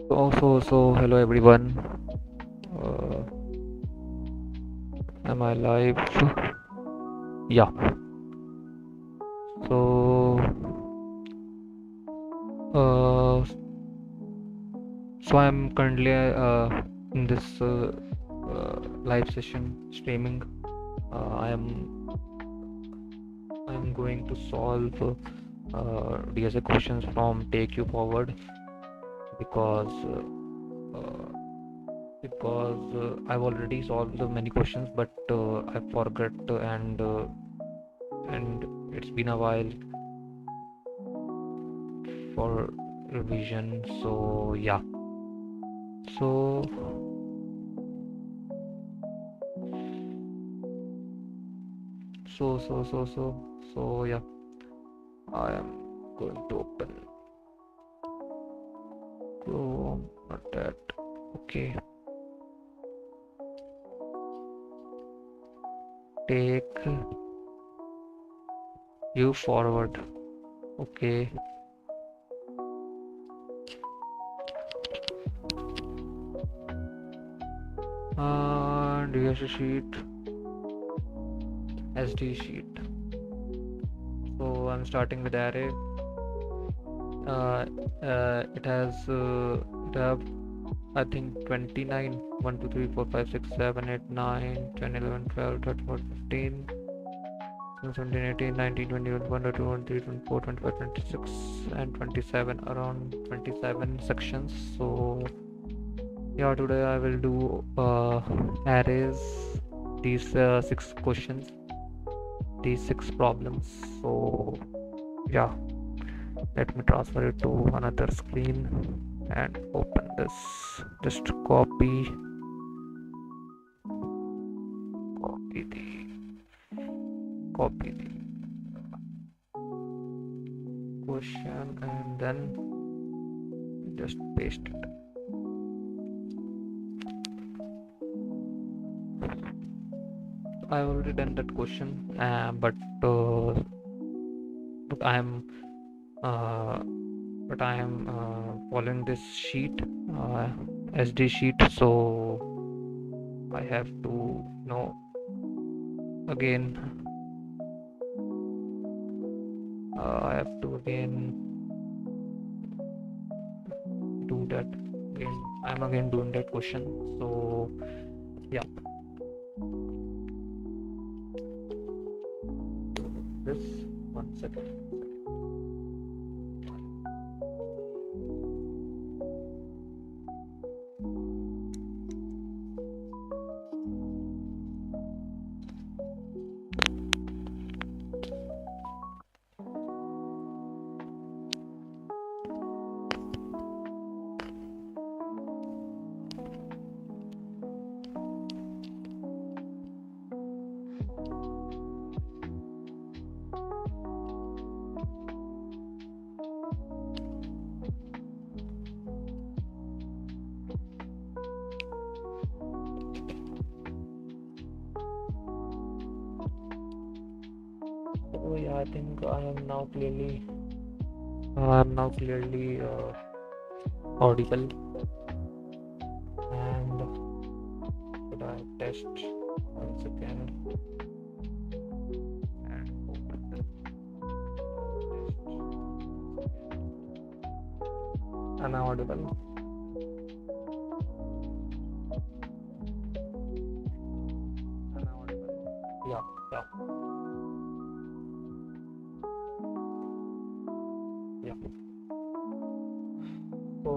Hello everyone. Uh, am I live? Yeah. So, uh, I'm currently in this live session streaming. I am going to solve DSA questions from Take You Forward because uh, uh, I've already solved many questions, but I forgot and it's been a while for revision. So yeah. So yeah. I am going to open Chrome. Not that. Okay. Take you forward. Okay. And here's a sheet. SD sheet. So I'm starting with array. Uh, it have I think 29 1 2 3 4 5 6 7 8 9 10 11 12 13 14 15 17 18 19 20 21 22 23 24 25 26 and 27, around 27 sections. So yeah, today I will do arrays, these 6 questions, these 6 problems. So yeah, let me transfer it to another screen and open this. Just copy the copy the question and then just paste it. I already done that question, but I am uh, following this sheet, uh, SD sheet. So I have to know again. I have to again do that again. I'm again doing that question. So yeah, this 1 second. So yeah, I think I am now clearly audible. And should I test once again and open the test? Am I audible? Am I audible? Yeah, yeah, yeah. So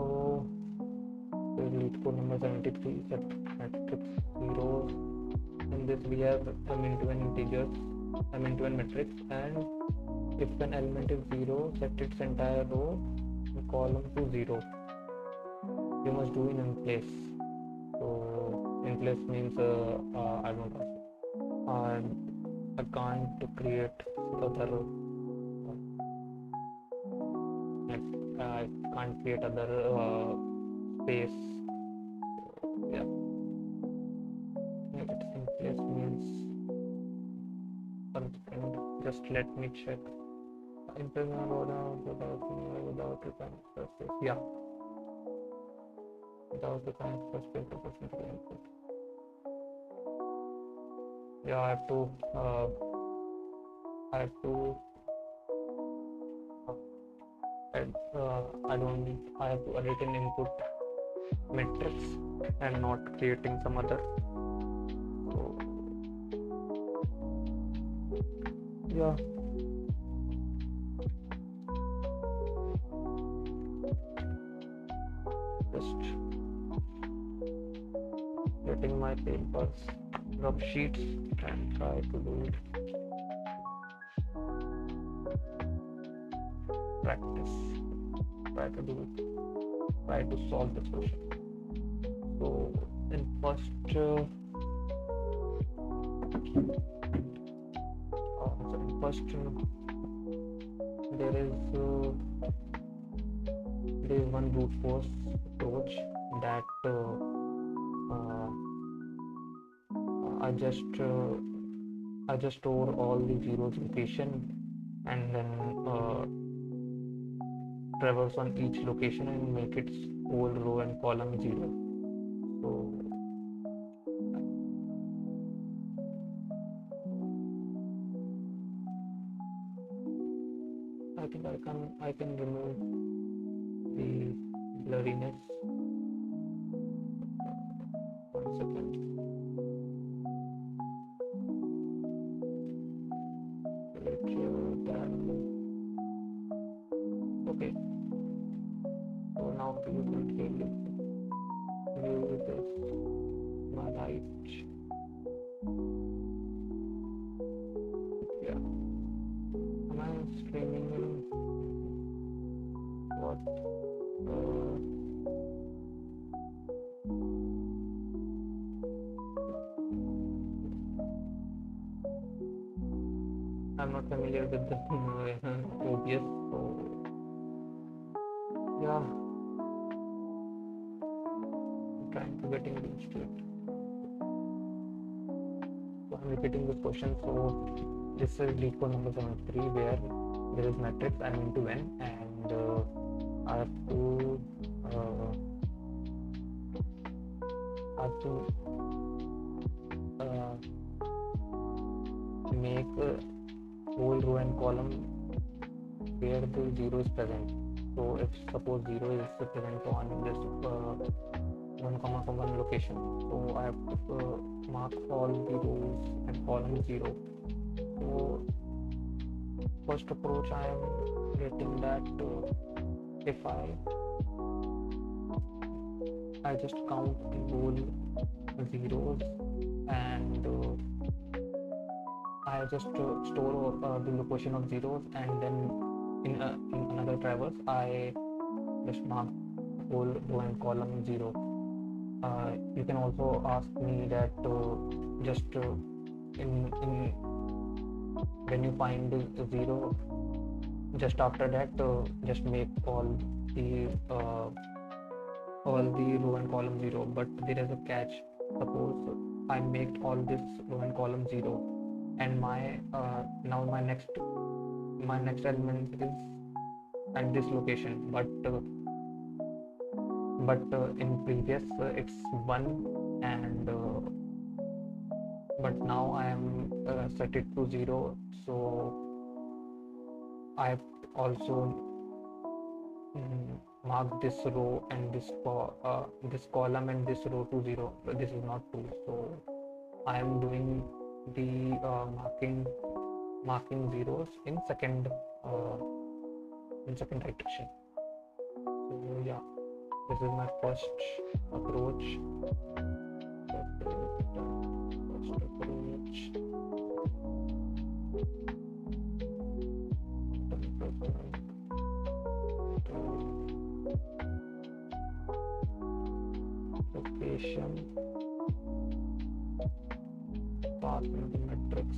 lead code number 73, set matrix zeros. In this we have m into n integers, m into n matrix, and if an element is 0, set its entire row and column to 0. You must do in place. So in place means I don't know. I can't create other. I can't create other space. Yeah, it's in place means 1 second. Just let me check. Implement without replying. Yeah. without the kind first space opportunity input. Yeah, I have to I have to edit an input matrix and not creating some other. So yeah, just getting my papers, rough sheets, and try to do it. Practice. Try to do it. Try to solve this question. So in first there is one brute force approach that uh, I just store all the zeros location and then traverse on each location and make its whole row and column zero. So I think I can remove the blurriness. 1 second. Okay. So now you can clearly view this. My light. Yeah. Am I streaming in what? I'm not familiar with the OBS, so yeah, I'm trying to getting used to it. So I'm repeating this question. So this is LeetCode number 73 where there is matrix I'm into n and I have to make a whole row and column where the zero is present. So if suppose zero is present on this 1, 1 location, so I have to mark all the rows and columns zero. So first approach I am getting that if I just count the whole zeros and I just store the location of zeros and then in another traverse I just mark whole row and column zero. You can also ask me that just in when you find the zero, just after that just make all the row and column zero. But there is a catch. Suppose I make all this row and column zero, and my now my next element is at this location, but in previous it's 1 and but now I am set it to 0, so I have also mark this row and this column and this row to 0. This is not 2, so I am doing the marking zeros in second iteration. So yeah, this is my first approach. Location, path in the matrix.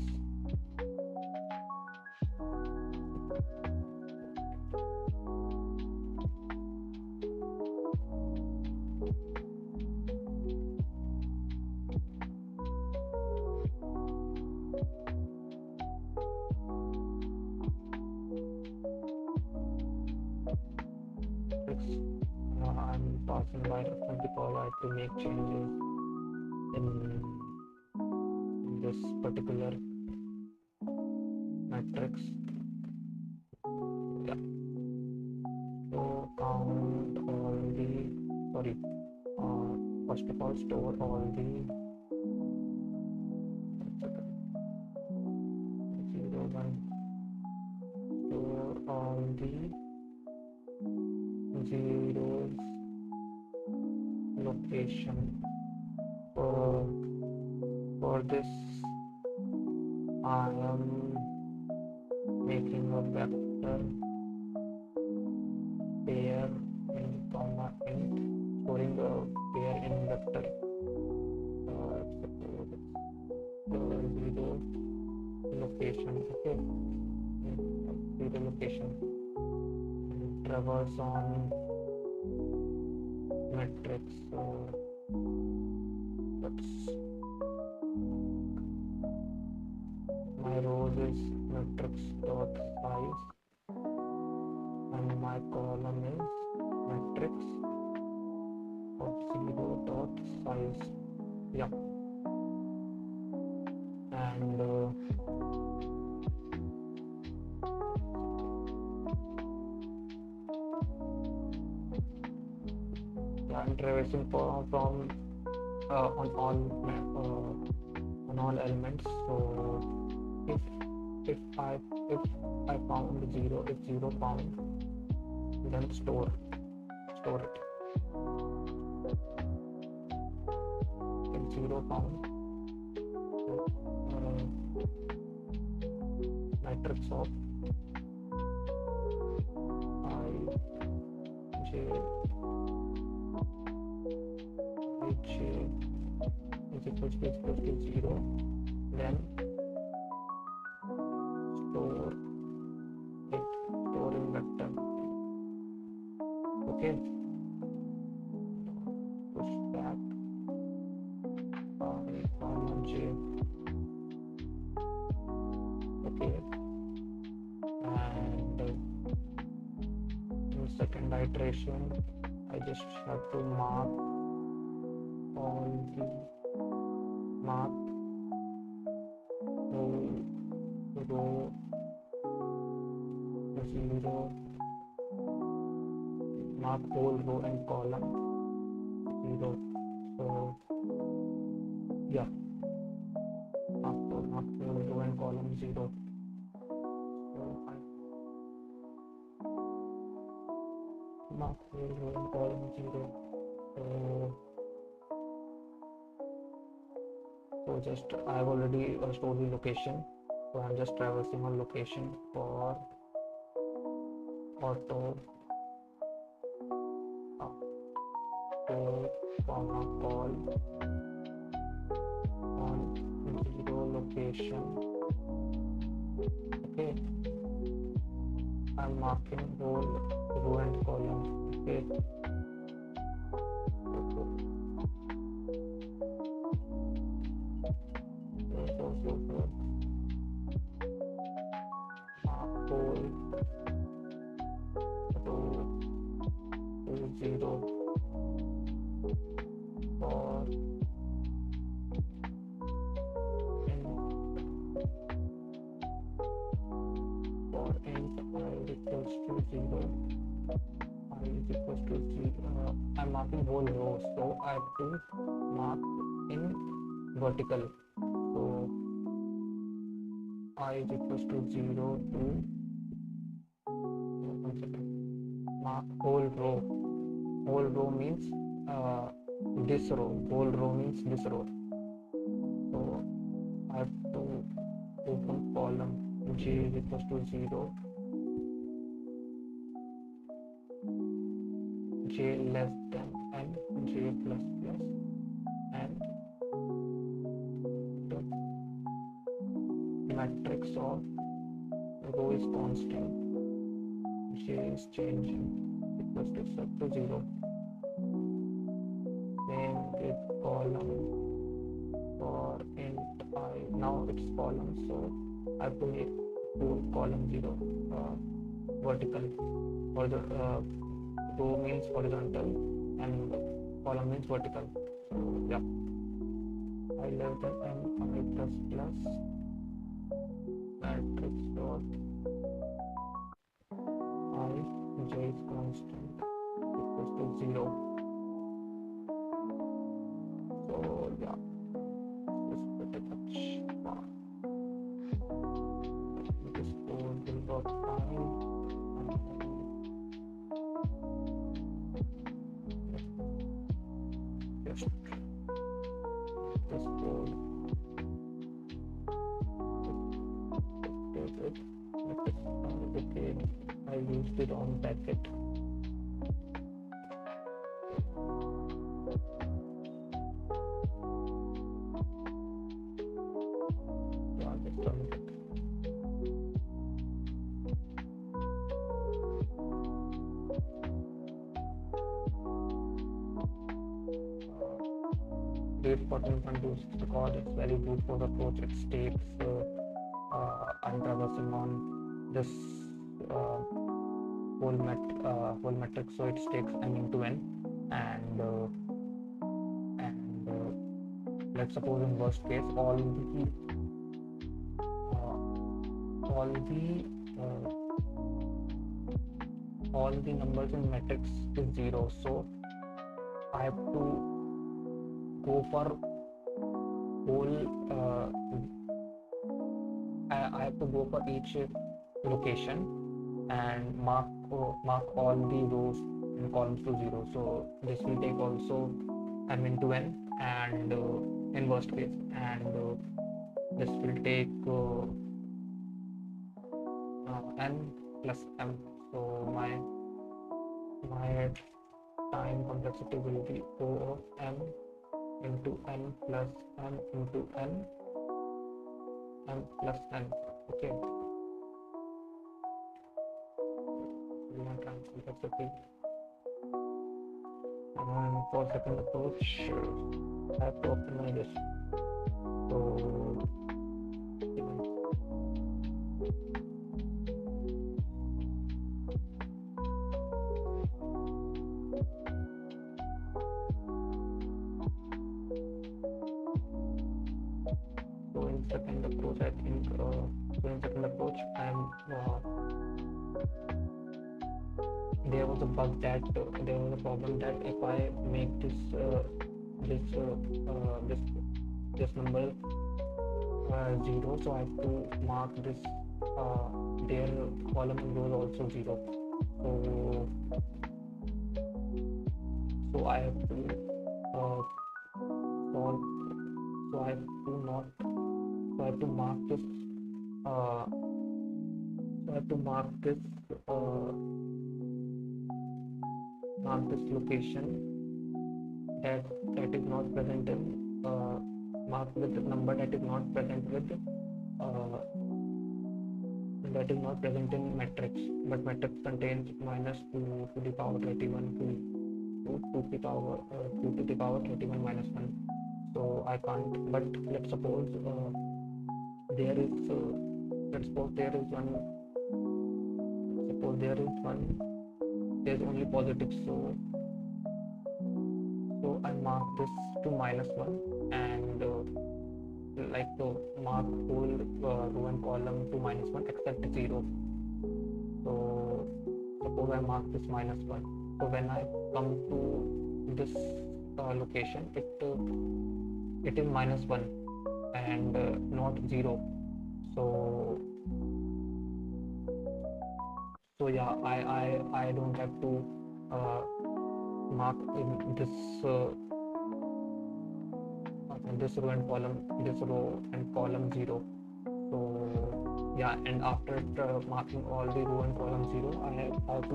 I'm passing by reference because I have to make changes in this particular matrix. Yeah. So count all the, sorry, first of all store all the 0 1, store all the zeros location. For this I am making a vector pair in comma int, storing a pair in vector. Zero location. Okay, zero location. Traverse on matrix. That's my rows is matrix dot size and my column is matrix of 0 dot size. Yeah. And I'm traversing from on all elements. So if I found 0, if 0 found, then store it. If 0 found, matrix of I j is equal to 0, then store in vector. Okay, push back comma j. Okay, and in second iteration I just have to mark all the whole row 0, mark whole row and column 0. So yeah, mark whole row and column 0. So I mark whole row and column 0. So just I have already stored the location, so I'm just traversing on location for auto comma call on 0 location. Okay, I'm marking whole row and column. Okay, whole row to 0 for int I equals to 0. I is equals to 0. I'm marking whole row, so I have to mark in vertical. So I is equals to 0 to, one second, mark whole row. Whole row means this row. Whole row means this row. So I have to open column j is equals to 0, j less than n, j plus plus, and the matrix of row is constant, j is changing, equals to set to 0. Same with column for int I. Now it's column, so I have to make whole column 0 vertical, or the row means horizontal and column means vertical. So yeah, I less than m I plus plus matrix dot I j is constant equals to 0. So yeah, this is pretty much far. This code will work fine. Just this code. Okay, I used the wrong packet. Yeah, just run it. Wait for 10.2 because it's very good for the approach. It takes I'm traversing on this whole metric, so it takes m into n, and let's suppose in worst case all the numbers in matrix is 0, so I have to go for whole I have to go for each location and mark all the rows and columns to 0. So this will take also m into n, and in worst case, and this will take n plus m. So my time complexity will be O of m into n plus m into n plus n. Okay. Time complexity. And for second approach, I have to optimize this. So in second approach, I think there was a bug that there was a problem that if I make this number 0, so I have to mark this their column and rows also 0. So I have to solve. So I have to not. So I have to mark this. Mark this location that is not present in mark with the number that is not present with in matrix, but matrix contains minus 2 to the power 31 to 2 to the power 31 minus 1. So I can't. But let's suppose there is there's only positive, so I mark this to minus 1 and mark whole row and column to minus 1 except 0. So suppose I mark this minus 1. So when I come to this location, it is minus 1 and not 0. So yeah, I don't have to mark in this row and column 0. So yeah, and after marking all the row and column 0, I have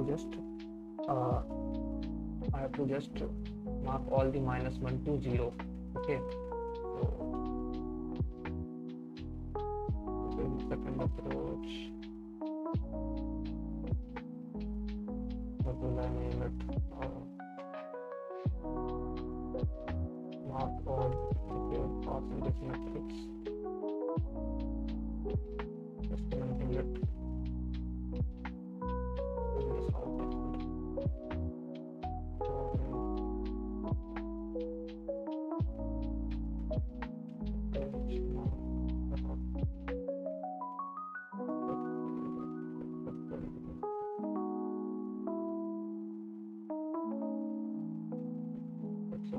to just mark all the minus 1 to 0. Okay. So second approach, what will I name it? Mark all parts in this matrix. Just mention it. And this output.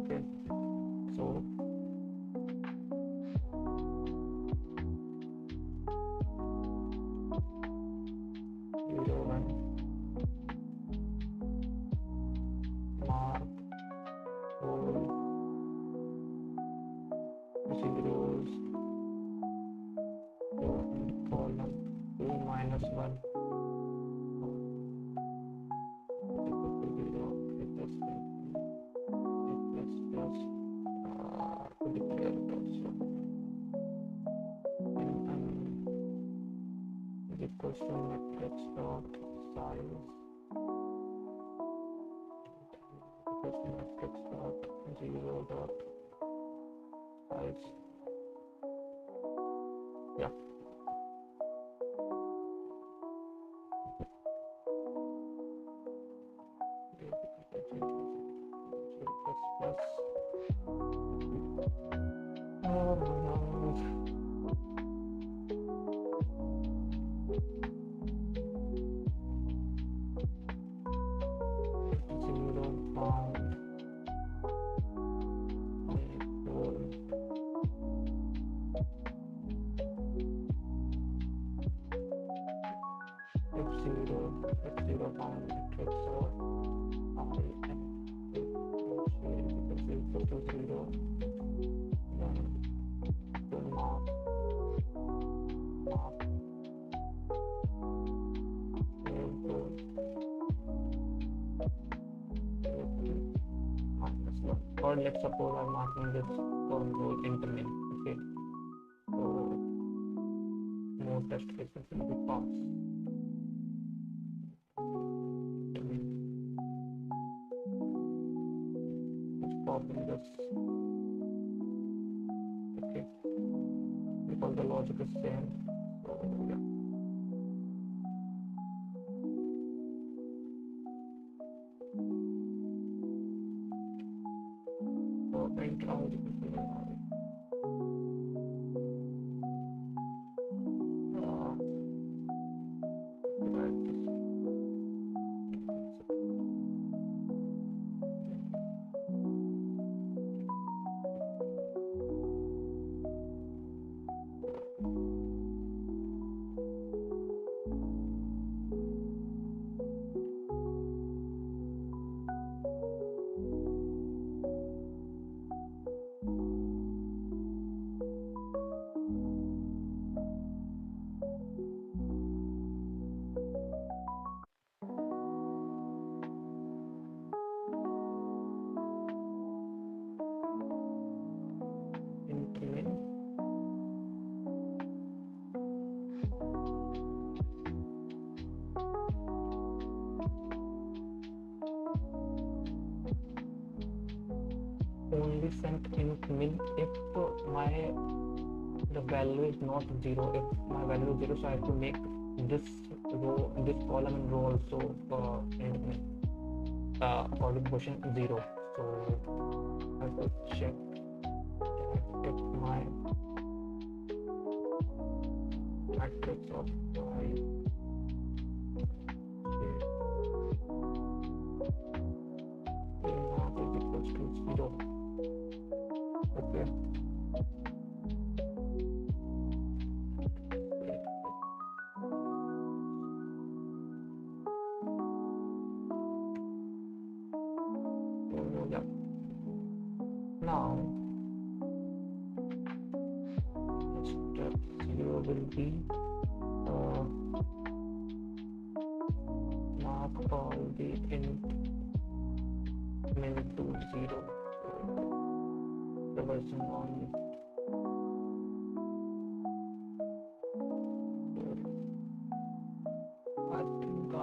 Okay, so zero one mark whole zeros row and column 2 minus 1 equal to 0. Okay, plus plus to declare it also. And is equals to matrix dot size equals to matrix dot 0 dot size. Yeah. Plus plus. Oh no. 0 found equal f0 found matrix or I and equal to 0, then to mark minus 1. Or let's suppose I'm marking this role intermin. Okay, so more test cases will be passed. It's popping this. Okay, because the logic is same. So yeah. So int out equals to divide this. Intermin. Only sent int min if the value is not 0. If my value is 0, so I have to make this row, this column and row also int min according to position 0. So I have to check if my matrix of y is equals to 0. Okay. Yeah. Now step 0 will be mark all the int min to 0. The version on I think I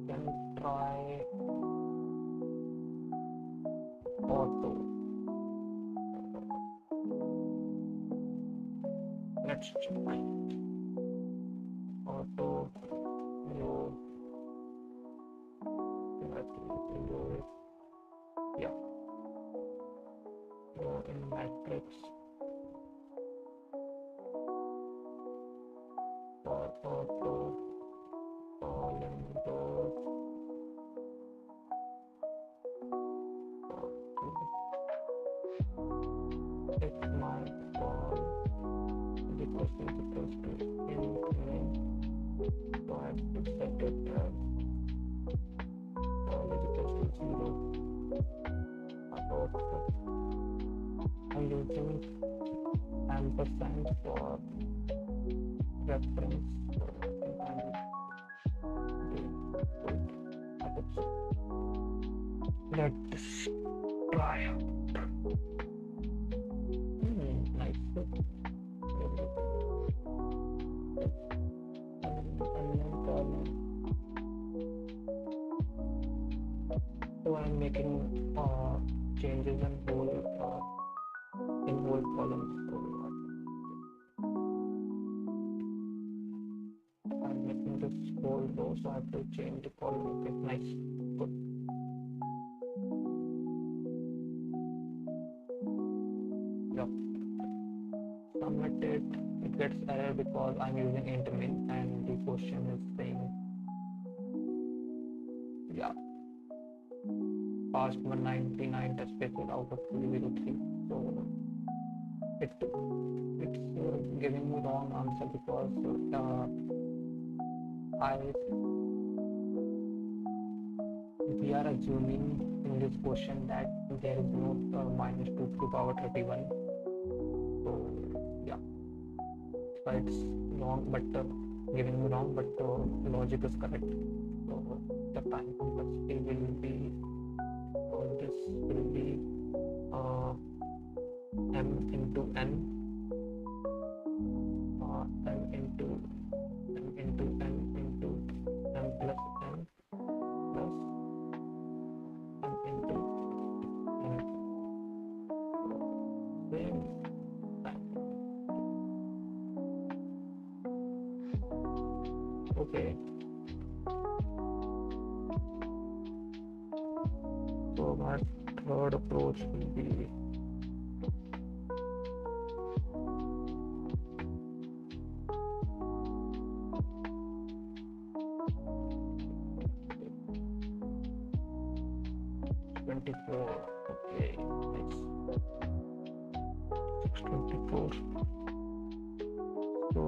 can try auto. Let's check auto row. Yeah, row in matrix for auto column rows if my call is equals to increment, so I have to set it as call is equals to 0. Output, I'm using ampersand for reference. So I think let's try out. Nice. So I'm making changes in whole columns. So I'm making this whole row, so I have to change the column. Okay, nice. Good. Yep. Submit it. It gets error because I'm using int min and the question is saying, yeah, passed 199 test cases out of 203. So it's giving me wrong answer because we are assuming in this question that there is no minus 2 to the power 31. So yeah, so it's wrong, but giving me wrong, but logic is correct. So the time complexity will be, this will be m into n, m into n into n into m plus n plus m into n. Same time. Okay. So my third approach will be okay, nice. 624. So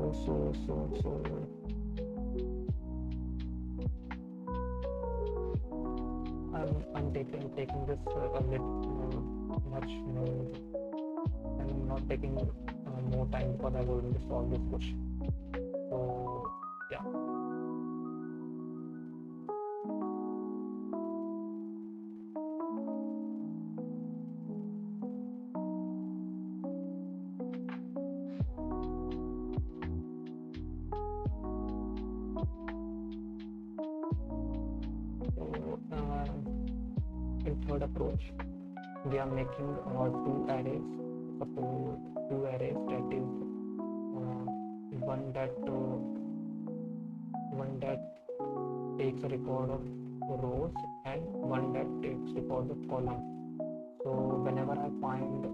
I'm taking this a little much more. I'm not taking more time because I've already solved this question. So yeah. In third approach, we are making two arrays. Suppose two arrays, that is one that takes a record of rows and one that takes record of columns. So whenever I find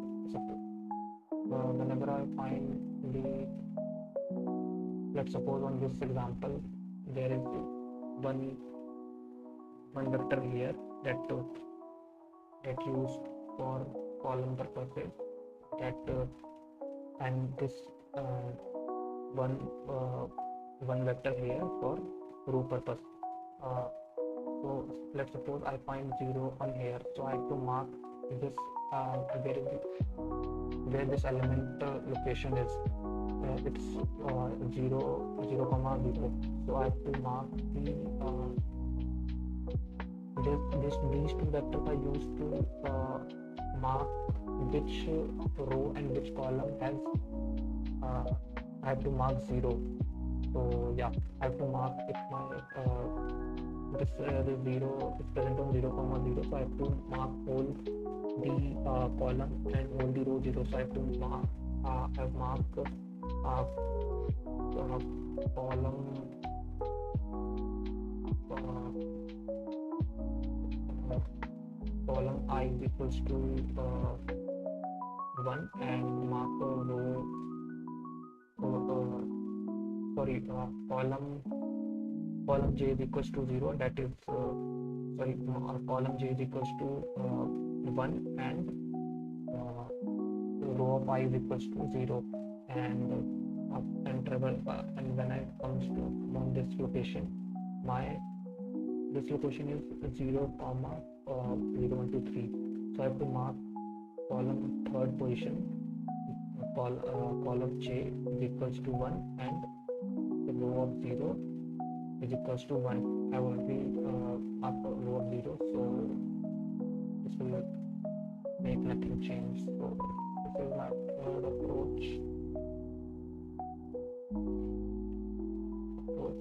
the, let's suppose on this example there is one vector here that used for column purposes, that and this one vector here for row purpose. So let's suppose I find 0 on here, so I have to mark this where this element location is. It's 0, 0, 0. So I have to mark these two vectors are used to mark which row and which column has I have to mark 0. So yeah, I have to mark if my the 0 is present on 0, 0, so I have to mark whole the column and whole the row 0. So I have to mark I've marked column column I is equals to 1 and mark row column j is equals to 0, that is column j is equals to 1 and row of I is equals to 0, and travel and when I comes to on this location, my this location is 0 comma 0 1 2 3, so I have to mark column third position, column J is equals to 1, and the row of 0 is equals to 1. I have already marked row of 0, so this will make nothing change. So this is my third approach. What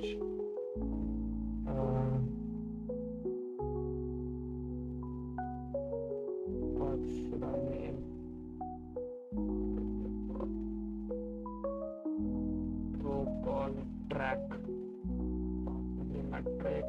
should I name? Row called track matrix.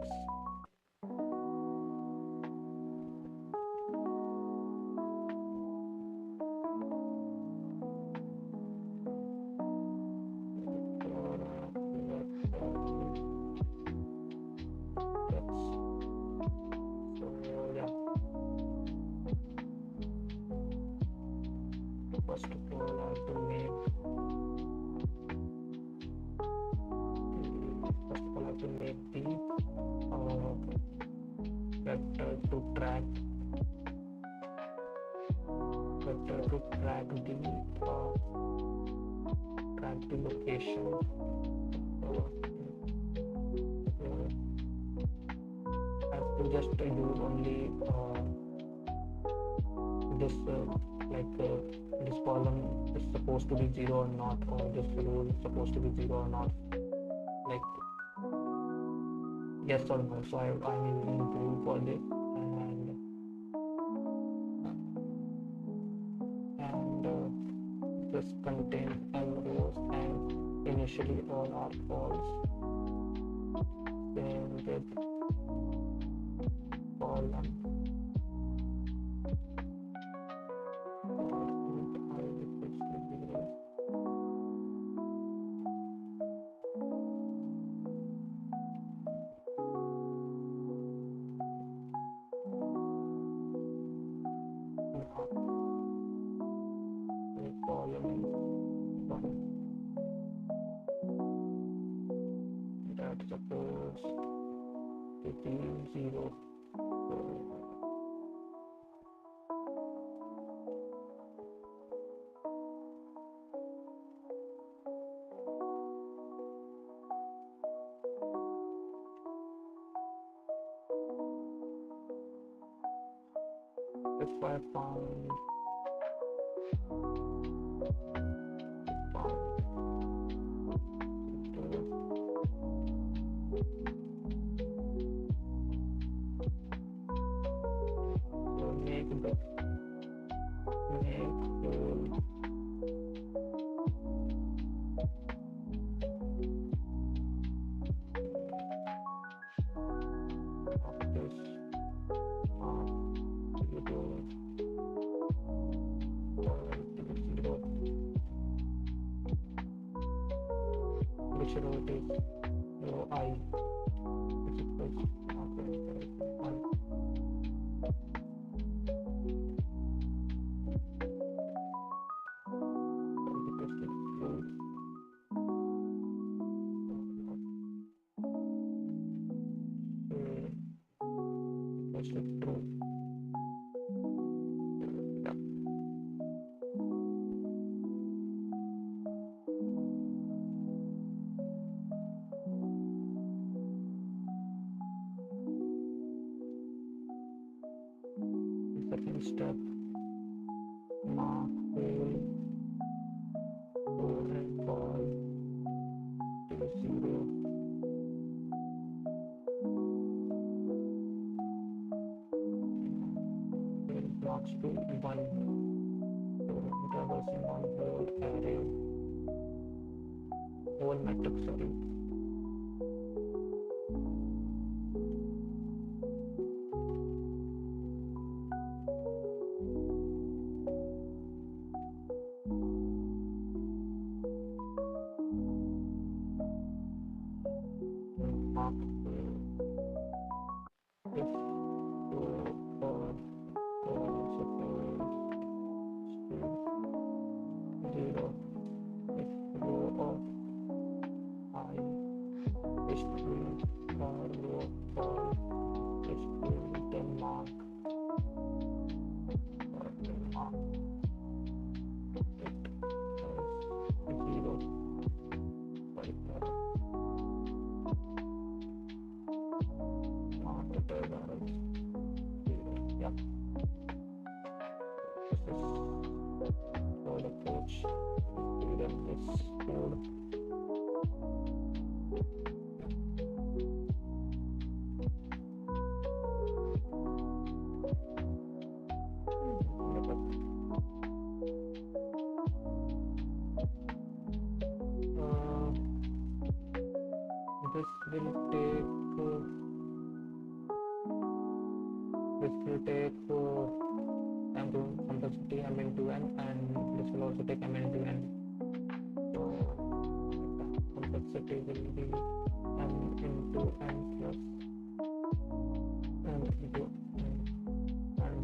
First of all, I have to make the vector to track the location. I have to just use only this this column is supposed to be 0 or not, or this row is supposed to be 0 or not, like yes or no. So I'm using rule for this, and this contains m rows, and initially all are false. Same with column. That suppose it is 0. If I found which row it is, row I is equals to 1. True. Yeah. Second step, mark whole true and false to 0. Marks to 1. So traversing on whole array, whole matrix, sorry. Mark if for suppose parameters are also 0. Yeah, this is code approach. We run this code. This will take I'm doing complexity m into n, and this will also take m into n. So complexity will be m into n plus m into n, and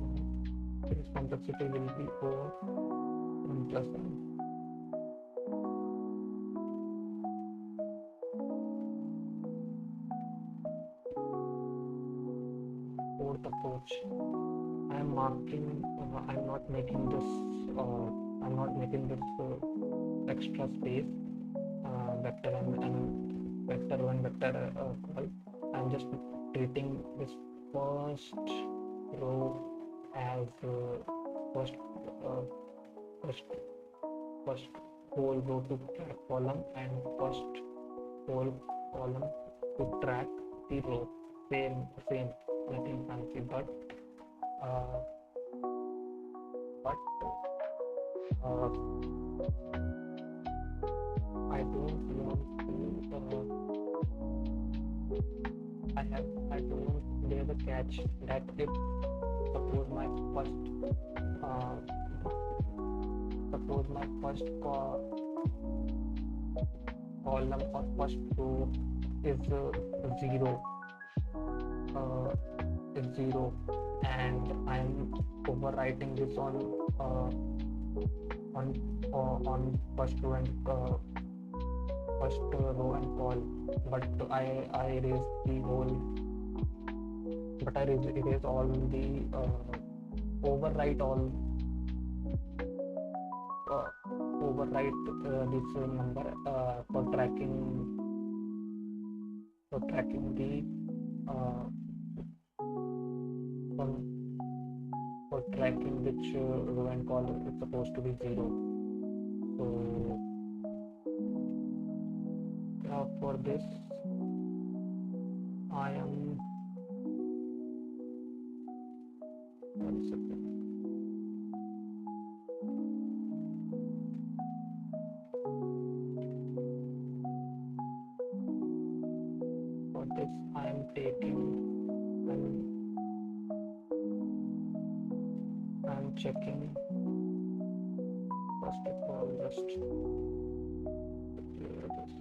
its complexity will be over n plus n. Fourth approach. I'm not making this extra space vector and vector 1 vector call. I'm just treating this first row as first uh, first first whole row to track column, and first whole column to track the row. Same, nothing fancy, but uh, I don't want to. I don't. There's a catch that if suppose my first column or first row is zero, and I'm overwriting this on first row and call, but I erase all the overwrite this number for tracking the for tracking which row and column is supposed to be 0. So for this I am 1 second. For this I am I'm checking first of all, just clear this.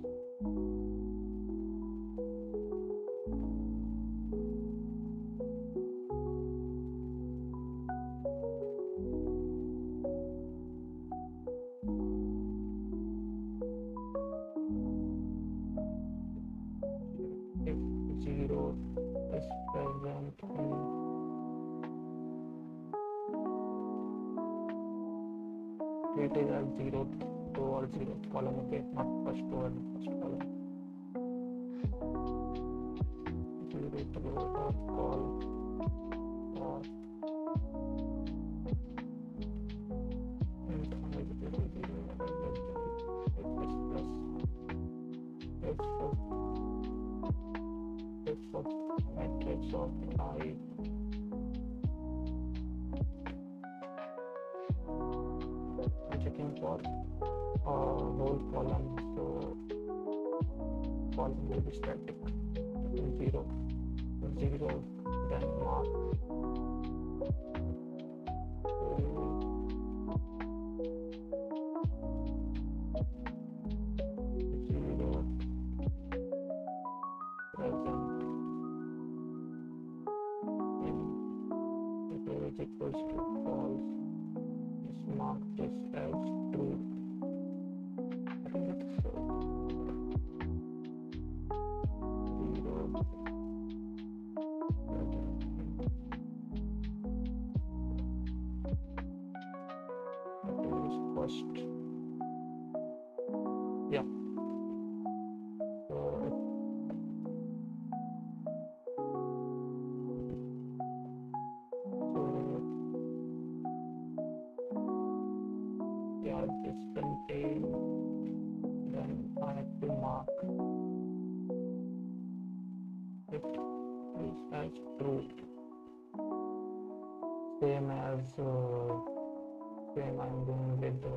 If 0 is present in it is a 0 to or 0th column, okay, not first row and first column. 0th row or call or int I is equal to 0 if matrix of I I'm checking for whole column, so column will be static. 0 then mark 0 present in if it is equals to false, just mark this as true. I think it's 0 first. Yeah. So this contain, then I have to mark it is as true. Same I'm doing with the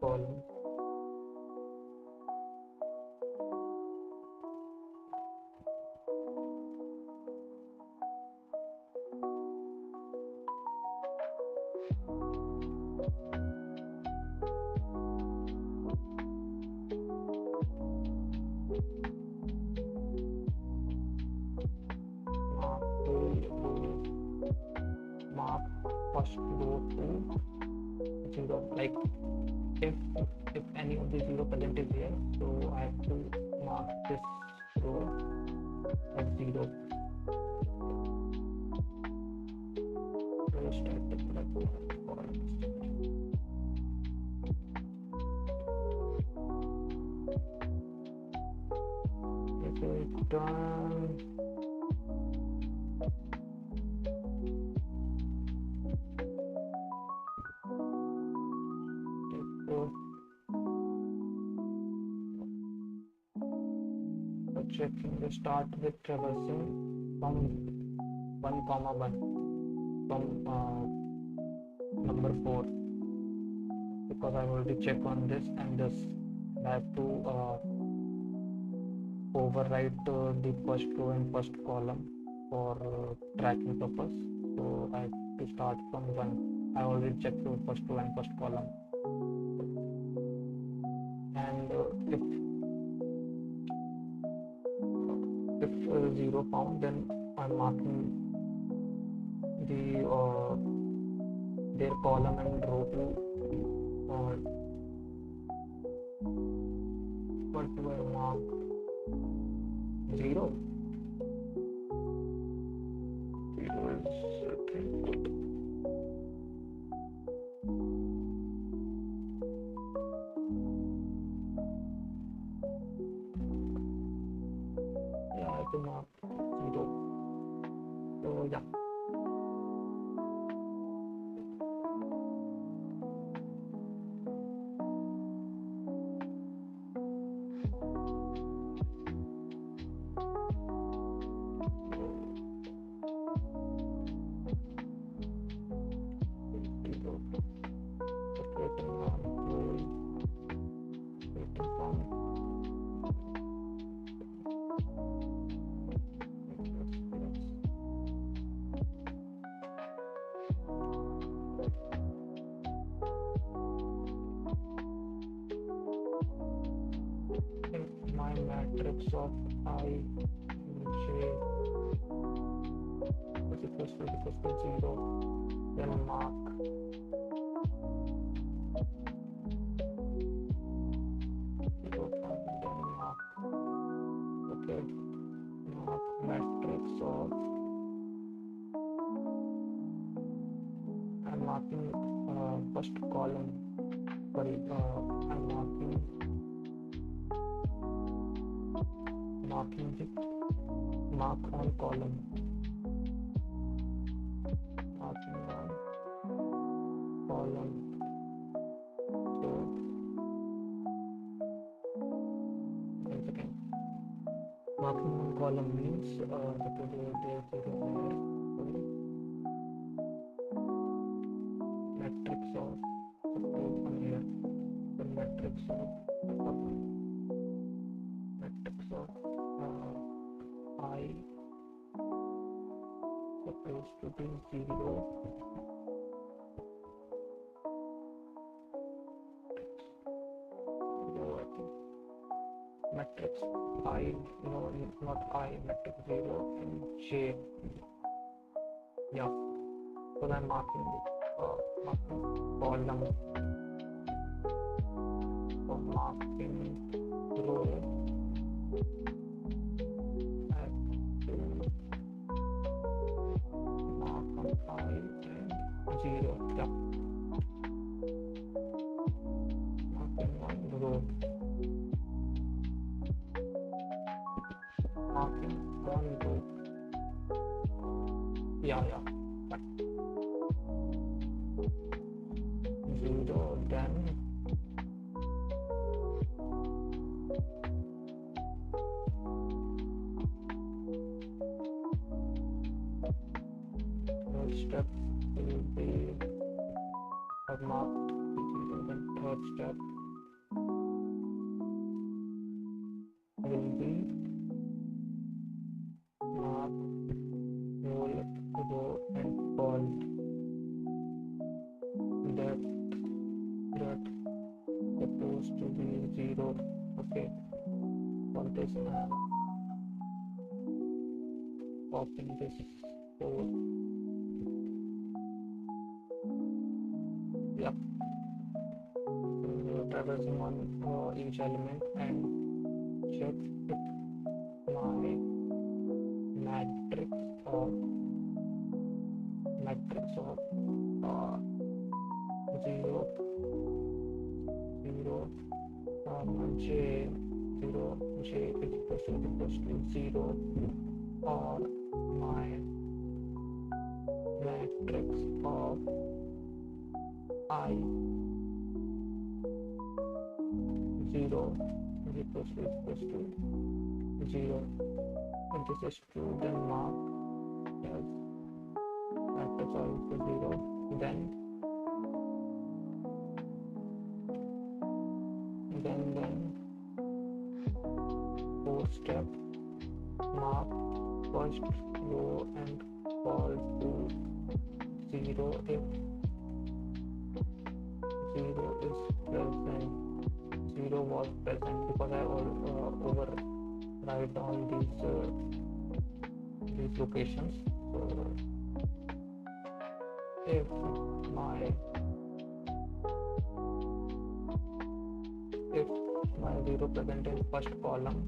column. Mark first row to 0. Like if any of the 0% is here, so I have to mark this row as 0. So start the product for if it's done. Checking the start with traversing from 1 comma 1 from number 4, because I've already checked on this, and this I have to overwrite the first row and first column for tracking purpose. So I have to start from 1. I already checked the first row and first column, and if 0 found, then I'm marking the their column and row to what do I mark? 0. 0 is I think good. Yeah, I can mark 0. So yeah. My matrix of I j is equals to 0, then mark 0, then mark, okay, mark matrix of, I'm marking first column, sorry, I'm marking the mark on column, marking on column. So once again, marking on column means matrix of, suppose on here, the matrix of I supposed to be 0, I think matrix I, no, not I, matrix 0 and j. Yeah, so I'm marking the column, for marking row. I have to mark on I and 0. Yeah, marking on row, marking on row. Yeah. step will be I've marked the 0. Then third step will be mark whole row and called that supposed to be 0. Okay, for this popping this 4. Yep. Traversing on each element and check if my matrix of 0 0 j 0 j is equals to 0, or my matrix of I 0 is equals to 0. And this is true, then mark as matrix of equal to 0. Then fourth step, mark first row and call to 0 if 0 is present. 0 was present, because I override down these locations. So if my 0 present in first column,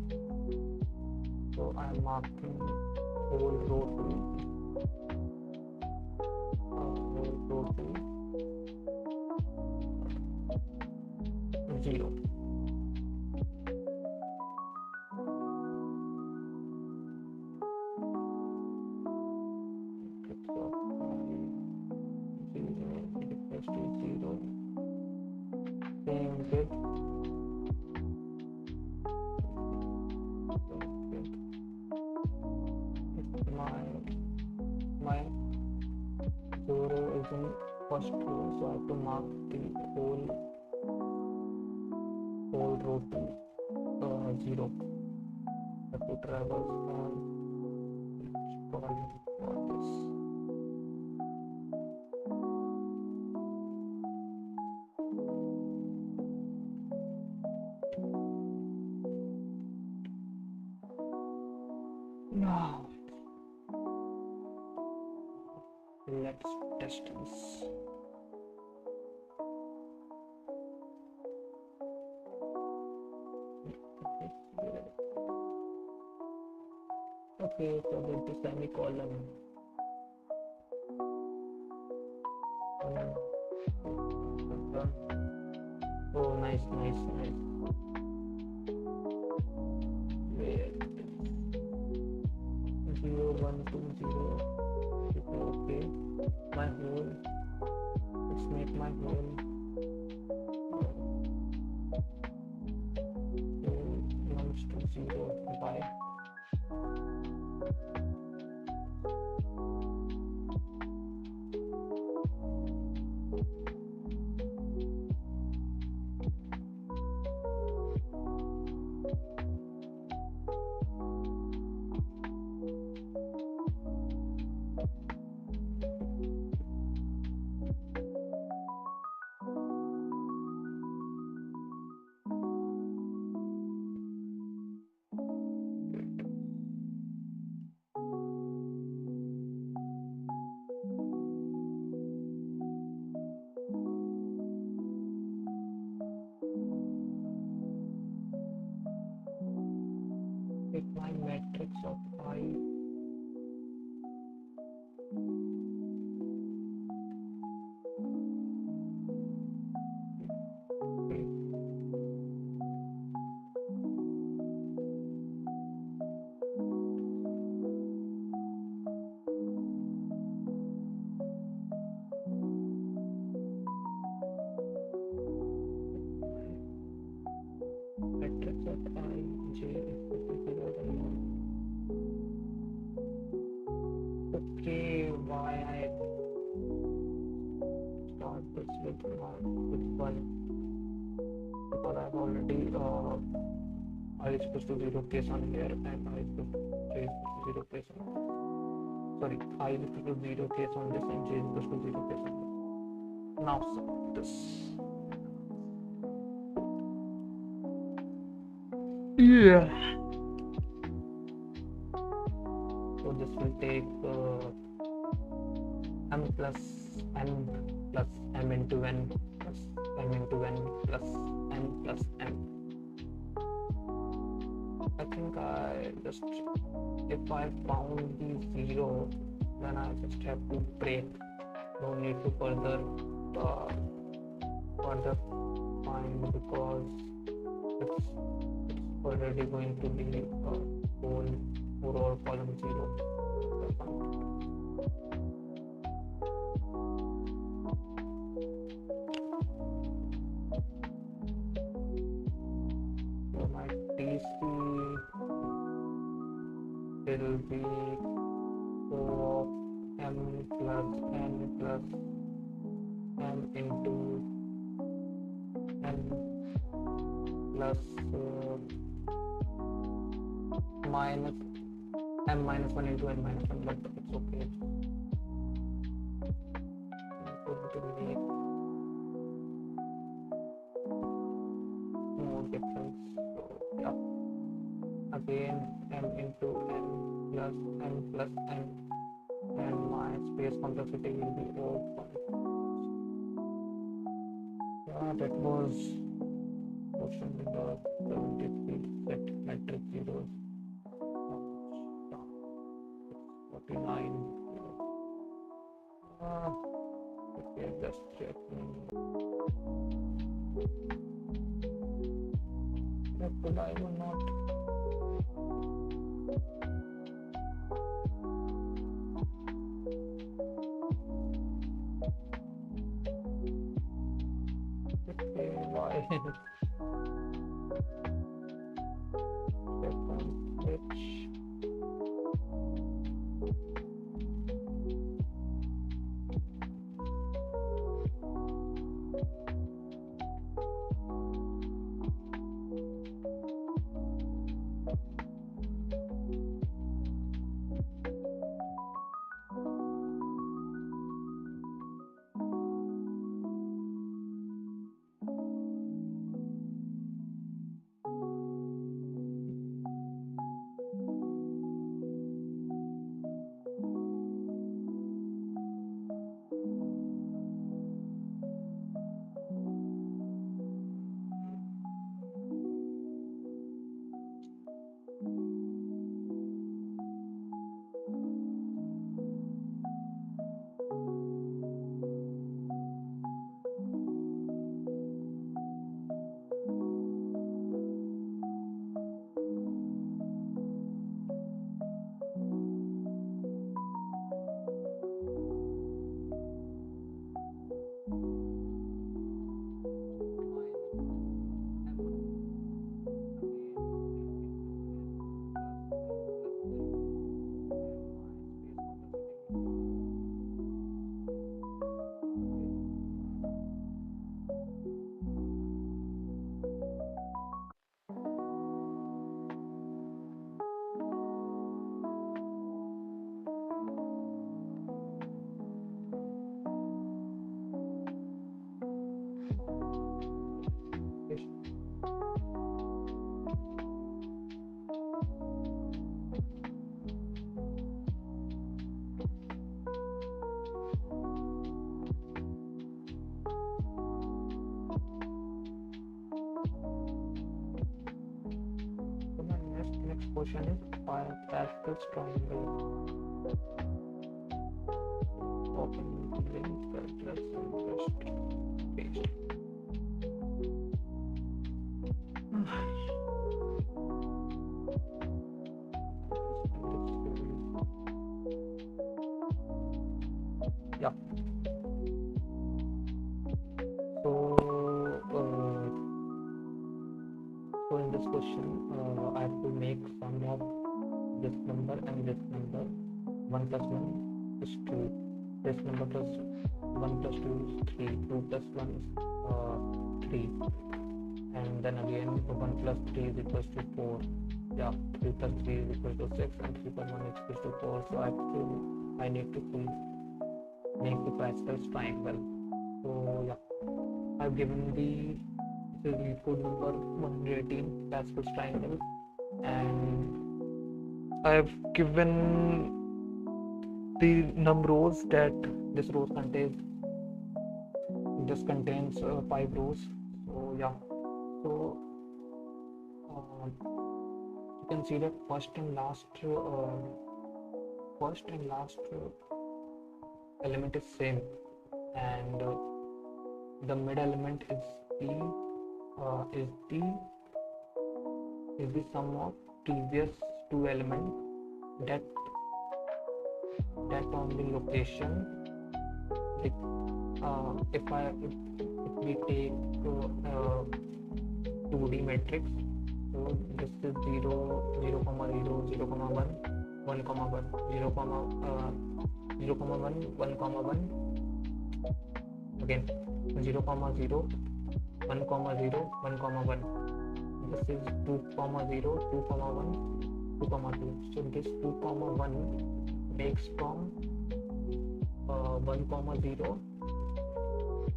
so I am marking whole row to 0. Same with my 0 is in first row, so I have to mark the whole row to 0. I have to traverse on each column for this. Now let's test this. Okay, so there's the semicolon. Oh, nice. Wait. 0 1 2 0. Okay, my whole. Let's make my whole belongs to 0 by if my matrix of I matrix of I j is equal to 0, then it now with 1 because I've already I is equals to 0 case on here and I is equals to 0 case on, sorry, I is equals to 0 case on this and j is equals to 0 case on this. Now solve this. Yeah. So this will take m plus n plus m into n plus m into n plus n plus m. I think I just, if I found the 0, then I just have to break. No need to further find because it's already going to be whole overall column 0. So my TC will be O of m plus n plus m into n plus minus m minus 1 into n minus 1, but it's okay. It's going to make no difference. So yeah, again m into n plus n, and my space complexity will be O1. Yeah, that was question number 73, set metric zeros. 49. Okay, just checking. But I will not. Okay, why? Second switch. Question is Pascal's triangle. Open link plus just paste. Yeah. So in this question, I have to make sum of this number and this number. 1 plus 1 is 2. this number plus 1 plus 2 is 3, 2 plus 1 is 3, and then again 1 plus 3 is equals to 4. Yeah, 3 plus 3 is equals to 6, and 3 plus 1 is equals to 4. So I need to make the Pascal's triangle. So yeah, I've given the code number 118 Pascal's triangle, and I've given the rows that this contains 5 rows. So yeah, so you can see that first and last element is same, and the mid element is the sum of previous two elements that on the location. Like if we take 2D matrix, so this is 0, 0, 0, 0, 1, 1, 1, 0, 0, 1, 1, 1, again 0, 0, 1, 0, 1, 1. This is 2, 0, 2, 1, 2, 2. So this 2, 1 makes from 1, 0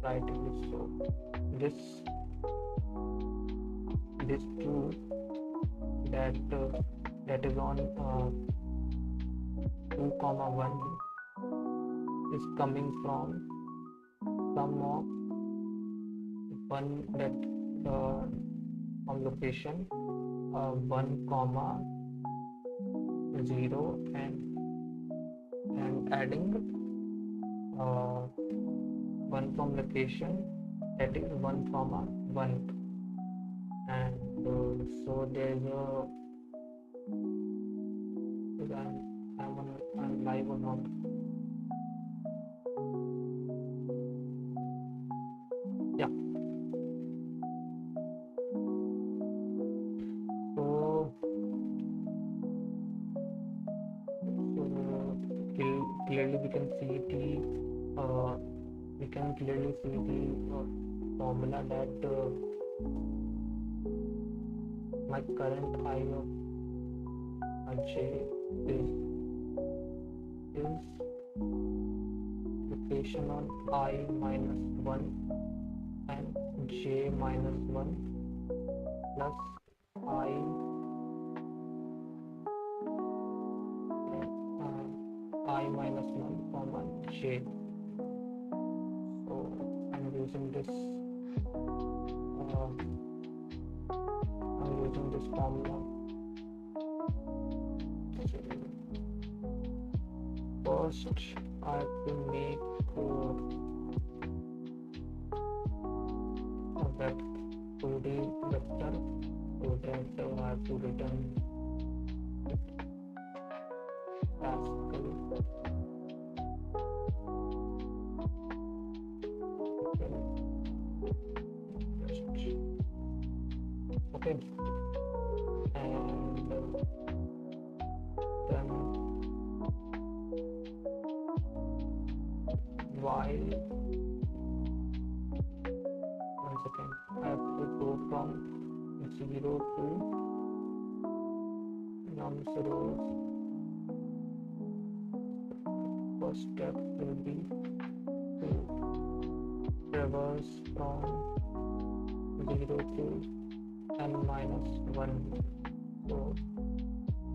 right in this. So this 2 that is on 2, 1 is coming from sum of 1 that from location 1, 0 and adding 1 from location that is 1, 1, and so there's I'm live or not. Yeah, so clearly we can see the formula that my current I of j is location on I minus 1 and j minus 1 plus I minus 1 comma j. So I'm using this formula. First I have to make that 2D vector, so that I have to return Pascal. Okay, and then while 1 second, I have to go from 0 to non-zeros. First step will be to traverse from 0 to n minus 1. So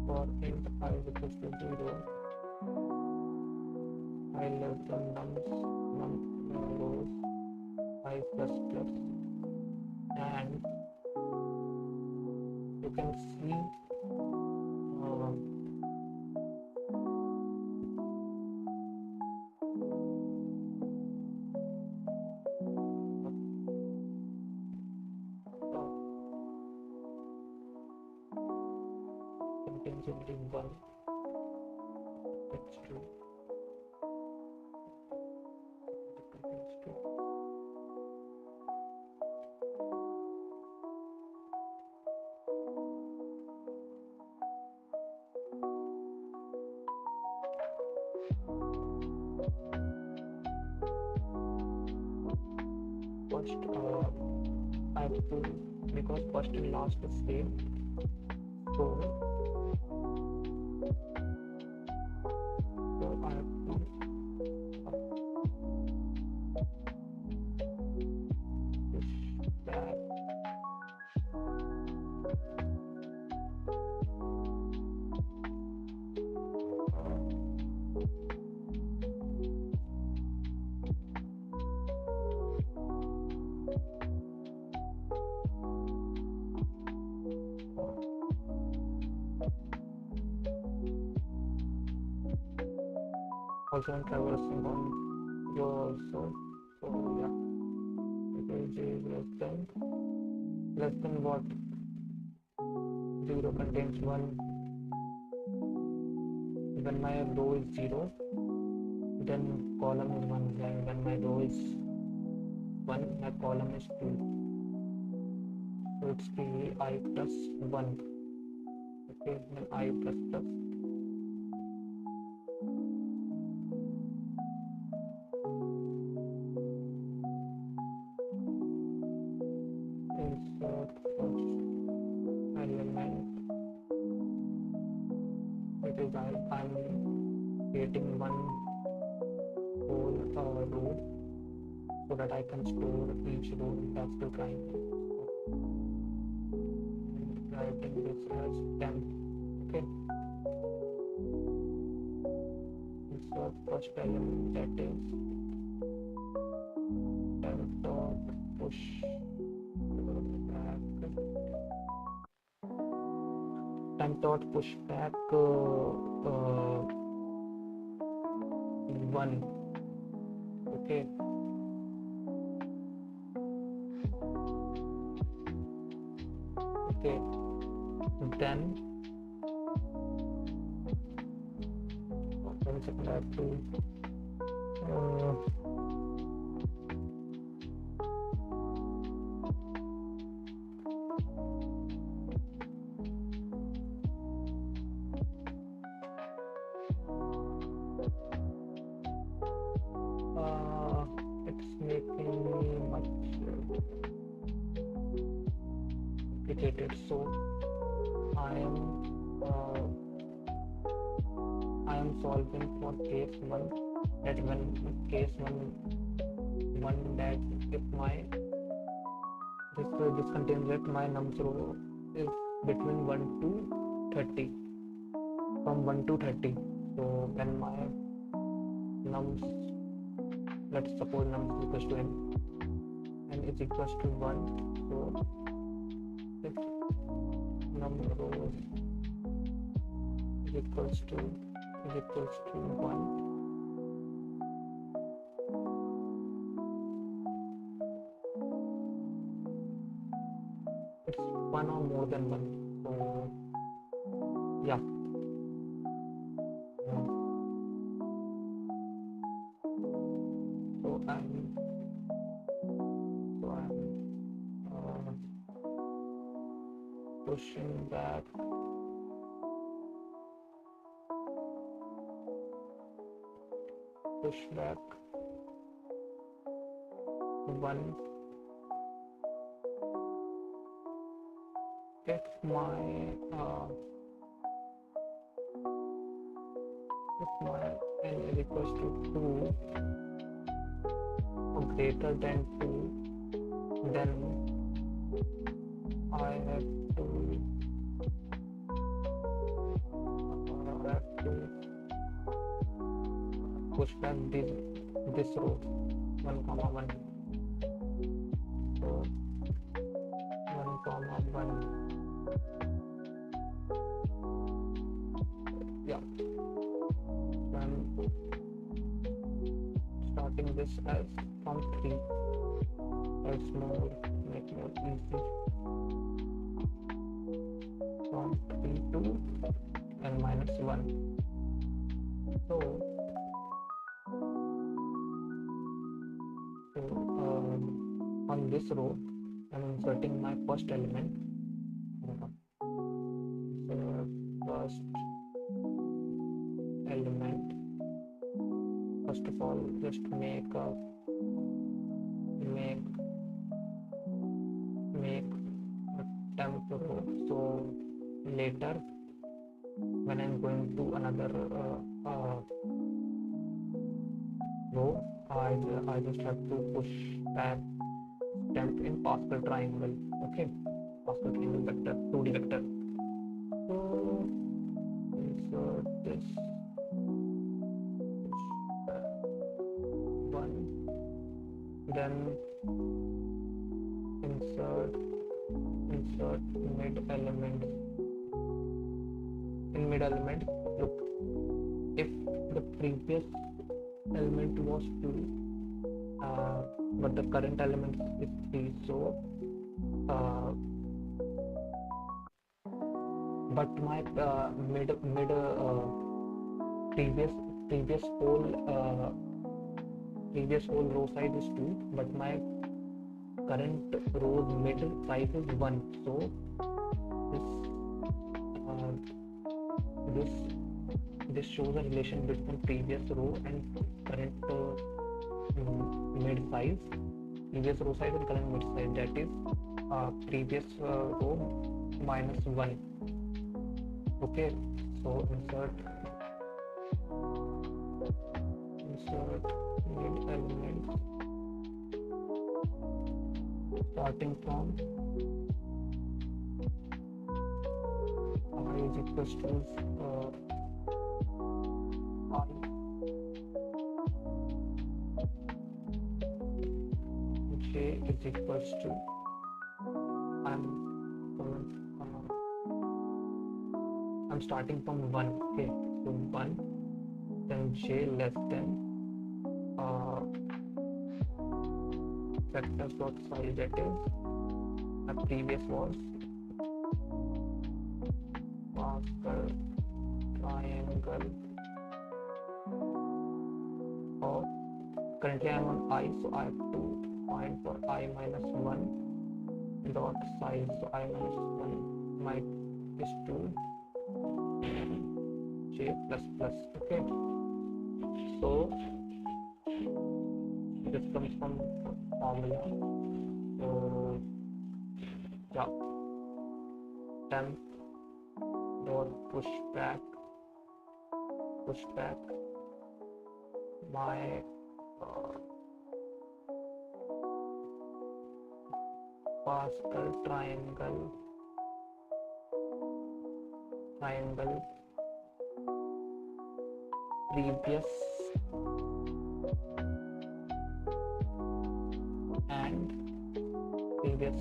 for int I is equals to 0, I less than num rows I plus plus, and you can see contains only 1, that's true. Contains 2. first I have to, because first and last is same, so I have to push back. Also I'm traversing on your also, so yeah, because j is less than what, 0 contains 1. When my row is 0, then column is 1, and when my row is 1, my column is 2, so it's the I plus 1. Okay, then I plus plus insert first element. It is I'm creating one whole row so that I can store each row in Pascal triangle. Writing this as temp. Okay. Insert first element, that is temp dot push back. Temp dot push back 1. Okay. Okay. Then 1 second, I have to it's making me much complicated, so I am solving for case 1, that when case 1 that if my this contains that my nums row is between 1 to 30, from 1 to 30. So when my nums, let's suppose nums is equals to n, and is equals to 1, so if num rows is equals to 1, it's 1 or more than 1. So yeah, so I'm pushing back push back 1. If my n is equals to 2 or greater than 2, then I have to push back this row 1 comma 1. So 1 comma 1. Yeah, so I'm starting this as from 3. It's make more easy. From 3 to n minus 1. So on this row I'm inserting my first element. First element, first of all, just make later when I'm going to another row, I just have to push back temp in Pascal triangle. Okay, Pascal triangle vector, 2D vector. So insert this, push back one, then insert mid element. In mid element, look, if the previous element was 2, but the current element is 3, so but my mid previous previous whole row size is 2, but my current row's mid size is 1. So this this shows a relation between previous row and current mid size, previous row size and current mid size, that is previous row minus 1. Okay, so insert mid element starting from I is equals to I, j is equals to I'm starting from 1. Okay, so 1, then j less than vectors dot size, that is my previous was Pascal triangle of, currently I'm on I, so I have to find for I minus 1 dot size, so I minus 1 might is 2 j plus plus. Okay, so this comes from formula. So yeah, temp dot push back my Pascal triangle previous and previous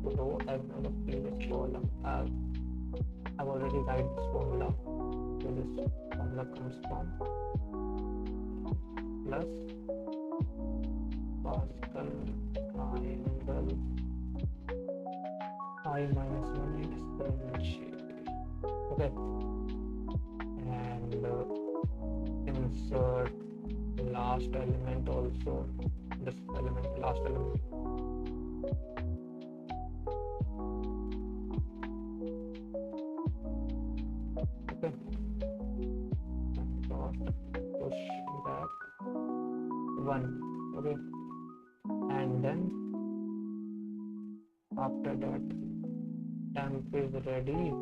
row as well as previous column. I've already written this formula. So this formula comes from plus Pascal triangle I minus 1 exponential. Okay, and insert last element also, this element, last element. Okay, dot push back 1. Okay, and then after that temp is ready,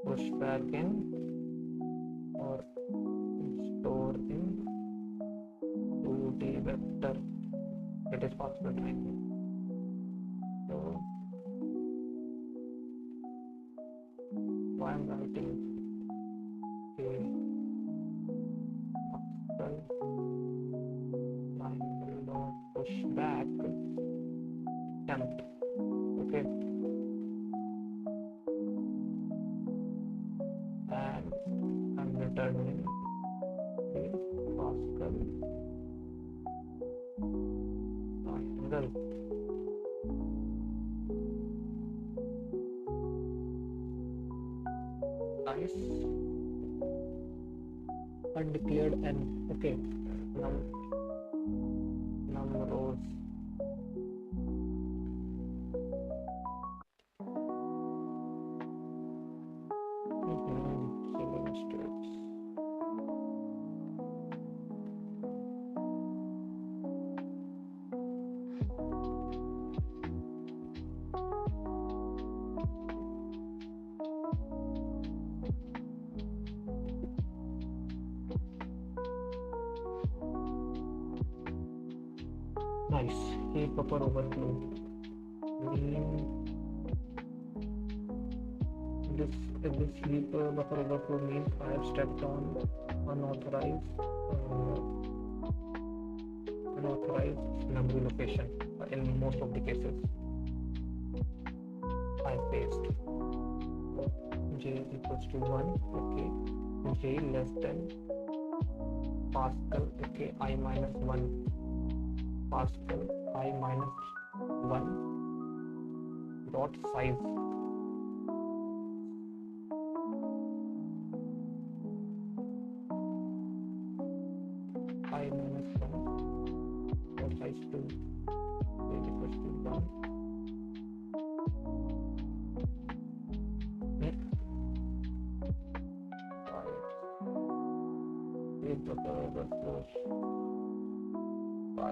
push back in or store in 2D vector, it is Pascal triangle. So why I'm writing Pascal triangle dot push back temp. Okay, and I'm returning the Pascal triangle. Nice. Undeclared n. Okay, num rows. Saving steps. Nice. Heap buffer overflow. Mean this heap buffer overflow means I have stepped on uh, unauthorized memory location in most of the cases. I paste j is equals to 1. Okay, j less than Pascal. Okay, I minus 1 Pascal I minus 1 dot size. I minus 1 dot size 2 is equals to 1. Is the overflows by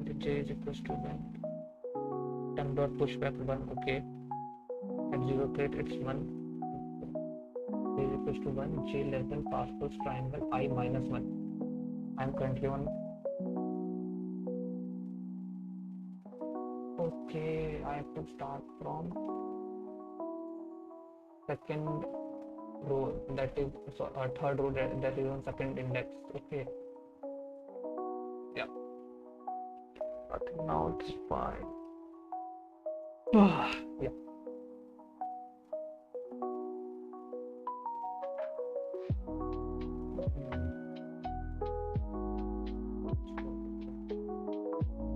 the j is equals to 1. Temp dot pushback 1. Okay, at 0 plate it's 1. J is equals to 1. J less than Pascal's triangle I minus 1. I'm currently on. Okay, I have to start from second row, that is third row that is on second index. Okay, yeah, I think now it's fine. yeah.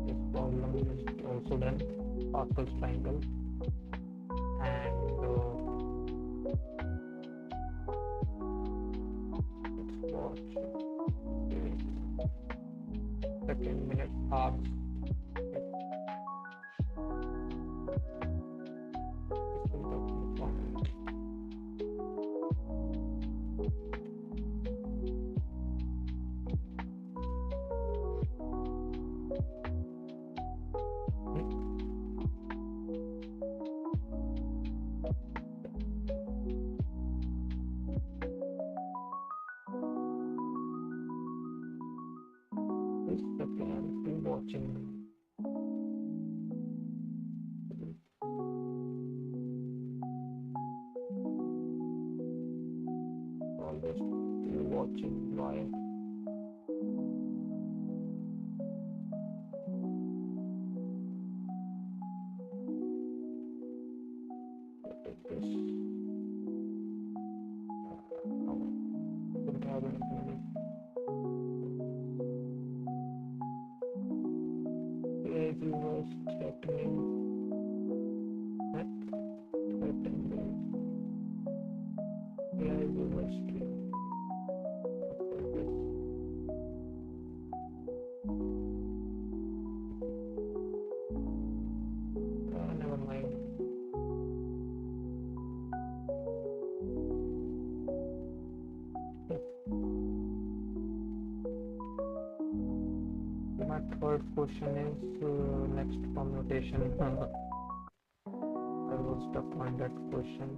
This problem is also done. Pascal's triangle, and let's watch second minute arcs. Watching. Always still watching. Why? Take this. Don't have anything. AI viewers threatening. AI viewers never mind. My third question is next permutation. I was stuck on that question.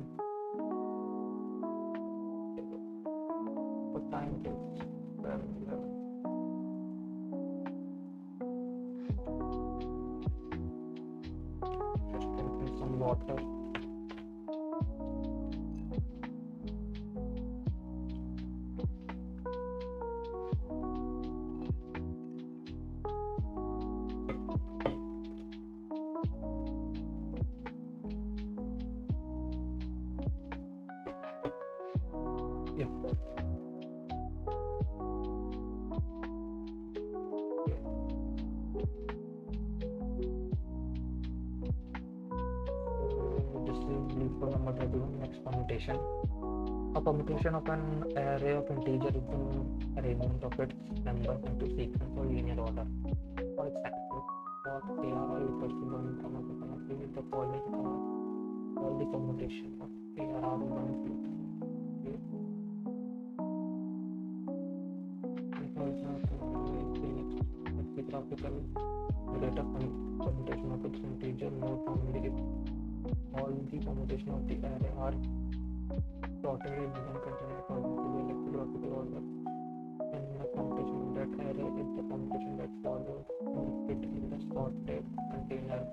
What time it is? 11. Just drinking some water. Yeah. This is lead for number 31. Next permutation. A permutation of an array of integer is an arrangement of its numbers into sequence or linear order. For example, for ARR equals to 1, 3 with the following all the permutation of ARR 1, 2, 3. The graphical rate of permutation of its integer more formally if all the permutation of the array are plotted in given container according to the lexicographical order, and the permutation of that array is the permutation that follows sorted container.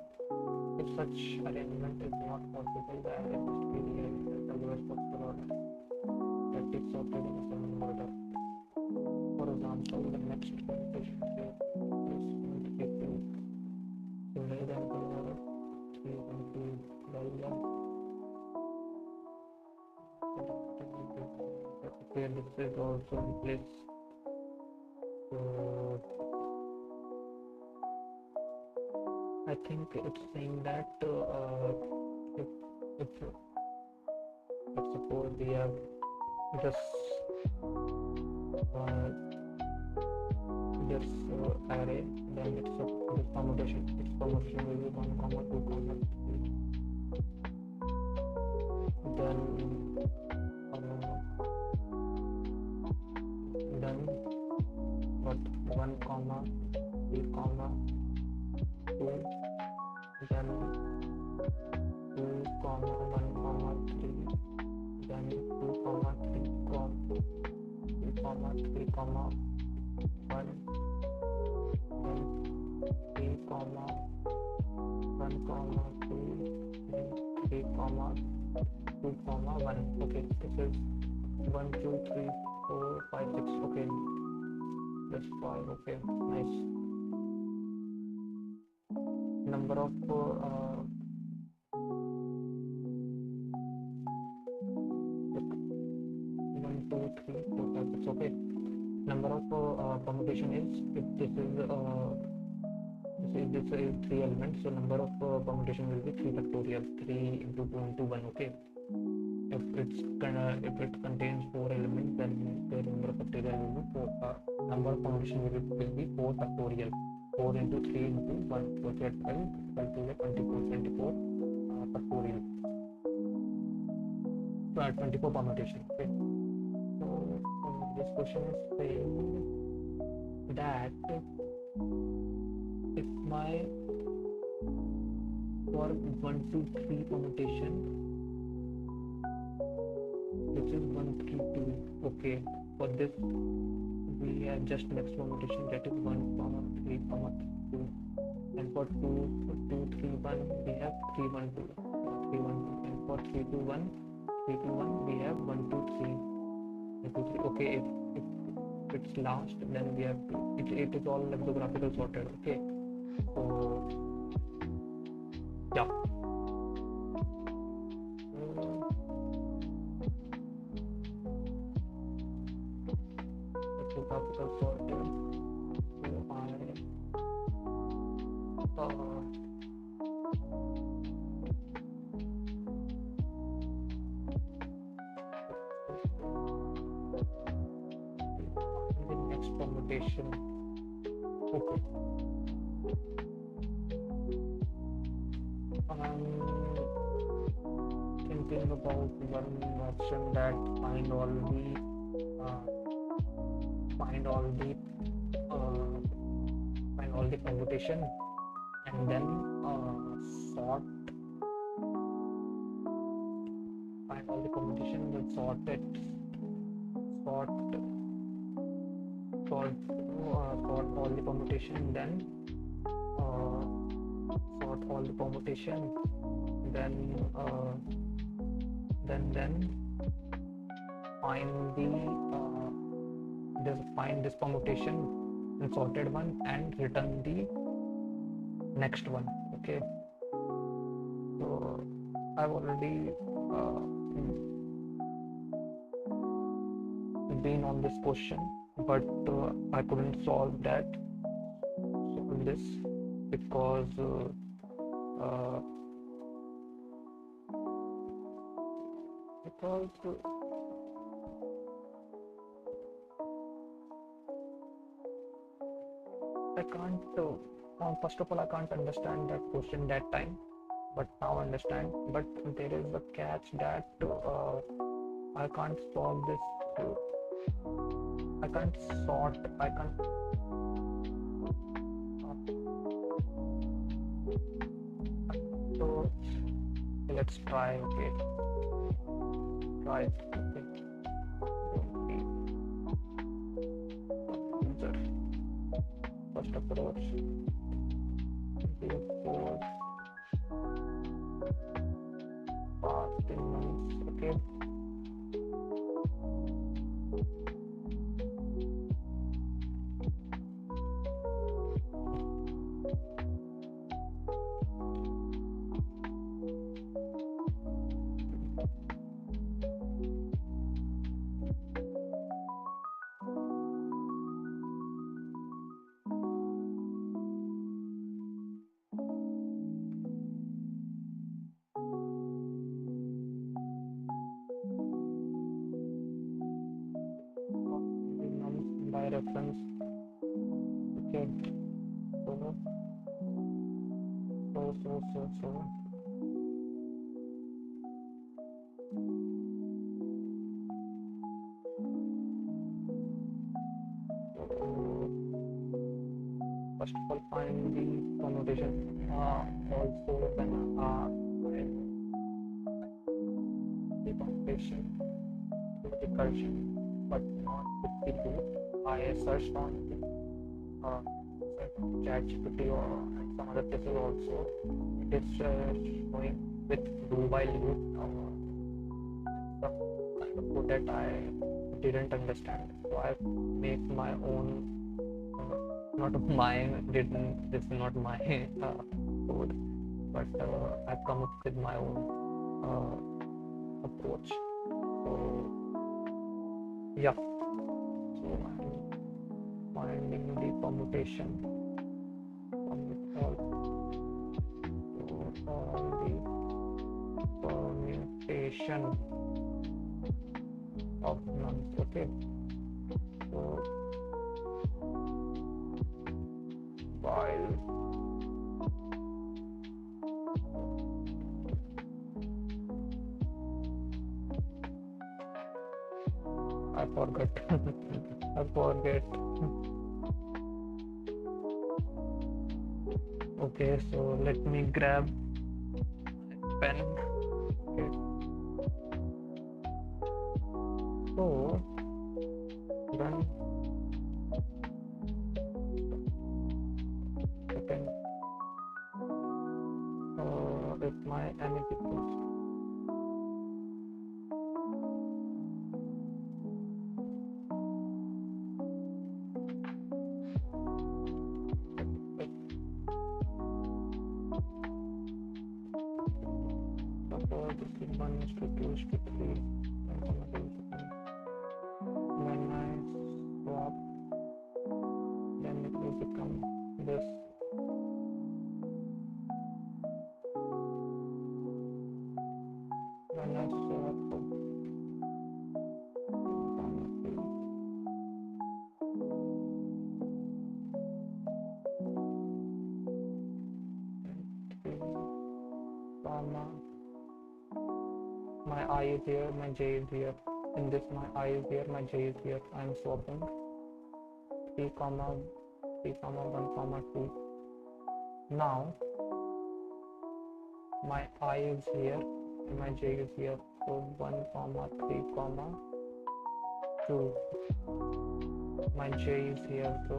If such arrangement is not possible, the array must be rearranged in the lowest possible order, that is sorted in ascending order. For example, the next permutation is 3 so rather than 3 into here this is also in place. So I think it's saying that if let's suppose we have this array, then this permutation will be 1, 2, 3. Then what 1, 3, 2, then 2, 1, 3, then 2, 3, 3, 1, then 3, 1, 2, then 3, 2, 1. Okay, this is 1, 2, 3, 4, 5, 6. Okay, that's 5. Okay, nice. Number of 1, 2, 3, 4, 5, 6. Okay, number of permutation is, if this is 3 elements, so number of permutation will be 3 factorial, 3 into 2 into 1. Okay, if it contains 4 elements, then the number of factorial will be 4. Number of permutation will be 4 factorial, 4 into 3 into 1, so that 12 to 24 factorial, 24 permutation. Okay, so this question is saying that if my for 1, 2, 3 permutation, which is 1, 3, 2. Okay, for this we have just next permutation, that is 1, 3, 2, and for 2, 3, 1 we have 3, 1, 2, 3, 1, 2, and for 3, 2, 1 we have 1, 2, 3, 1, 2, 3. Okay, if it's last, then we have to, it is all lexicographical sorted. Okay, so yeah. Lexicographical sorted. So the next permutation. Okay, I'm thinking about one option, that find all the permutation and then sort find all the permutation, then sort all the permutation, then sort all the permutation, then find this permutation and sorted one and return the next one. Okay, so I've already been on this question, but I couldn't solve this because I can't first of all I can't understand that question that time, but now I understand. But there is a catch that I can't solve this. I can't sort. So let's try. Okay, try it. Okay. User first approach. 4 past in months. Okay. The nums by reference. Okay. So. First of all, find the permutation. Also, when the permutation to the recursion, but not with the loop. I searched on ChatGPT or some other places also. It is showing with do while loop. Some kind of code that I didn't understand, so I make my own. Not mine. Didn't. This is not my code, but I come up with my own approach. So yeah. So I'm finding the permutation from all the permutation of nums. Okay. So while I forgot. I forget. Okay, so let me grab a pen. Okay. So then second, if my n is equals suppose this is 1 is to 2 is to 3, when I swap, then it will become this. When I swap comma, my I is here, my J is here. In this, my I is here, my J is here. I am swapping 3 comma 1 comma 2. Now my I is here and my J is here. So 1 comma 3 comma 2. My J is here. So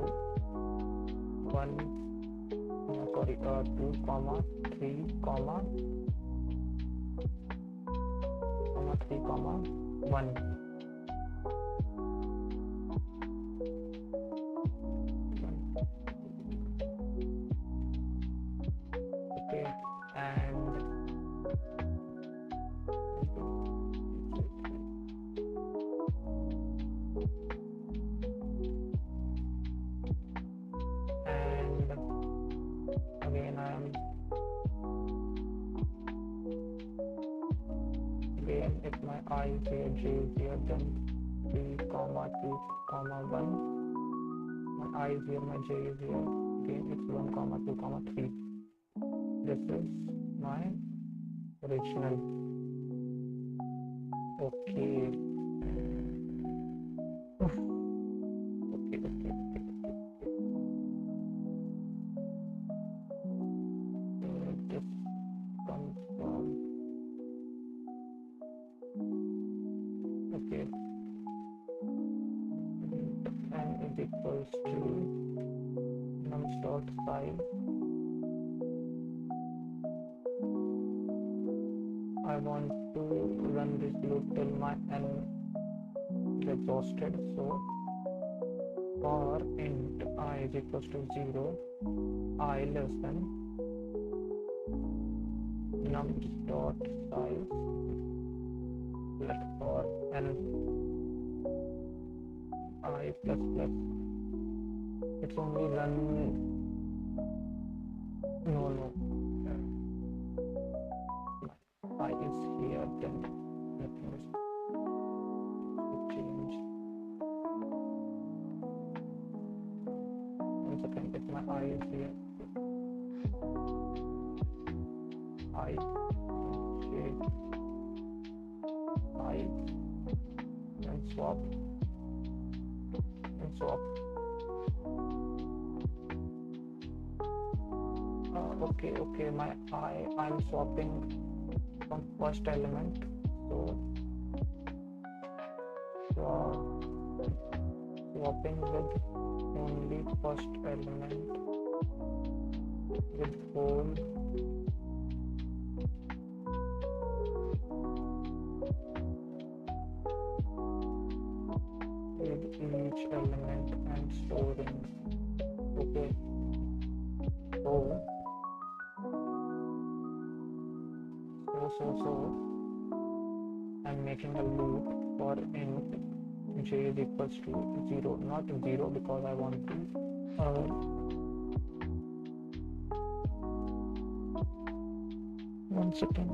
2 comma 3 comma 3 comma 1. Okay, and again if my I is here, J is here, then 3 comma 2 comma 1. My I is here, my J is here. Again it's 1 comma 2 comma 3. This is my original. Okay. Okay. This comes from okay. N is equals to nums dot size I want to run this loop till my n is exhausted. So for int I is equals to 0, I less than nums dot size, let for n I plus plus. It's only run. No, I is here, then nothing is change. One second, if my I is here, I shape I and swap. Okay, my I'm swapping from first element, so swapping with only first element with whole with each element and storing. Okay, so I'm making a loop for int j is equals to 0, not 0 because I want to one second.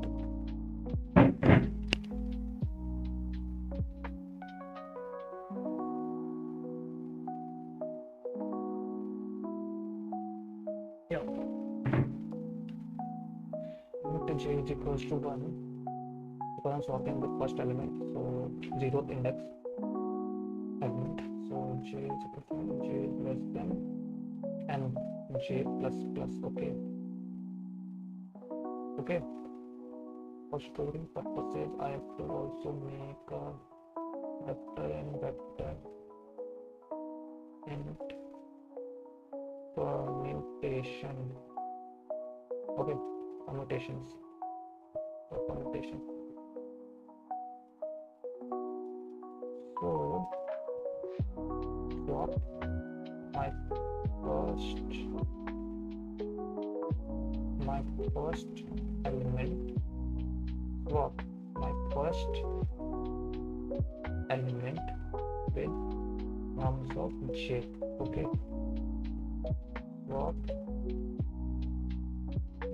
Yeah, int j is equals to 1 because I'm swapping with first element, so 0th index element, so j is equal to j is less than n j plus plus. Okay, for storing purposes I have to also make a vector and vector int permutation. Okay, permutation. So swap my first element, swap my first element with nums of j. Okay, swap,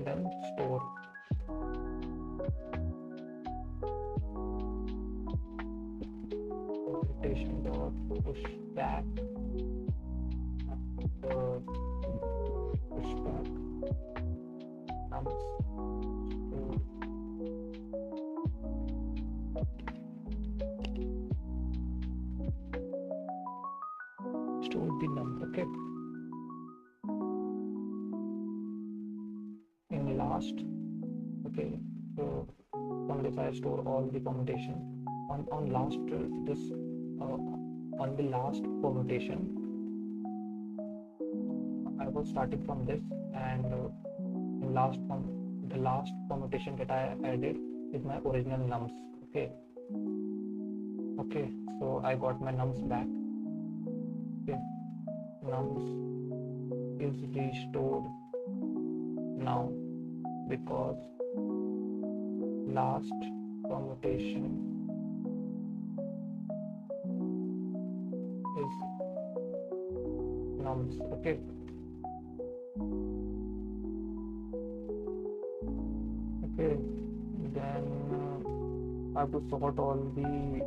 then store. Permutation dot push back nums store the num. Okay, in last. Okay, so from this I store all the permutation on last this on the last permutation I was starting from this, and in the last permutation that I added is my original nums. Okay, so I got my nums back. Okay, nums is restored now because last permutation is nums. Okay, then I have to sort all the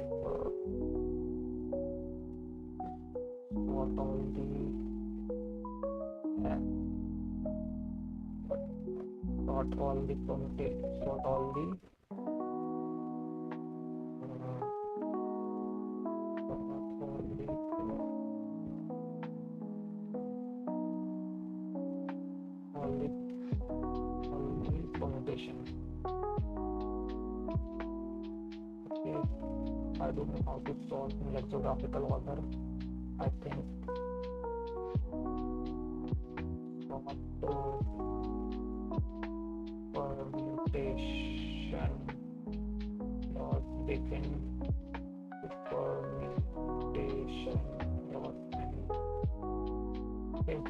permutation. Okay, I don't know how to solve in lexicographical order. I think sort permutation dot begin permutation dot end. Okay.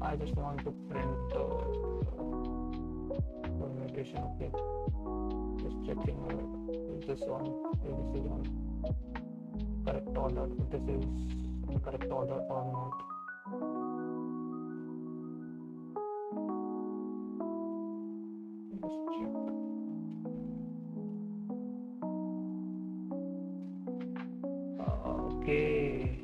I just want to print permutation. Okay, just checking is this on, if this is on correct order, if this is in correct order or not. Just check. Okay.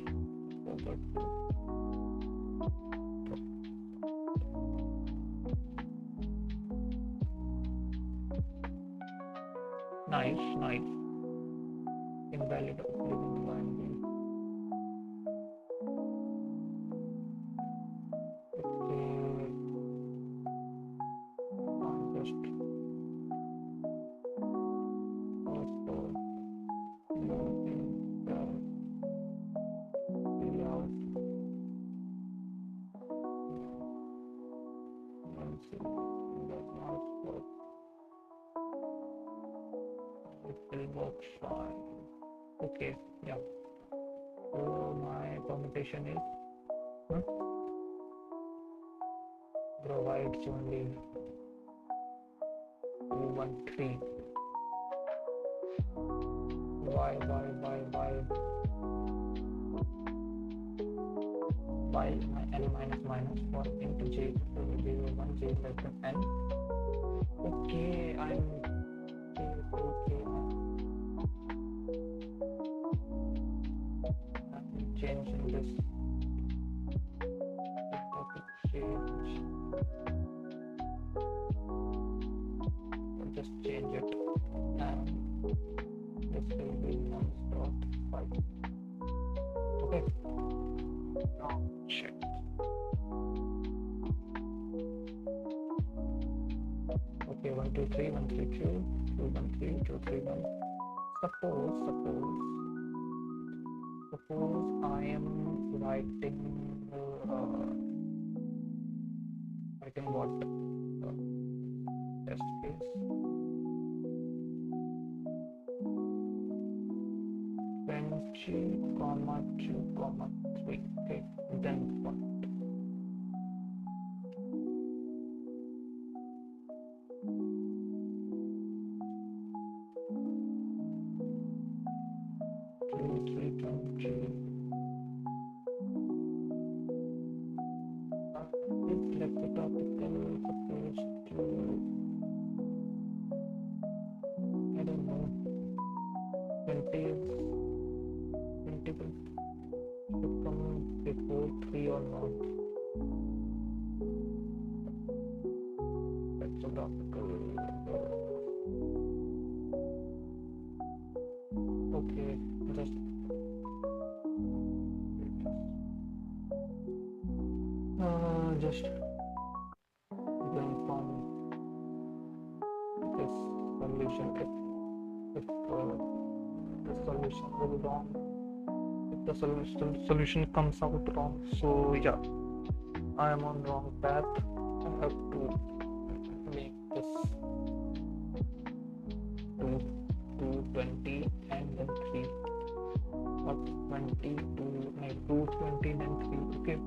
Nice, nice. Invalid occlusion binary. Okay. I'm just also moving the layout and see that mouse work. It will work fine. Okay, yeah. So my permutation is provides only 213. Why n minus minus for into j, so 0 1 j less than n. Okay, I'm changing this. Change. Just change it, and this will be nums.5. Okay. Now check. Okay, 1 2 3 1 3 2 2 1 3 2 3 1. Suppose I am writing what test case 20, comma 2, comma 3. Okay, then what? Okay, just going from this solution. If the solution will wrong, if the solution comes out wrong, so yeah, I am on wrong path. I have to make this 220 and then 3, or 20 to like 220 then 3. Okay.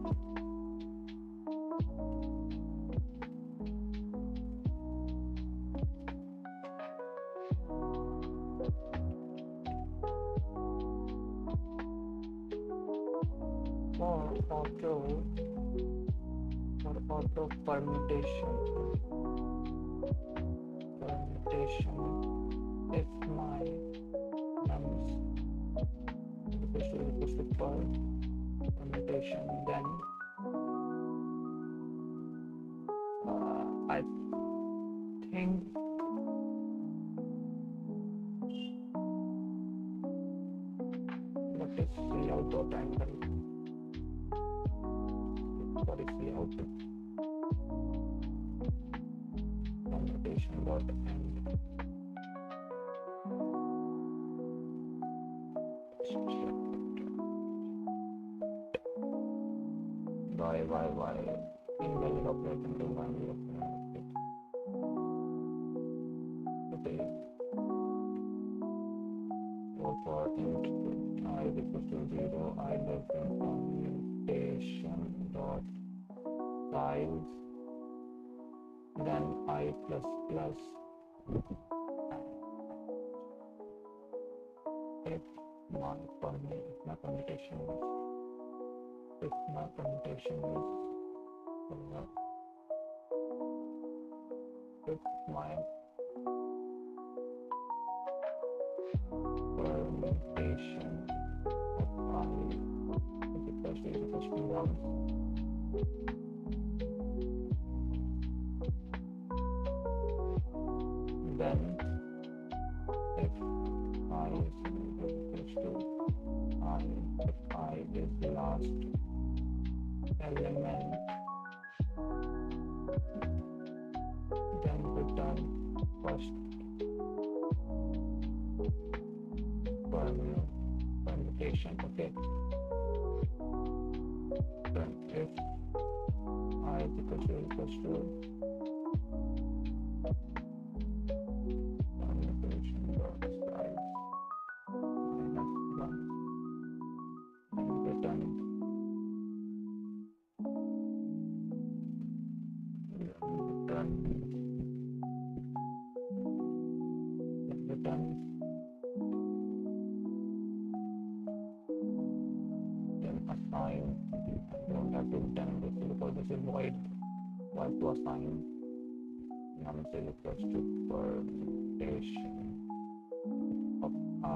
For auto permutation, if my nums is equals to permutation, then I think what is cout dot angle? What is cout? Permutation dot end. Why invalid operation to binary operation. Okay. So for int I is equal to 0, I less than commutation dot size, then I plus plus, if my commutation is if my permutation of I is equal to none, then if I is equal to I, if I is the last element, then return first permutation. Okay. Then if I is equal to permutation dot size minus 1, and return then assign. I don't have to return this because this is void. So I have to assign num is equals to permutation of I,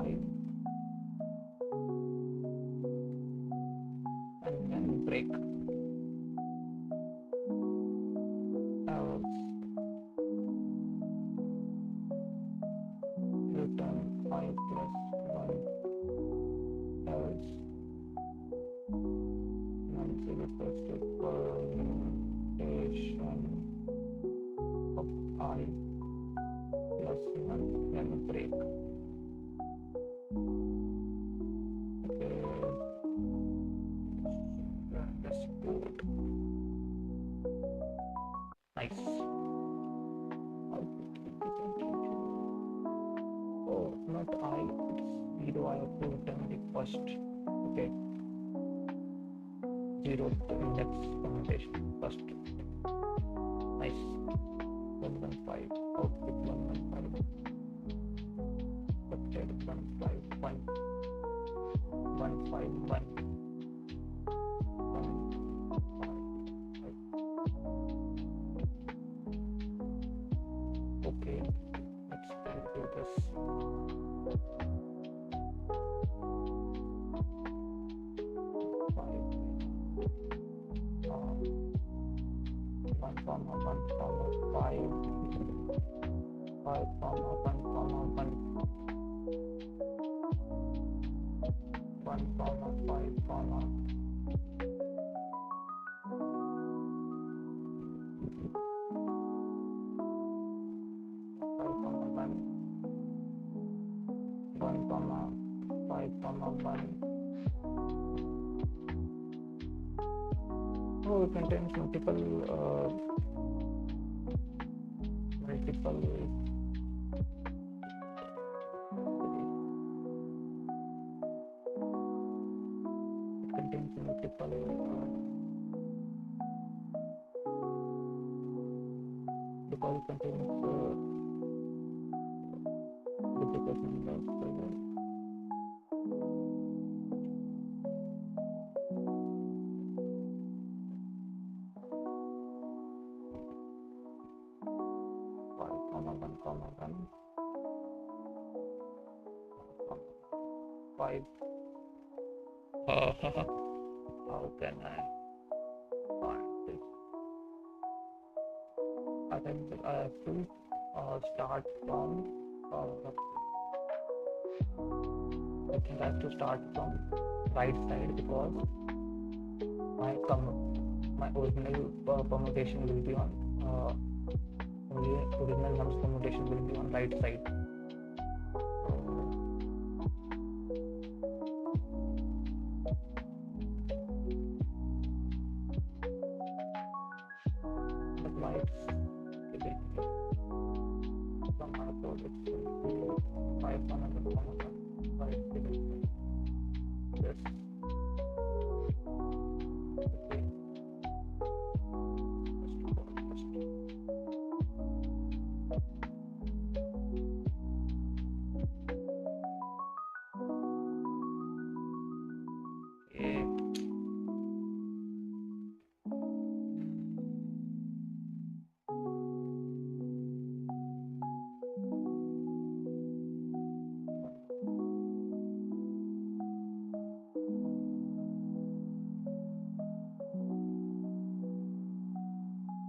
and then break, else return I plus 1, else num is equals to permutation of I plus 1, then break. Okay, that's good. Nice. Oh, not I, it's 0. I have to return the first. Okay, 0th index permutation first. Nice. 115, output 115, subject 151, 151, 155. Okay, let's do this. 1, 1, 5, 5, 1, 1, 1, 5, 1, 5, 1. Oh, it contains multiple because it contains duplicate numbers. Five. How can I find this? I think I have to start from. I think I have to start from right side because my original permutation will be on only original nums permutation will be on right side. But why it's giving me some code? it's going to be 5 100 comma 5 this. Okay.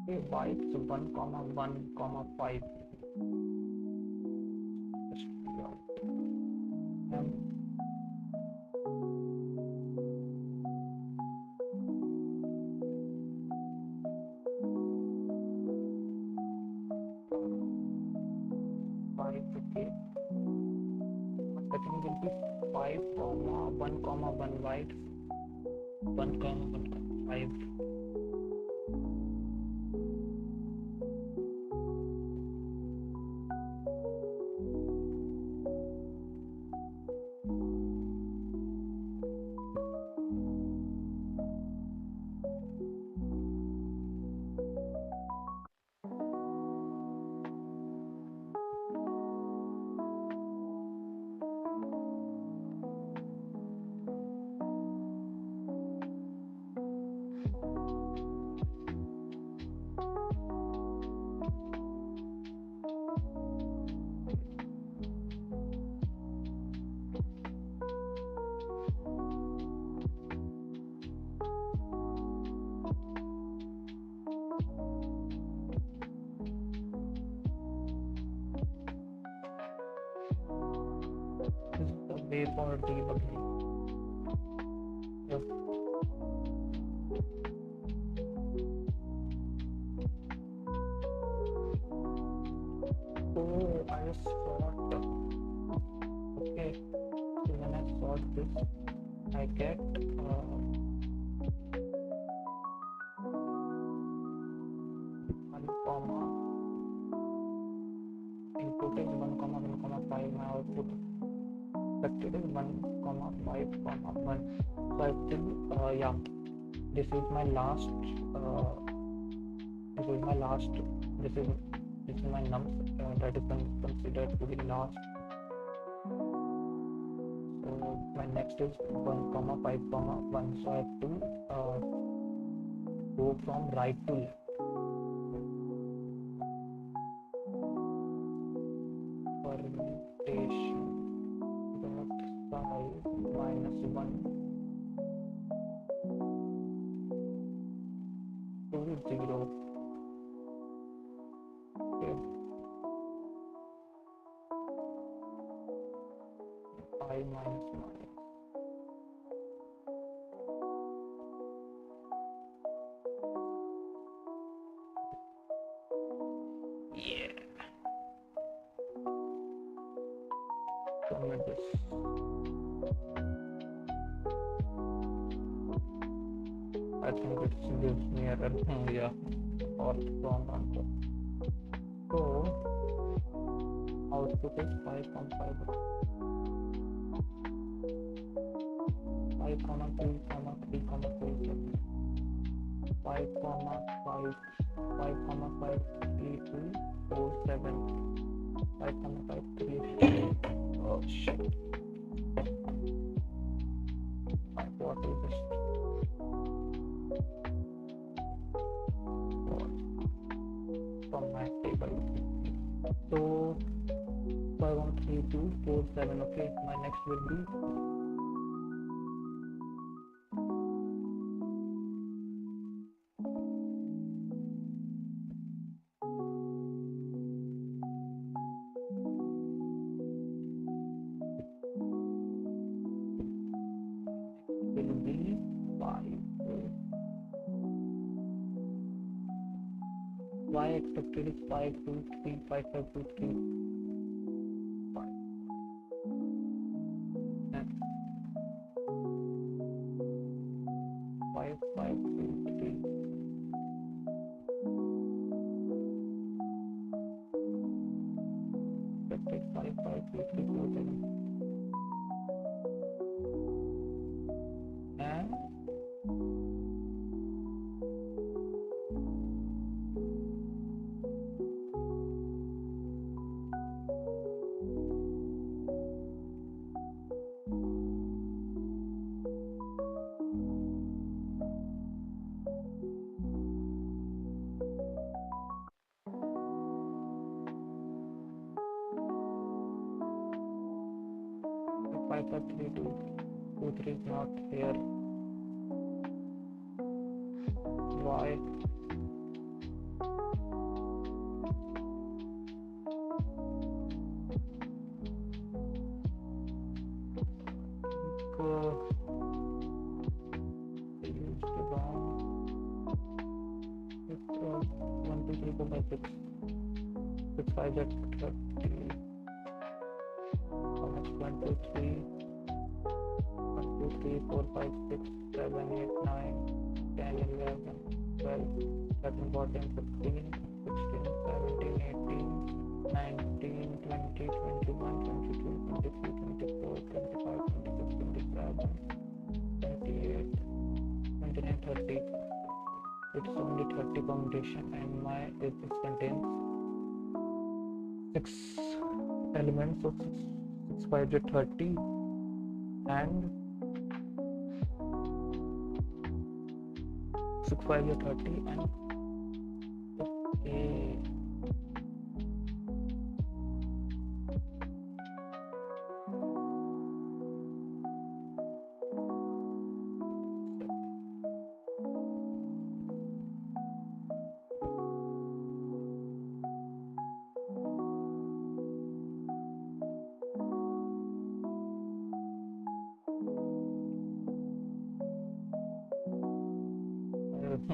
Okay, whites 1 comma 1 comma 5. Just figure out. And 5, okay. Second will be 5 comma 1 comma 1 whites 1 comma 1 comma 5. This is the way for debugging. Yep. Oh, I just thought. Okay, so when I sort this, I get 1 comma input is 1 comma 1 comma 5. My output expected is 1 comma 5 comma 1. So I still yeah. This is my last. This is my last. This is my nums that is considered to be last. So my next is 1 comma 5 comma 1. So I have to go from right to left. Permutation dot size minus 1 to 0. Okay. 5 minus 9. Yeah. Submit this. I think it gives me error. Yeah. Or wrong answer. So output is 5 comma 5. 5 comma 2 comma 3 comma 4 7. 5 comma 5 5 comma 5 3 2 4 7. 5 comma 5 3 oh shit. What is this? From my table. So 5 1 3 2 4 7. Okay, my next will be will be 5. Y expected is 5 2 3 5 5 2 3 5. Next 5 5 2 3. Expected 1.553347 and 553223 is not here. Why? I used the wrong. It was 1, 2, 3, 4, 5, 6. 6, 5, 30. How much? 1, 2, 3. 1, 2, 3, 4, 5, 6, 7, 8, 9, 10, 11, 12, 13, 14, 15, 16, 17, 18, 19, 20, 21, 22, 23, 24, 25, 26, 27, 28, 29, 30. It's only 30 permutation, and my it contains 6 elements of 6 5 30 and 6 5 30 and okay.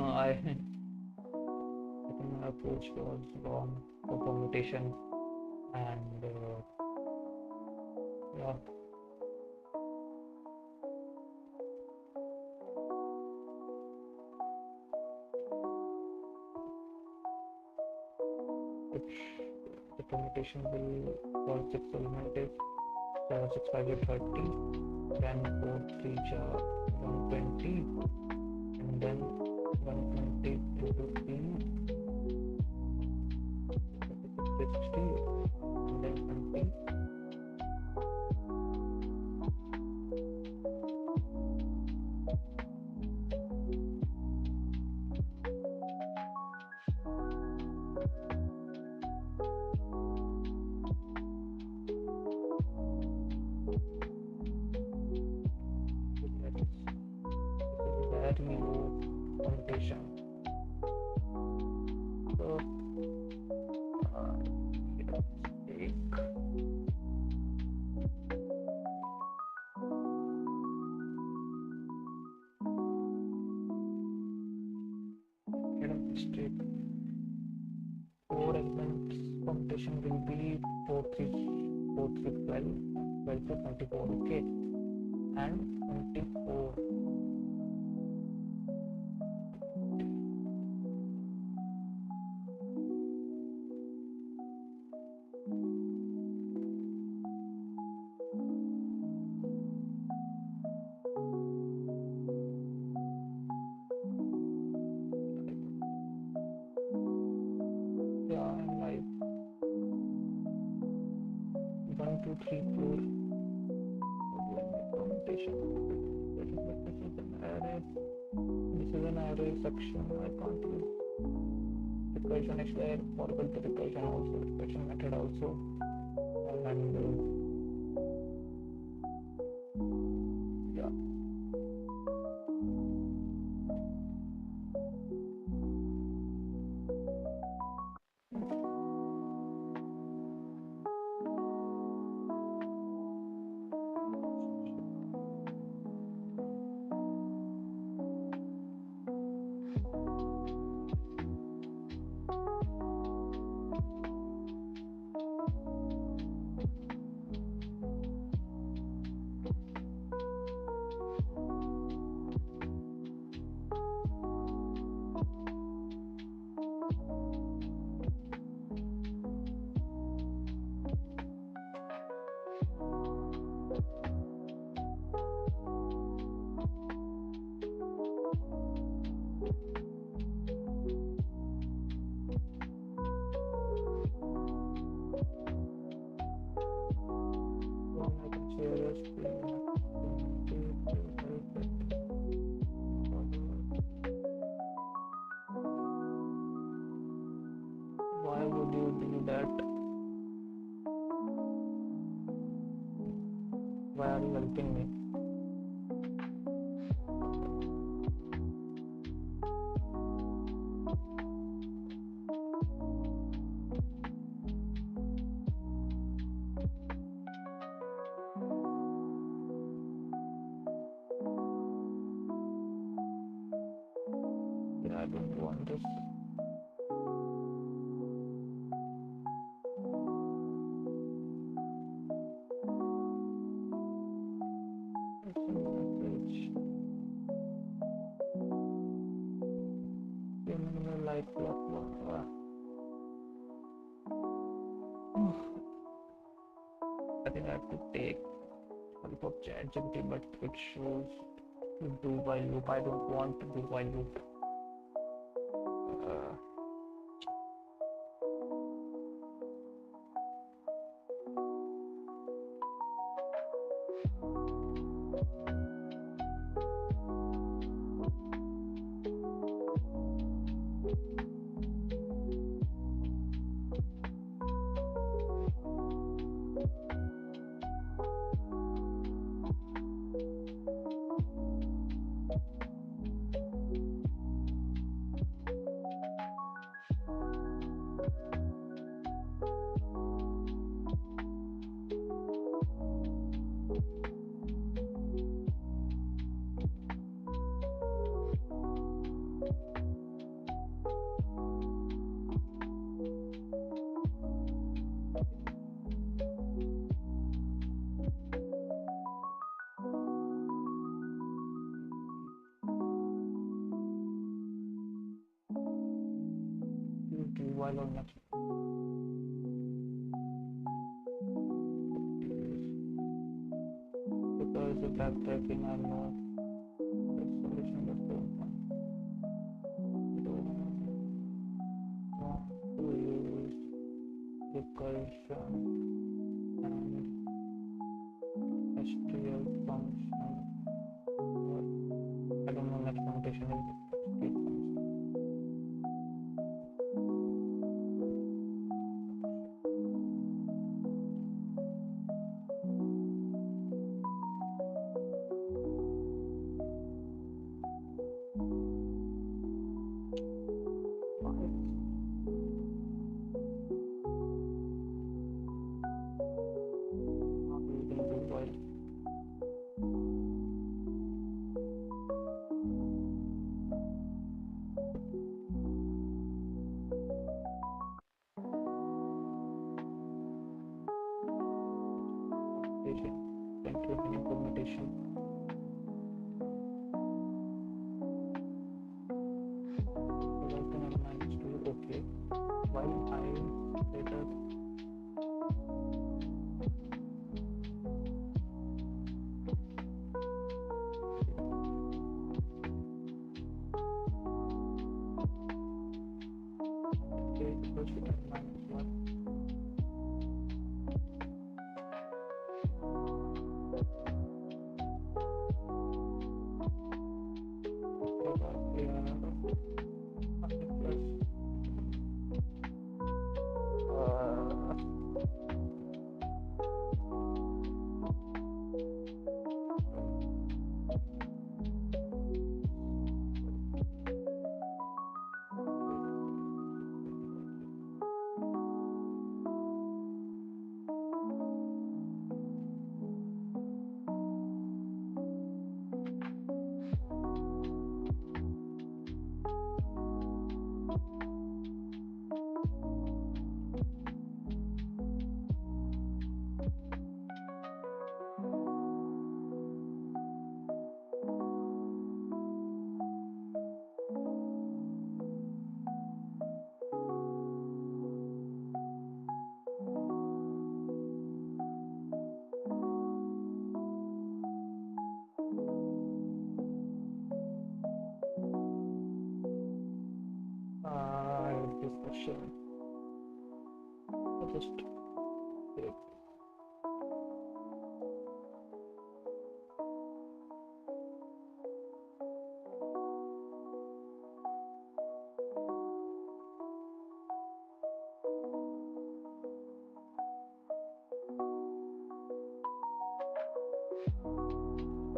I think my approach was wrong for permutation, and yeah, which the permutation will for 6 element is 6 5 30, then 4 3 120, and then 120 into 3 60, and then 20. Very low permutation. So take mistake. 4 elements permutation will be 4 3 4 3 12 12 to 24, okay, and 24. Yeah, and like 1 2 3 4 permutation. This is an array. This is an array section. I can't use recursion. Actually, I forgot the recursion also, recursion method also, and yeah. I can share your screen. Why would you do that? Why are you helping me? Yeah, I don't want this. It's a message. Human light block. I think I have to take help of ChatGPT, but it shows do while loop. I don't want to do while loop. Uh, you do while or not. Because the backtracking, I'm not the solution, but don't want to use recursion and STL function. I don't know next notation is STL function. Thank you for implementation. Welcome and manage to okay. While I later okay, first and minus one.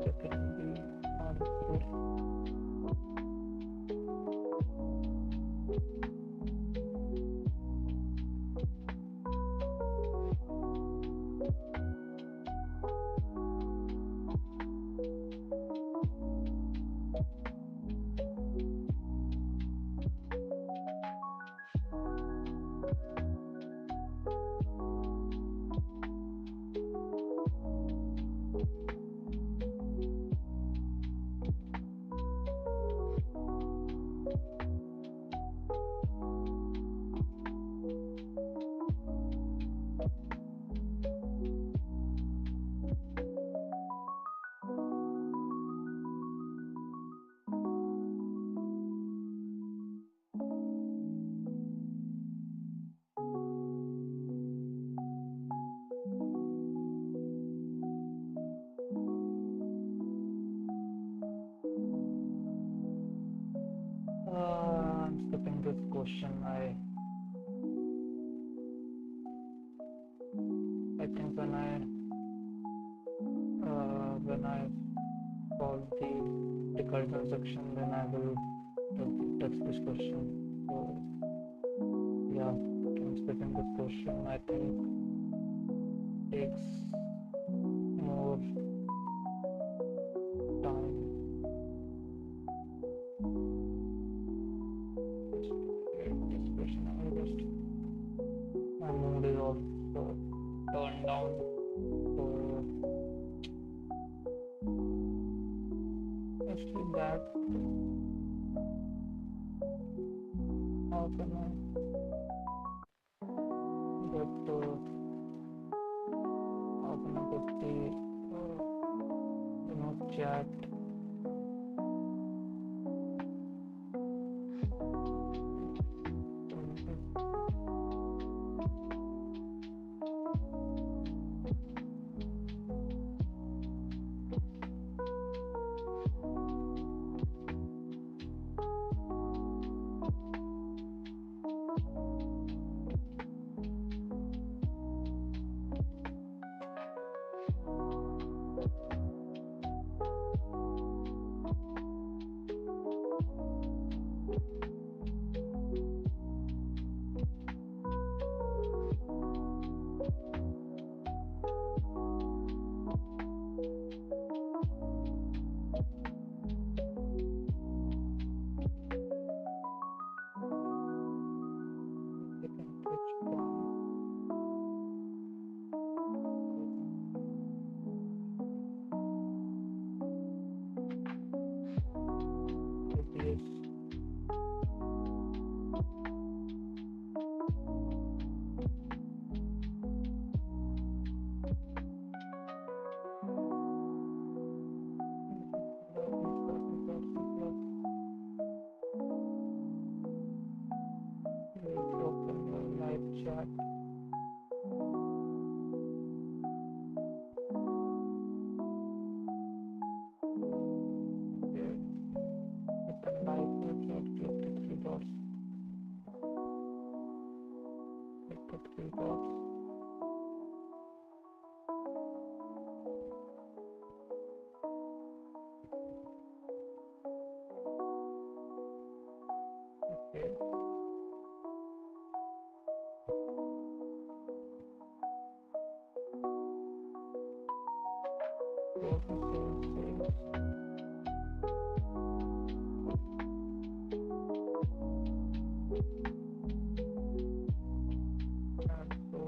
Second be answer. I'm skipping this question. I think when I solve the recursion section, then I will touch this question. So yeah, I'm skipping this question. I think takes more time. This question I will just, my mood is also turned down. So let's do that. How can I get how can I get the chat? Chat. Okay. Hit the like button, click the three dots. Hit the three dots. Okay. Go to save. And so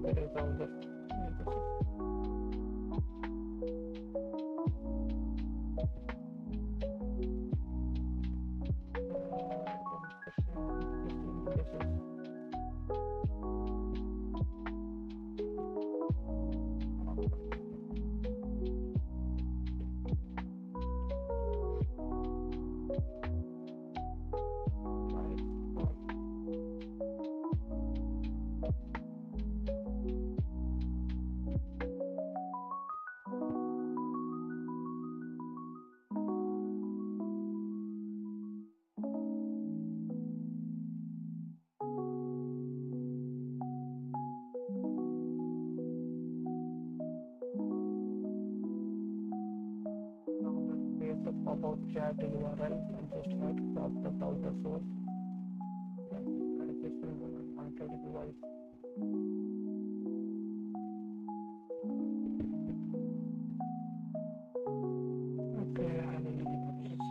there is all the about chat URL and just add from the browser source. And this will be an unwanted device. Okay, I will leave this.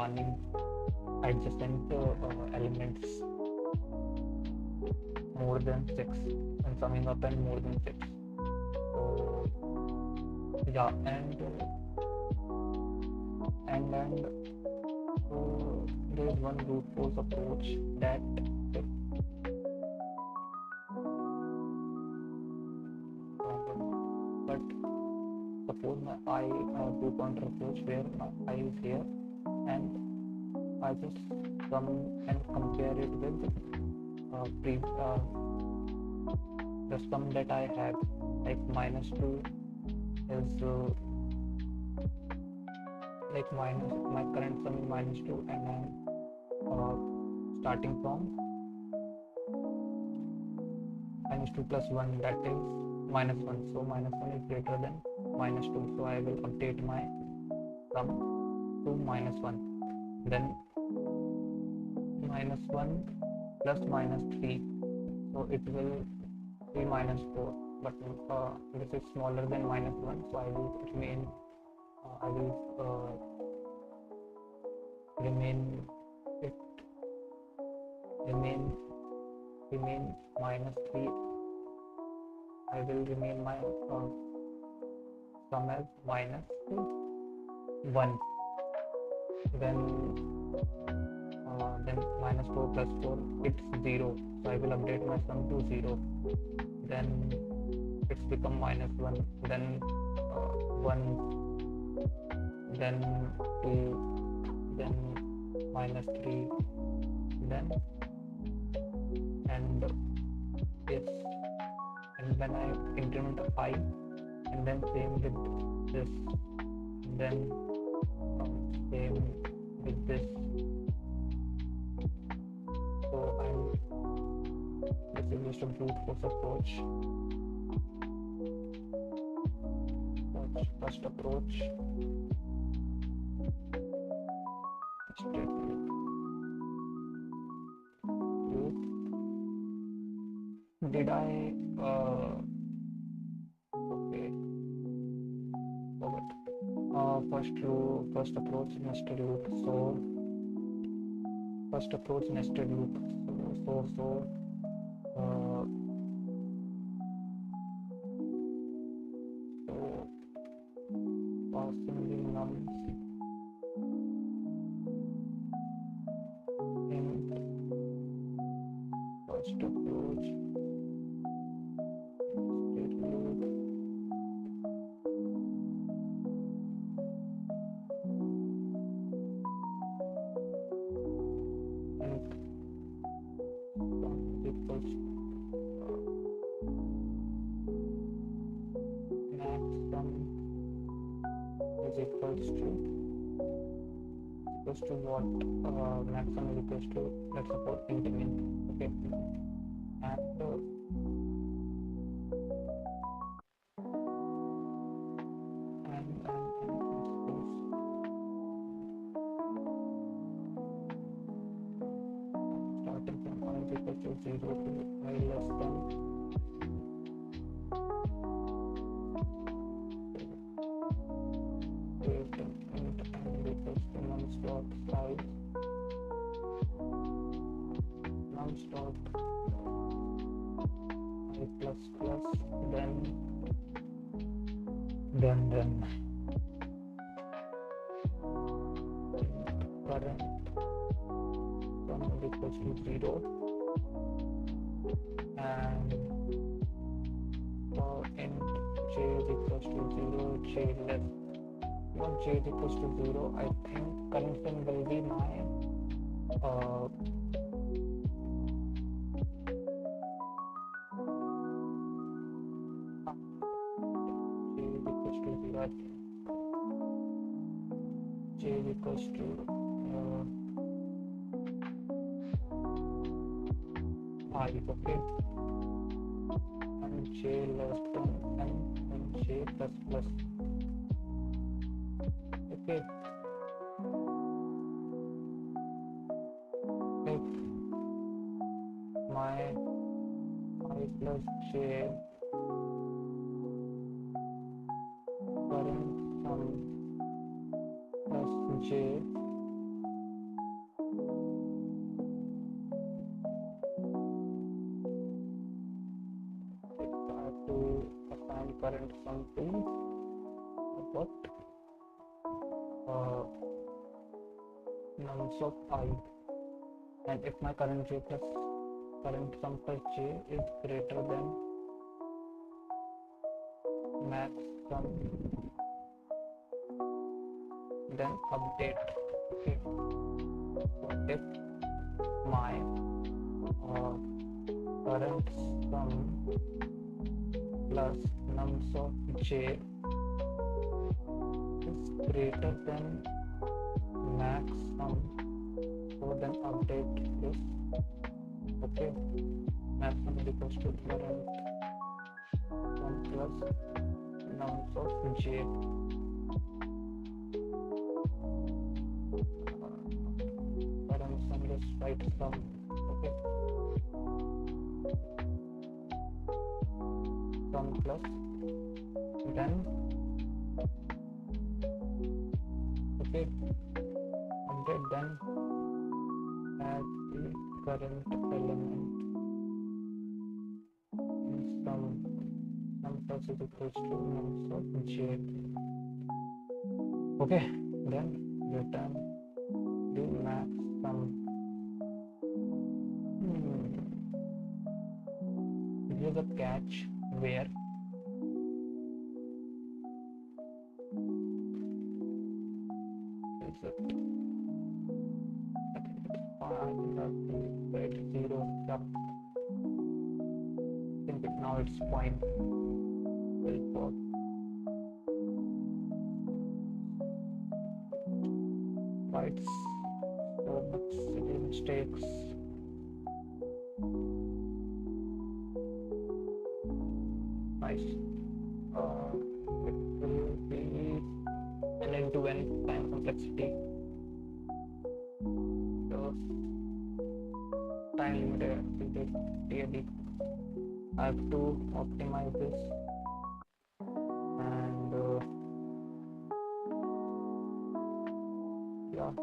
combining adjacent elements more than 6 and summing up and more than 6. So yeah, and so there is one brute force approach that if but suppose my I two pointer approach where my I is here and I just come and compare it with the sum that I have, like -2 is like minus my current sum is -2 and I'm starting from -2 plus 1, that is -1. So -1 is greater than -2, so I will update my sum to -1. Then -1 plus -3, so it will be -4, but this is smaller than -1, so I will remain it remain -3. I will remain my sum as -1. Then -4 plus 4, it's 0, so I will update my sum to 0. Then it's become -1, then 1, then 2, then -3, then and yes, and when I increment I, and then same with this, then same with this. So this is just a brute force approach. First approach, did I okay, forgot. First approach nested loop. So first approach nested loop. So passing the nums in first approach nested loop. And equals max sum is equals to what? Max sum is equals to, let's suppose, int min. Okay, and starting from I is equals to 0 to I less than int and equals to nums dot size, nums dot I plus plus, then current sum is equals to 0, and for int j is equals to 0, j less, not j is equals to 0, I think current sum will be my j is equals to I, okay, and j less than n and j plus plus, okay. If my I plus j current sum plus j nums of I, and if my current sum plus j is greater than max sum, then update. Okay, so if my current sum plus nums of j is greater than max sum, so then update this. Okay, max sum is equals to current sum plus nums of j. Current sum, just write sum. Okay, sum plus, then okay, update, then add the current element in sum plus is equals to nums of j. Okay, then return the max sum. Here's a catch where is it? I think it's fine. Right, 0. Yeah. I think now it's fine. Will work. Right. So much silly mistakes. Nice. It will be an end-to-end time complexity. So time limited really. I have to optimize this, and yeah.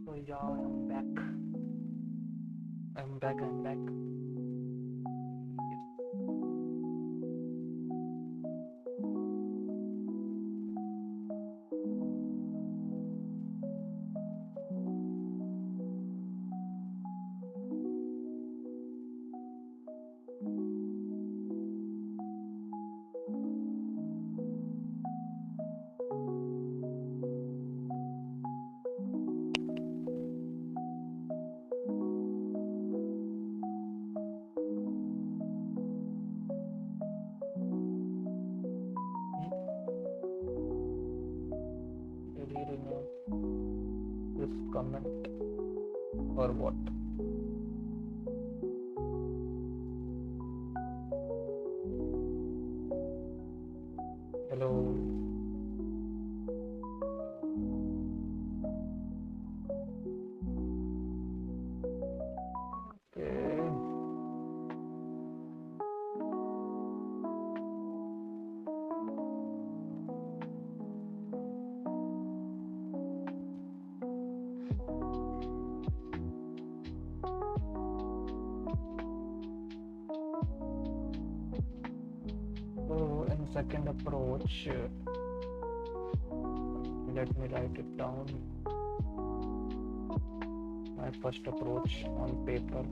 So yeah, I'm back. I'm back. Did you remove this comment or what? Hello. Okay. So in second approach, let me write it down. My first approach on paper.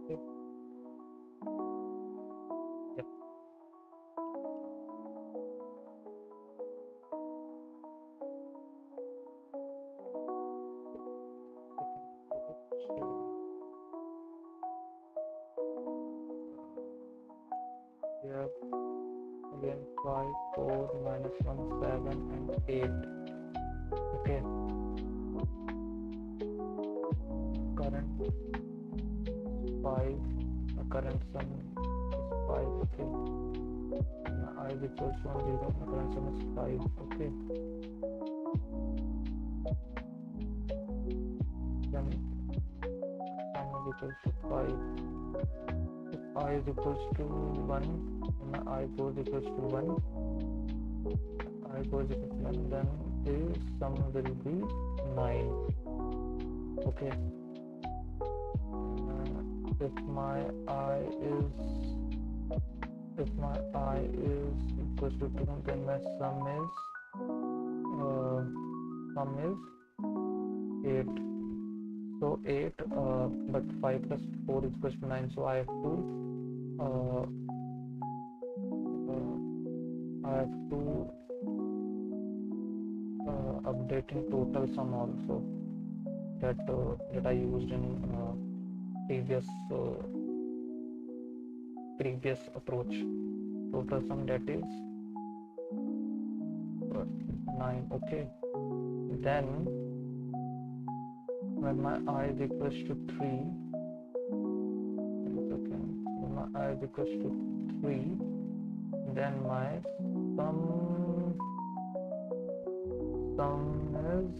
Yep. Yep. Again 5, 4, -1, 7 and 8. Okay. Current 5. The current sum is 5. Okay. I is equals to 0. The current sum is 5. Okay. Then sum is equals to 5. If I is equals to 1, and I goes equals to 1, I goes equals to 1, then the sum will be 9. Okay. If my I is equals to 2, then my sum is 8. So 8, but 5 plus 4 is equals to 9. So I have to updating total sum also, that I used in previous approach. Total sum, that is 9. Okay, then when my I is equals to 3, okay, when my I is equals to 3, then my sum is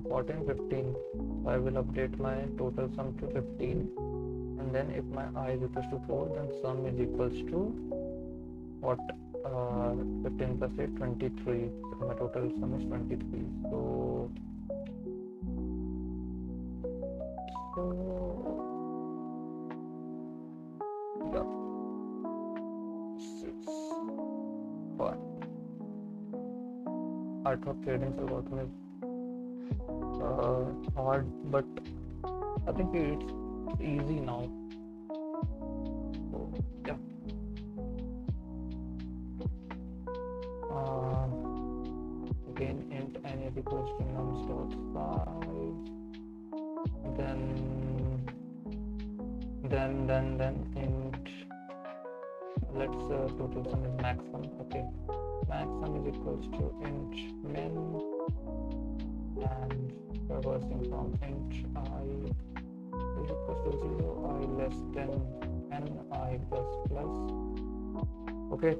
14, 15. So I will update my total sum to 15, and then if my I is equals to 4, then sum is equals to what? 15 plus 8, 23. So my total sum is 23. So yeah, it's fun. I thought trading algorithm is hard, but I think it's easy now. So yeah. Again, int n is equals to nums dot size. Then int, let's total sum is max sum. Okay, max sum is equals to int min, and reversing from int I is equals to 0, I less than n, I plus plus. Okay,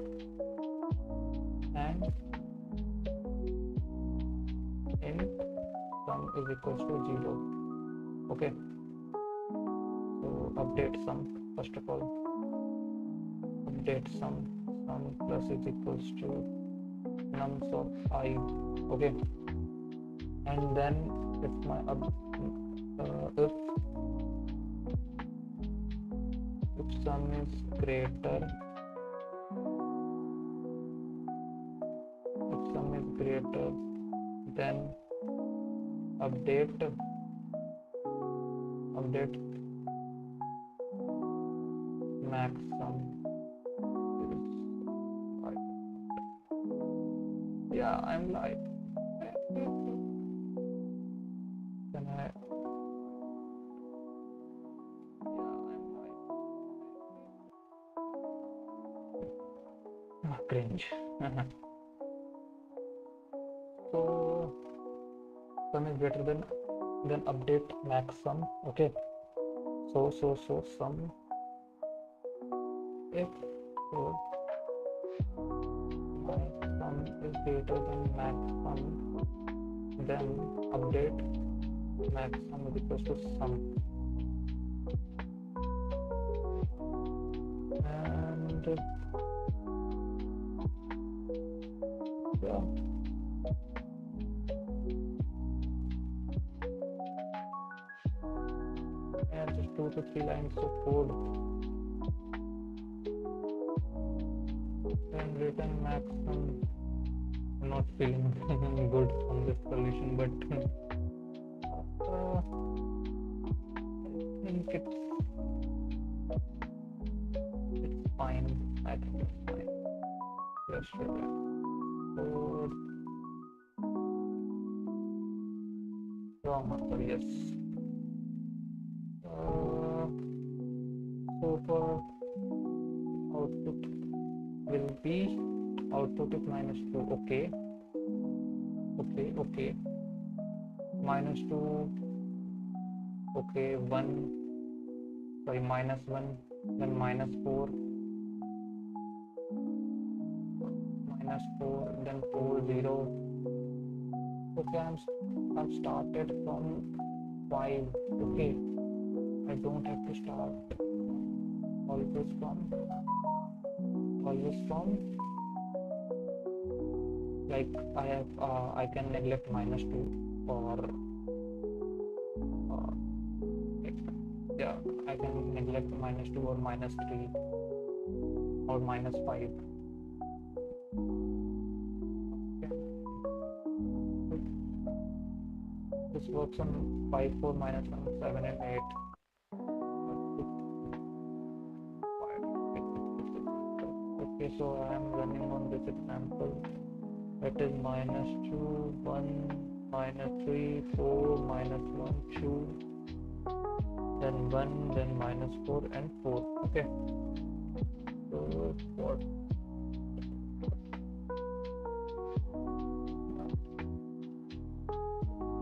and int sum is equals to 0. Okay, so update sum. First of all, update sum plus is equals to nums of I. Okay, and then if my if sum is greater, then update max sum. Yeah, I'm live. Can I? Yeah, I'm live. Cringe. So sum is greater than update max sum. Okay, so sum, if my sum is greater than max sum, then update max sum is equals to sum, and yeah, and just 2 to 3 lines of code, and written max sum. I'm not feeling good on this solution, but I think it's fine. I think it's fine. Yes, sure. Code. Wrong answer, yes. So for output will be, output is -2. Okay, -2. Okay, 1, sorry, -1, then -4, then 4, 0. Okay, I'm started from 5. Okay, I don't have to start always from like I can neglect -2, or yeah, I can neglect -2 or -3 or -5. Okay. This works on 5, 4, -1, 7 and 8. Okay, so I am running on this example. That is minus 2, 1, minus 3, 4, minus 1, 2, then 1, then minus 4 and 4. Okay. So what?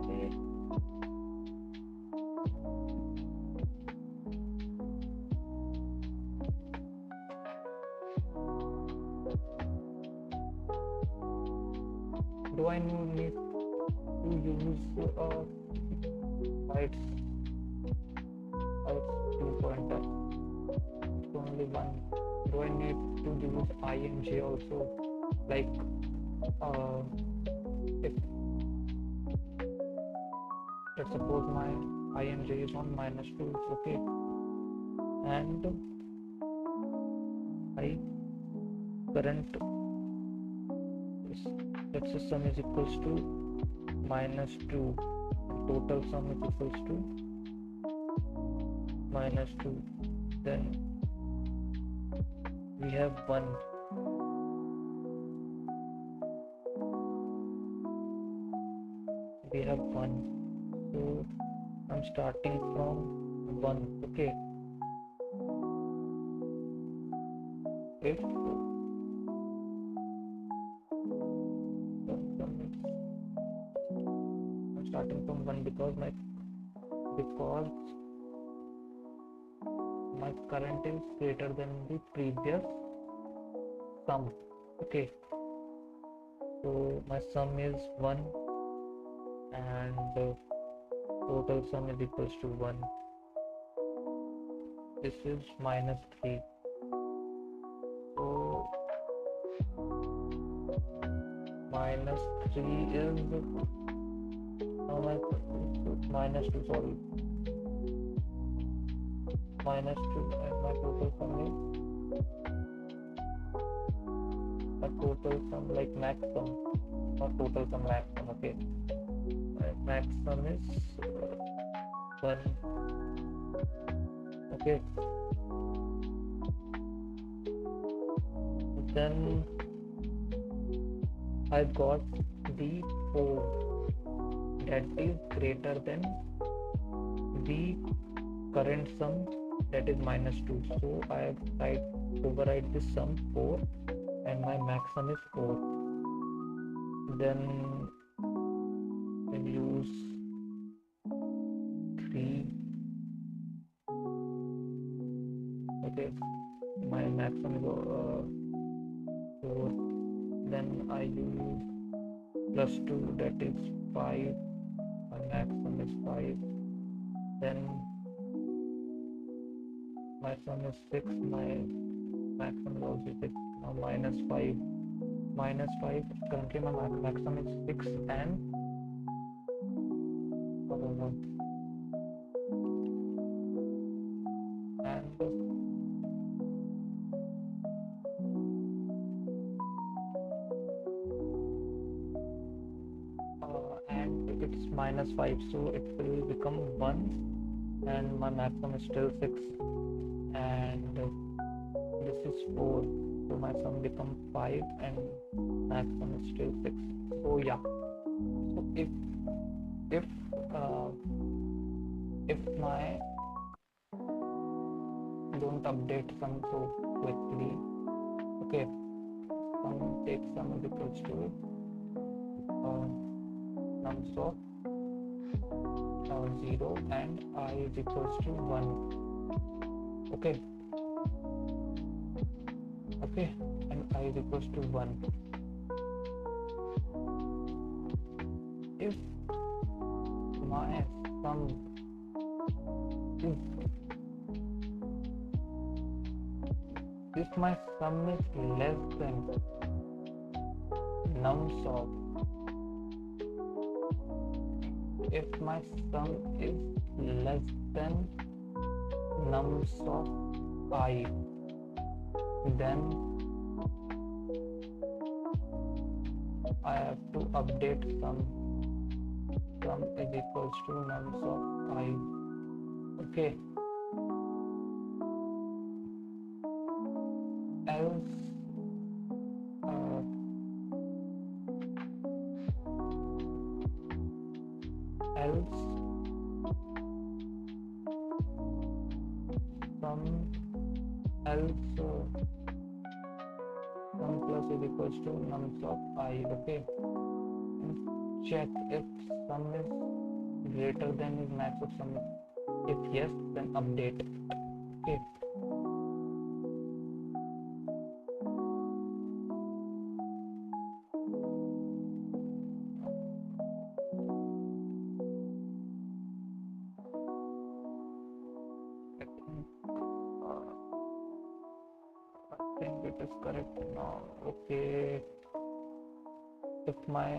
Okay. Do I need to use bytes 2 pointer? It's only one. Do I need to use ing also? Like if let's suppose my ing is on minus 2, okay, and I current is, let's say sum is equals to minus 2, total sum is equals to minus 2, then we have 1. We have 1, so I'm starting from 1. Okay, if I'm starting from 1 because my current is greater than the previous sum. Okay, so my sum is 1 and total sum is equals to 1. This is minus 3, so minus 3 is minus 2, sorry, minus 2, and my total sum is like max sum, not total sum, max sum. Okay, my max sum is 1. Okay, then I got the 4 that is greater than the current sum, that is minus 2. So I override this sum 4 and my max sum is 4. Then we'll use 3. Okay, my max sum is 4. Then I use plus 2, that is 5. My max sum is 5. Then my sum is 6. My max sum is also 6. Now minus 5. Currently my max sum is 6 and and it's minus 5, so it will become 1 and my max sum is still 6, and this is 4, so my sum becomes 5 and max sum is still 6. So yeah, so if my don't update sum so quickly, okay, sum takes sum is equals to nums of 0 and I is equals to 1. Okay, and I is equals to 1. If my sum is less than nums of, if my sum is less than nums of I, then I have to update sum is equals to nums of I. Okay, else sum plus is equals to nums of I. Okay, and check if sum is greater than is max of sum. If yes, then update. Okay. I think it is correct now. Okay, if my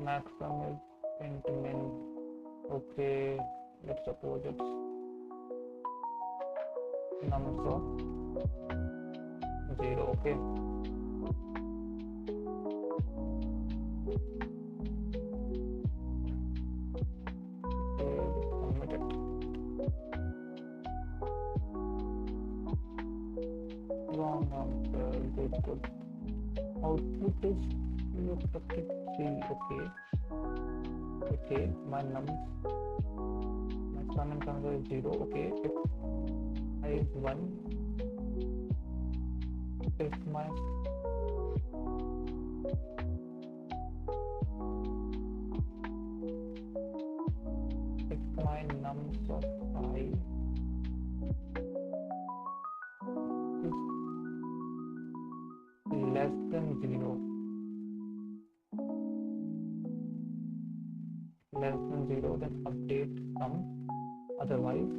maximum is int min, okay, let's suppose it's nums of 0. Okay, submit it. Wrong answer. Good. Output is you expected 3. Okay, my sum and sum is 0. Okay, if I is 1, if my nums of 5 is less than 0, then update sum, otherwise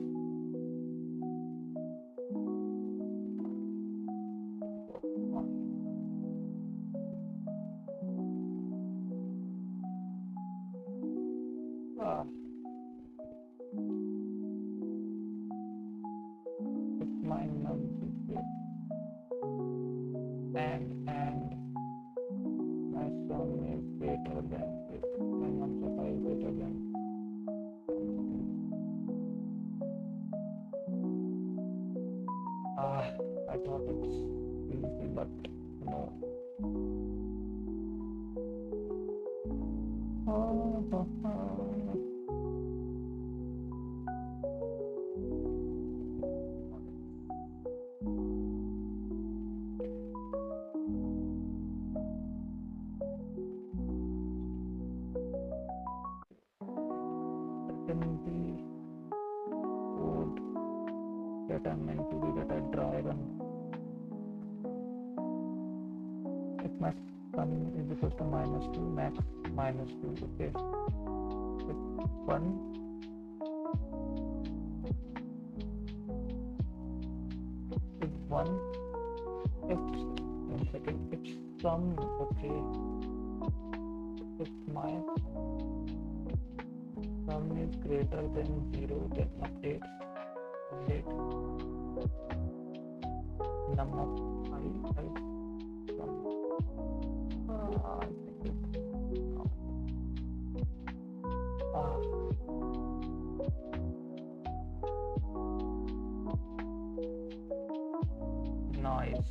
if my nums is and my sum is greater than, if my nums of 5 is greater than, I thought it's easy, but no. Secondly, code that I meant to be that I try run. If my sum is equal to -2, max -2. Okay, if 1 if 1 if one second, if sum, okay, if my sum is greater than 0, then update num of I sum. I think it, nice.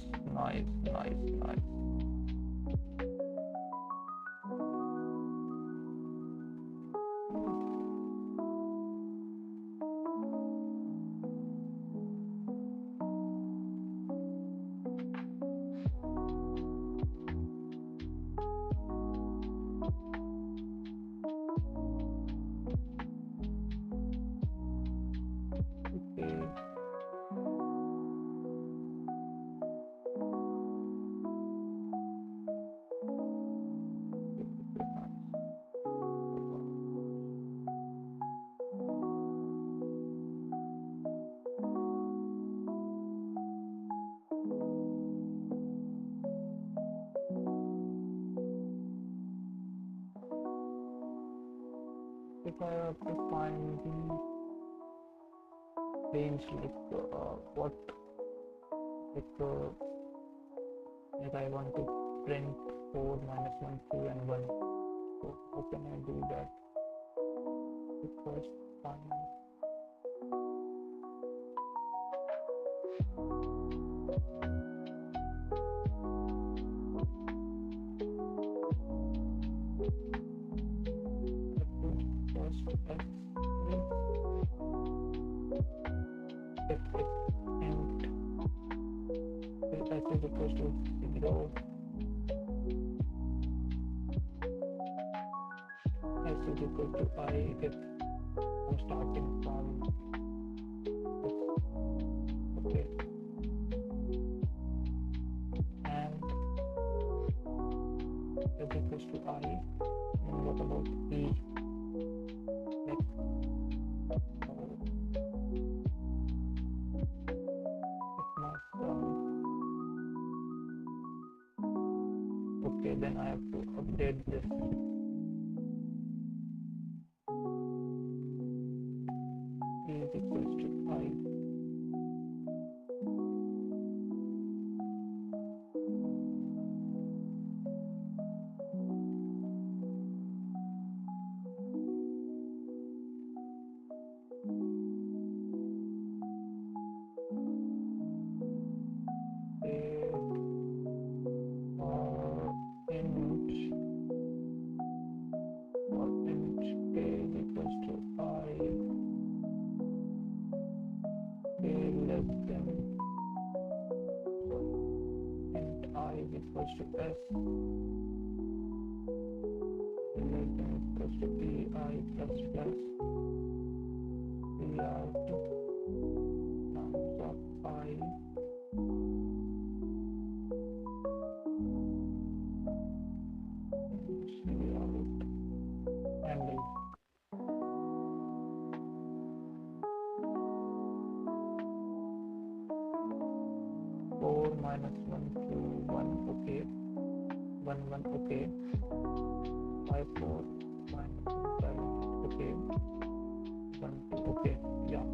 Okay. If I have to find the range, like what, like I want to print 4, -1, 2 and 1, so how can I do that? First find first X if int s is equals to 0, s is equal to I if I'm starting from this. Okay, and s equals to I, and what about e? Like, if my sum, okay, then I have to update this. E is equals to I. Int or int k is equals to I, k less than, int I is equals to s less than equals to ei plus plus out nums of I out angle. 4 minus 1 to 1, okay, 1 1, okay, 5 4 minus 7, okay, 1 2, okay, yeah.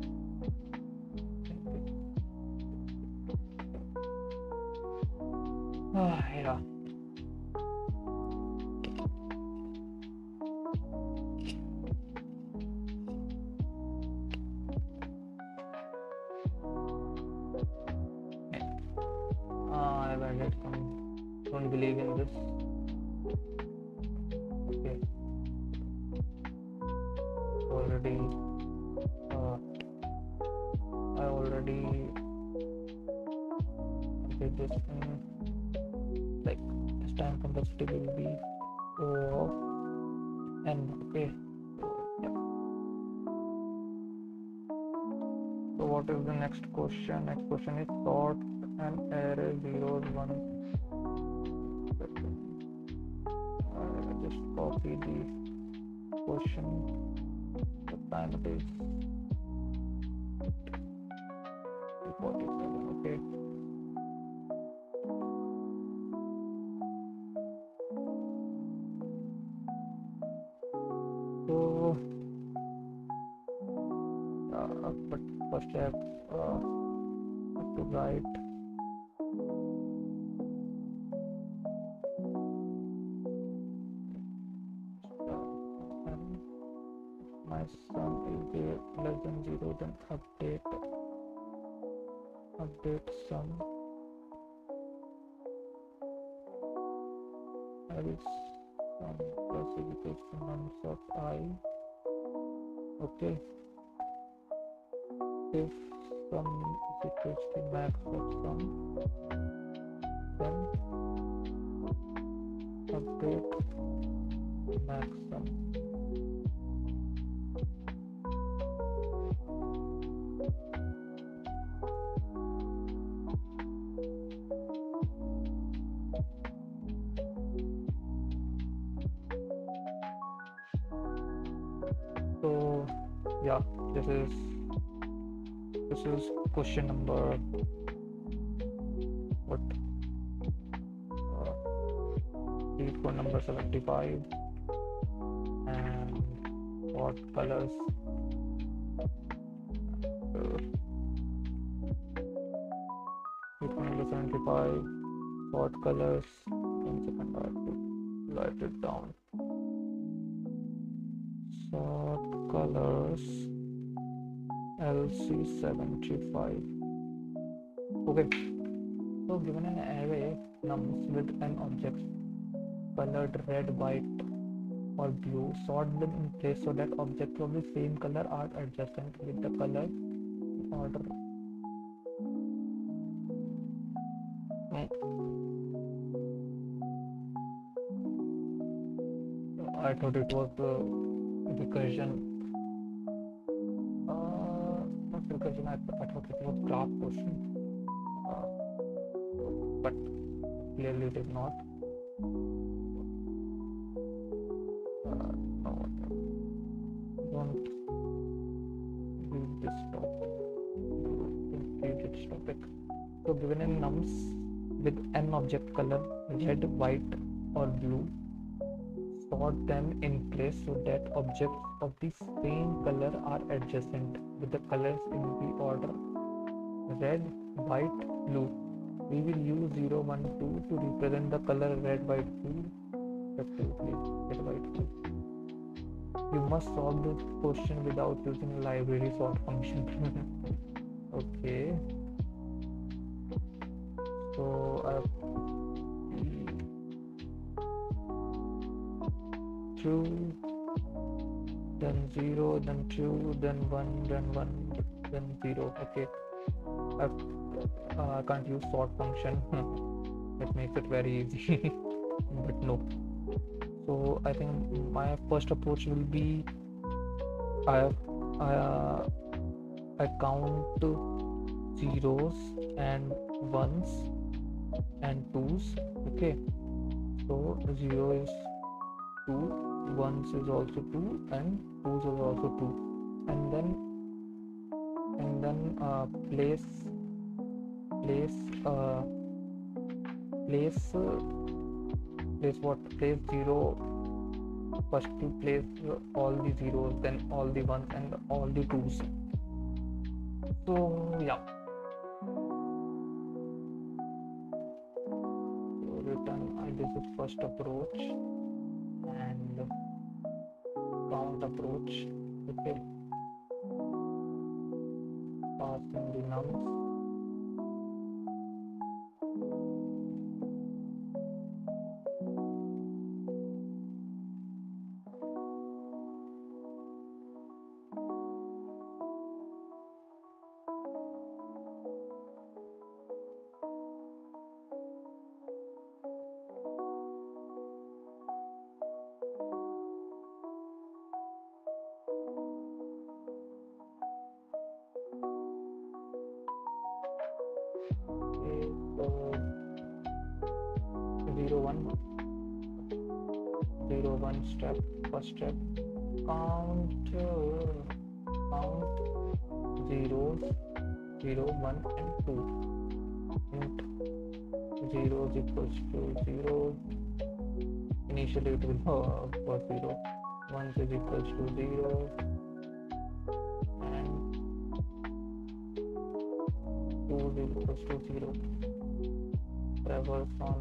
Yeah. I've added some, don't believe in this. Okay, already I already did this thing. Like, this time complexity will be O of n. Okay, so yeah. So what is the next question? Next question is sort an array zeros 1. I just copy the question. What time it is? 47. Okay. So but first I have to write and my sum is less than 0, then update sum else sum plus is equals to nums of I. Okay, if sum is equals to max of sum, then update max sum. So yeah, this is question number what cheat code number 75, and what colors cheat code number 75, what colors. 1 second, I have to write it down. Sort colors LC75. Okay, so given an array nums with an object colored red, white or blue, sort them in place so that objects of the same color are adjacent with the color in order Mm, I thought it was recursion. Not recursion. I thought it was graph question, uh, but clearly it is not. No, don't read this topic. Don't read this topic. So given in nums with n object color, red, white, or blue, sort them in place so that objects of the same color are adjacent with the colors in the order red, white, blue. We will use 0, 1, 2 to represent the color red, white, blue respectively. Red, white, blue. You must solve this question without using a library sort function. Okay. So true, then 0, then true, then 1, then 1, then 0. Okay. I can't use sort function. That makes it very easy. But no. So I think my first approach will be I count zeros and ones and twos. Okay, so 0 is 2, ones is also 2, and twos is also 2, and then place what, place 0 first, to place all the zeros, then all the ones and all the twos. So yeah, so return this is first approach and count approach. Okay, pass in the nums. Okay, so 0, 1, 0, 1 step, first step, count zeros, 0, 1 and 2. Int 0 is equals to 0. Initially it will for 0. 1 is equals to 0 and 2 is equals to 0. Traverse on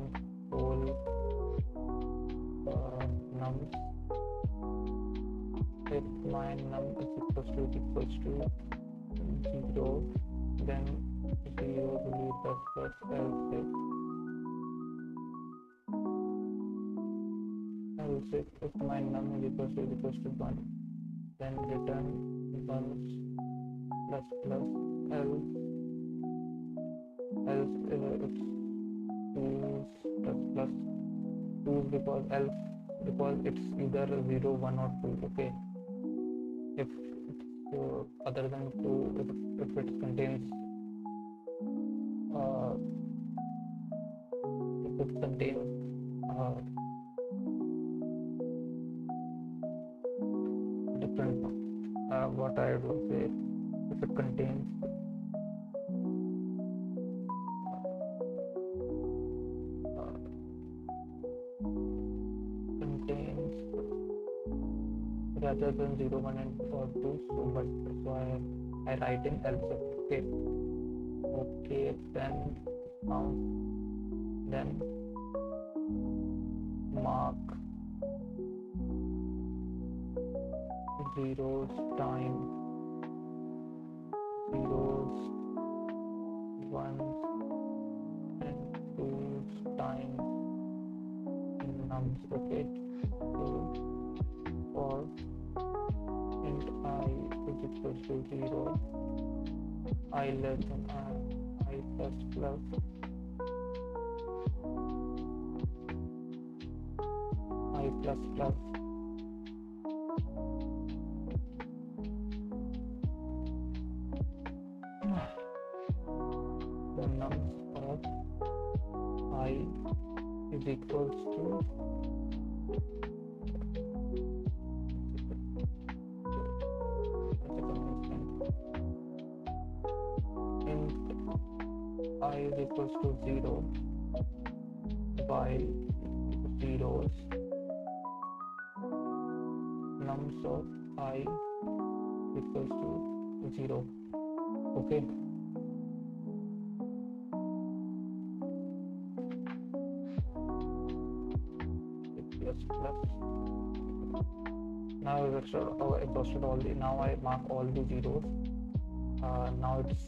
whole nums. If my num is equals to 0, then 0 will be the first, else if my num is equals to 1, then return ones plus plus, else it's 2's plus plus 2's because it's either 0, 1 or 2. Okay, if other than 2, if it contains different, what I would say, if it contains rather than 0, 1 and or 2, so I write in else. Okay, then mark zeros time zeros, ones and twos time in nums. Okay, so for int I is equals to 0, I less than I plus plus I plus plus the nums of I is equals to int I is equals to 0 by zeros nums of I equals to 0. Okay. Plus plus. Now I've exhausted all the. Now I mark all the zeros. Now it's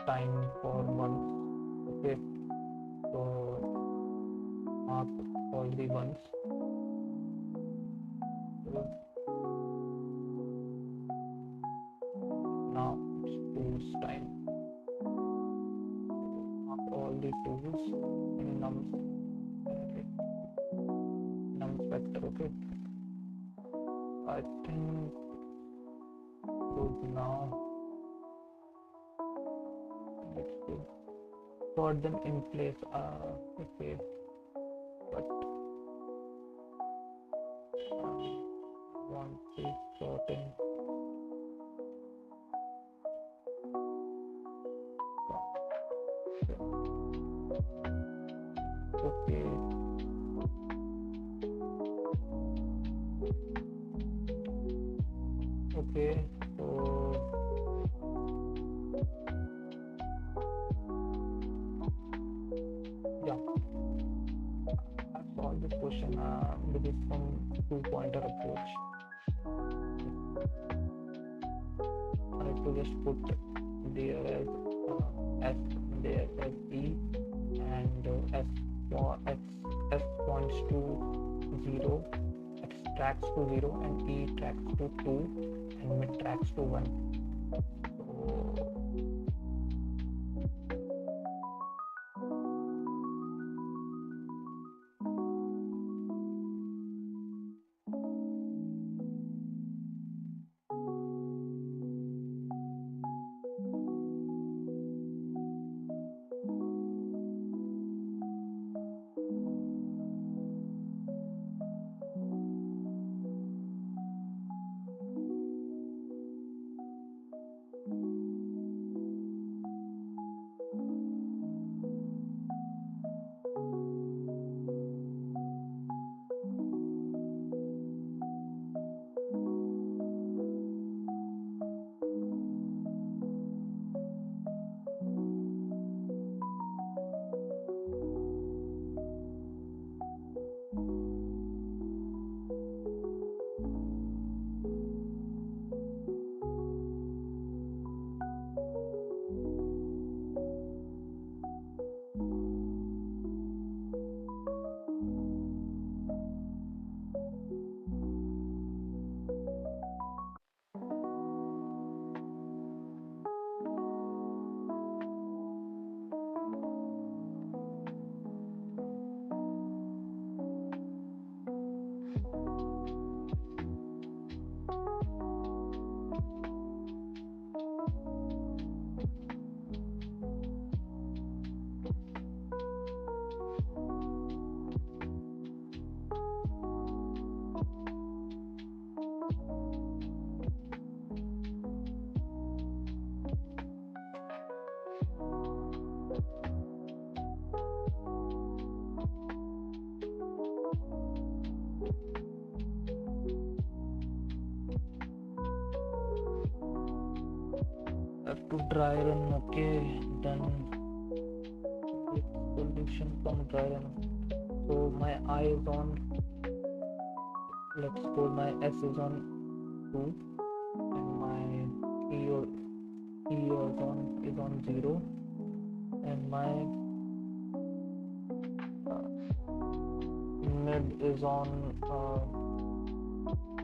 time for ones. Okay. So mark all the ones. So now it's twos time. Mark all the twos in nums. Okay. Nums vector. Okay. I think good now. Let's put them in place. Okay, but I want to sorting. Okay. Okay, so yeah, I've solved this question with this from two-pointer approach. I have to just put there as S, there as E, and S points to 0, X tracks to 0, and E tracks to 2, and mid tracks to 1. So have to dry run. Okay, then solution from dry run. So my I is on, let's suppose my S is on 2, and my E is on 0, and my mid is on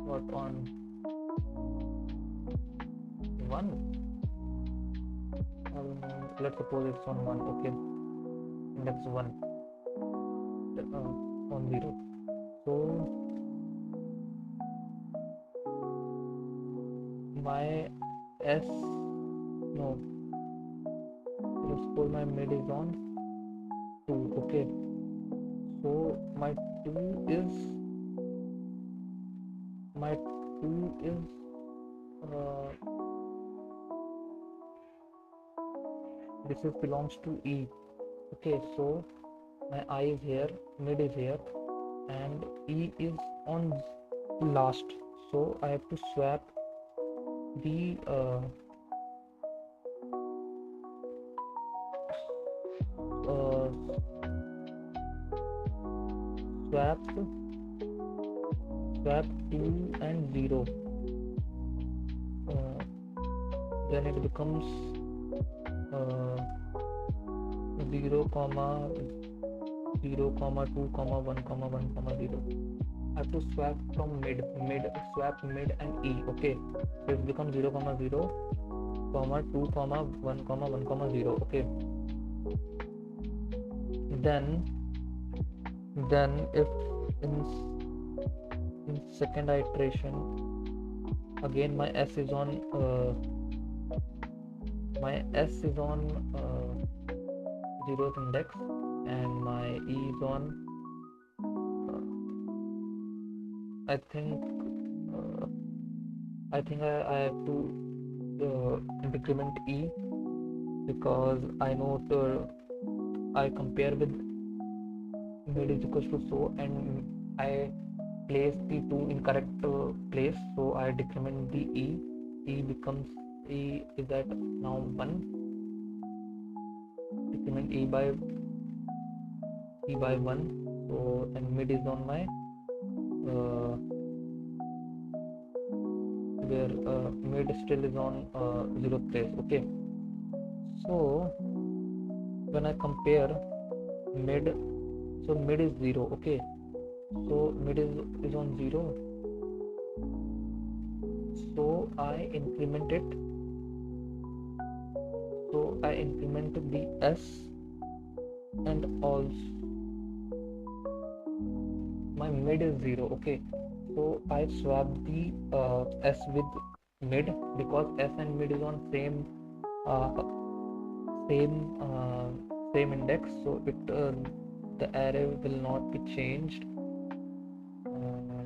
what, on 1. Let's suppose it's on 1. Okay, index 1. on 0. So my s no let's suppose my mid is on 2. Okay, so my 2 is uh, this is belongs to E. Okay, so my I is here, mid is here, and E is on last. So I have to swap the uh, swap 2 and 0. Then it becomes 0 comma 0 comma 2 comma 1 comma 1 comma 0. I have to swap from swap mid and E. Okay, so it becomes 0 comma 0 comma 2 comma 1 comma 1 comma 0. Okay, then if in second iteration again my s is on 0th index and my E is on I think I have to decrement E, because I know I compare with mid is equals to so, and I place the 2 in correct place, so I decrement the E. E is at now 1. Decrement E by 1. So and mid is on my where mid still is on 0th place. Okay, so when I compare mid, so mid is 0. Okay, so mid is on 0, so I increment it. So I increment the s, and also my mid is 0. Okay, so I swap the s with mid, because s and mid is on same index, so it the array will not be changed.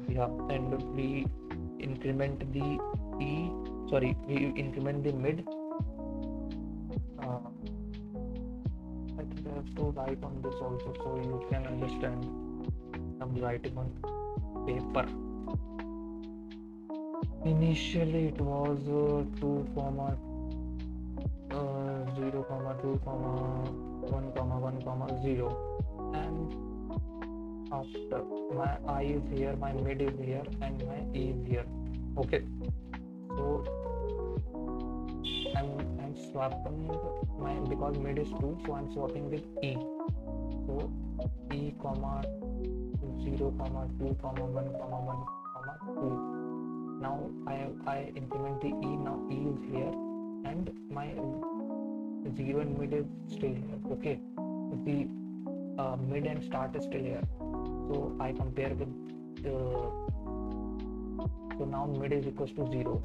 Yeah, and we increment the we increment the mid. I think I have to write on this also, so you can understand. I'm writing on paper. Initially it was 2 comma 0 comma 2 comma 1 comma 1 comma 0, and after my I is here, my mid is here, and my E is here. Okay, so I'm swapping my, because mid is 2, so I'm swapping with E. So E comma 0 comma 2 comma 1 comma 1 comma 2. Now I implement the E. Now E is here and my 0 and mid is still here. Okay, the mid and start is still here, so I compare with so now mid is equals to 0.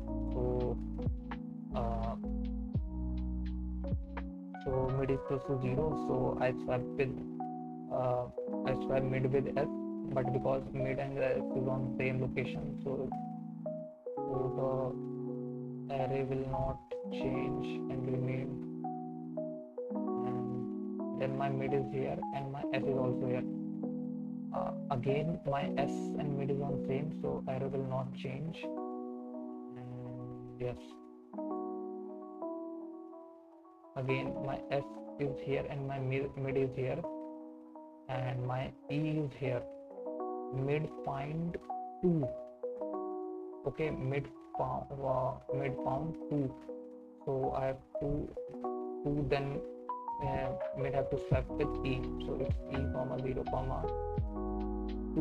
So mid is equals to 0, so I swap mid with s, but because mid and s is on same location, so the array will not change and remain. And then my mid is here and my s is also here. Again my s and mid is on same, so array will not change. And yes, again my s is here and my mid is here, and my E is here. Mid find 2. Okay, mid found 2, so I have to 2, then mid have to swap with E, so it's E comma 0 comma 2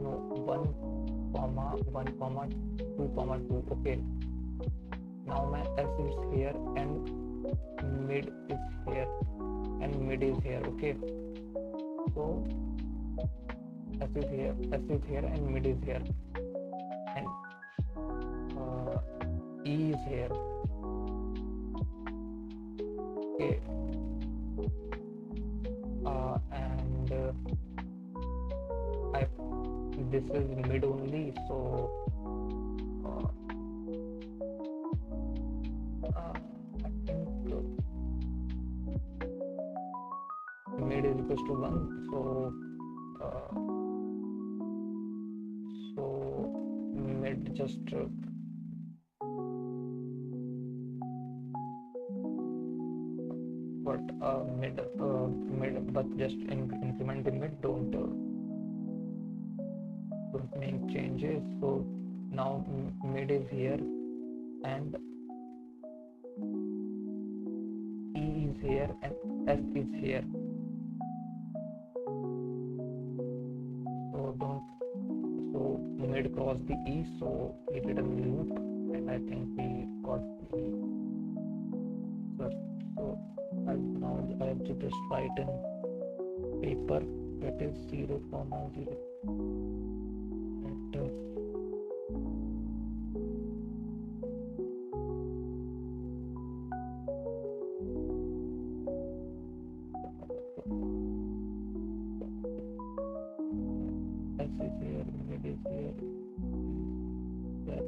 no 1 comma 1 comma 2 comma 2. Okay, now my S is here and mid is here and mid is here. Okay, so S is here, and mid is here, and E is here. Okay, and I this is mid only, so uh, I think mid is equals to 1, uh, so mid just what mid, but just increment the mid, don't make changes. So now mid is here, and E is here, and S is here. So don't so mid cross the E, so we did a loop, and I think we got the first. So now I have to just write in paper that is 0, 0, and S is here, mid is here, that.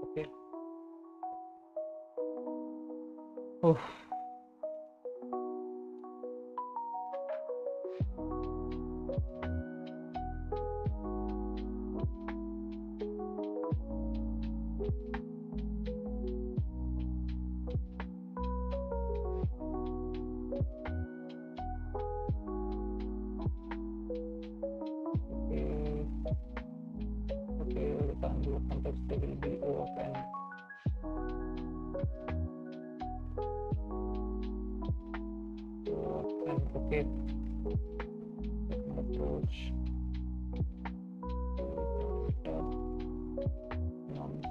Okay. Oh. Okay, the time loop context will be O of n. O of n. Okay. Second approach. Nums.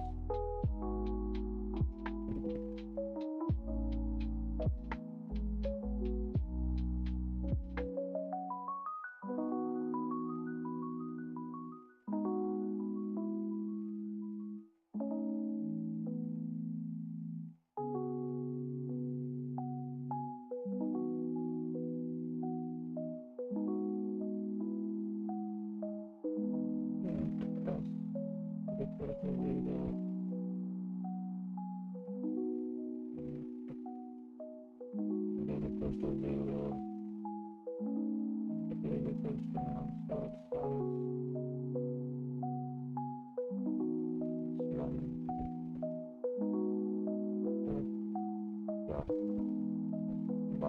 Equal to 0. Is equals to 0. Is equals to nums dot size.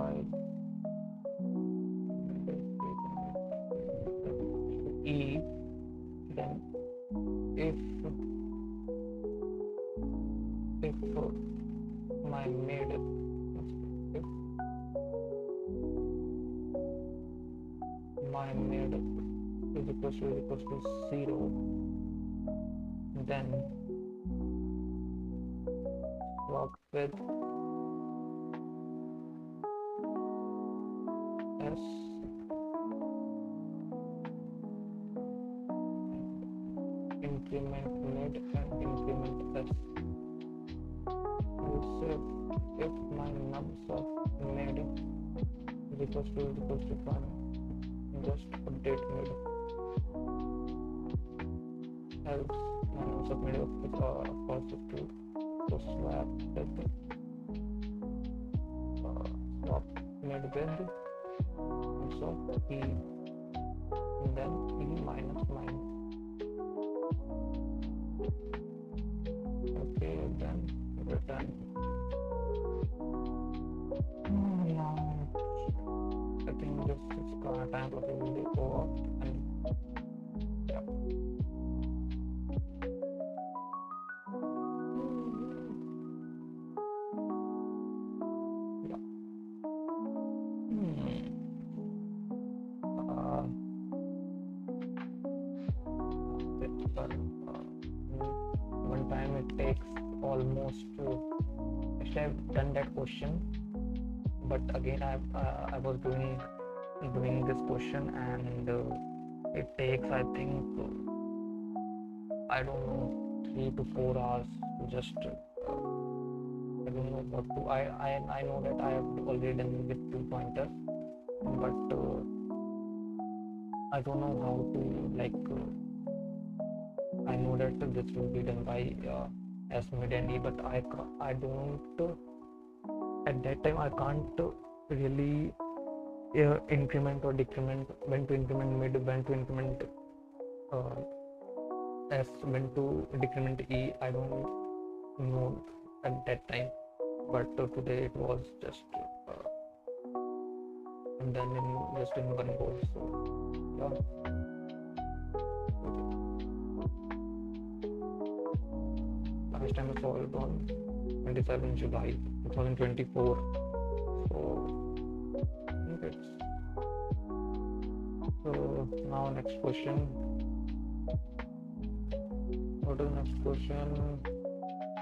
by E, then if my mid if my mid is equals to 0, then swap with S, increment mid and increment S. Also, if my nums of mid is equals to 1, just update mid. Else my nums of mid is positive, so swap with mid with nums of E, and then E minus minus. Okay, then return. Now I think this is time for the video go up, and yeah. Yeah. One time it takes almost actually I've done that question, but again I was doing this question, and it takes, I think, I don't know, 3 to 4 hours. Just I don't know what to. I know that I have already done with 2 pointers, but I don't know how to, like. I know that this will be done by S mid and E, but I don't at that time I can't really increment or decrement, when to increment mid, when to increment S, when to decrement E. I don't know at that time, but today it was just done in one go. So yeah. Last time I solved on 27 July 2024. So I think it's so now next question. What is the next question?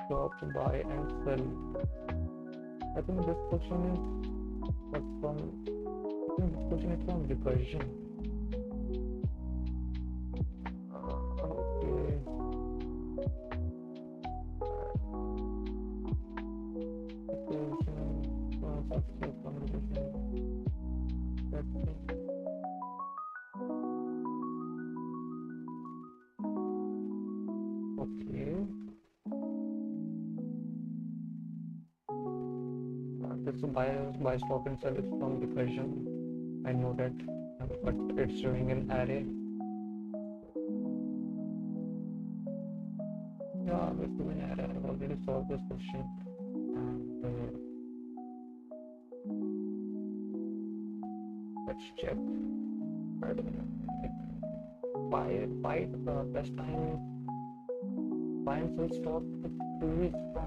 Stop, buy and sell. I think this question is from recursion. Okay. Okay. This buy stock and sell is from recursion. I know that, but it's showing an array. Yeah, let's do an array. I've already solved this question. And let's check. I don't know. Buy best time. Buy and sell stock 2 is from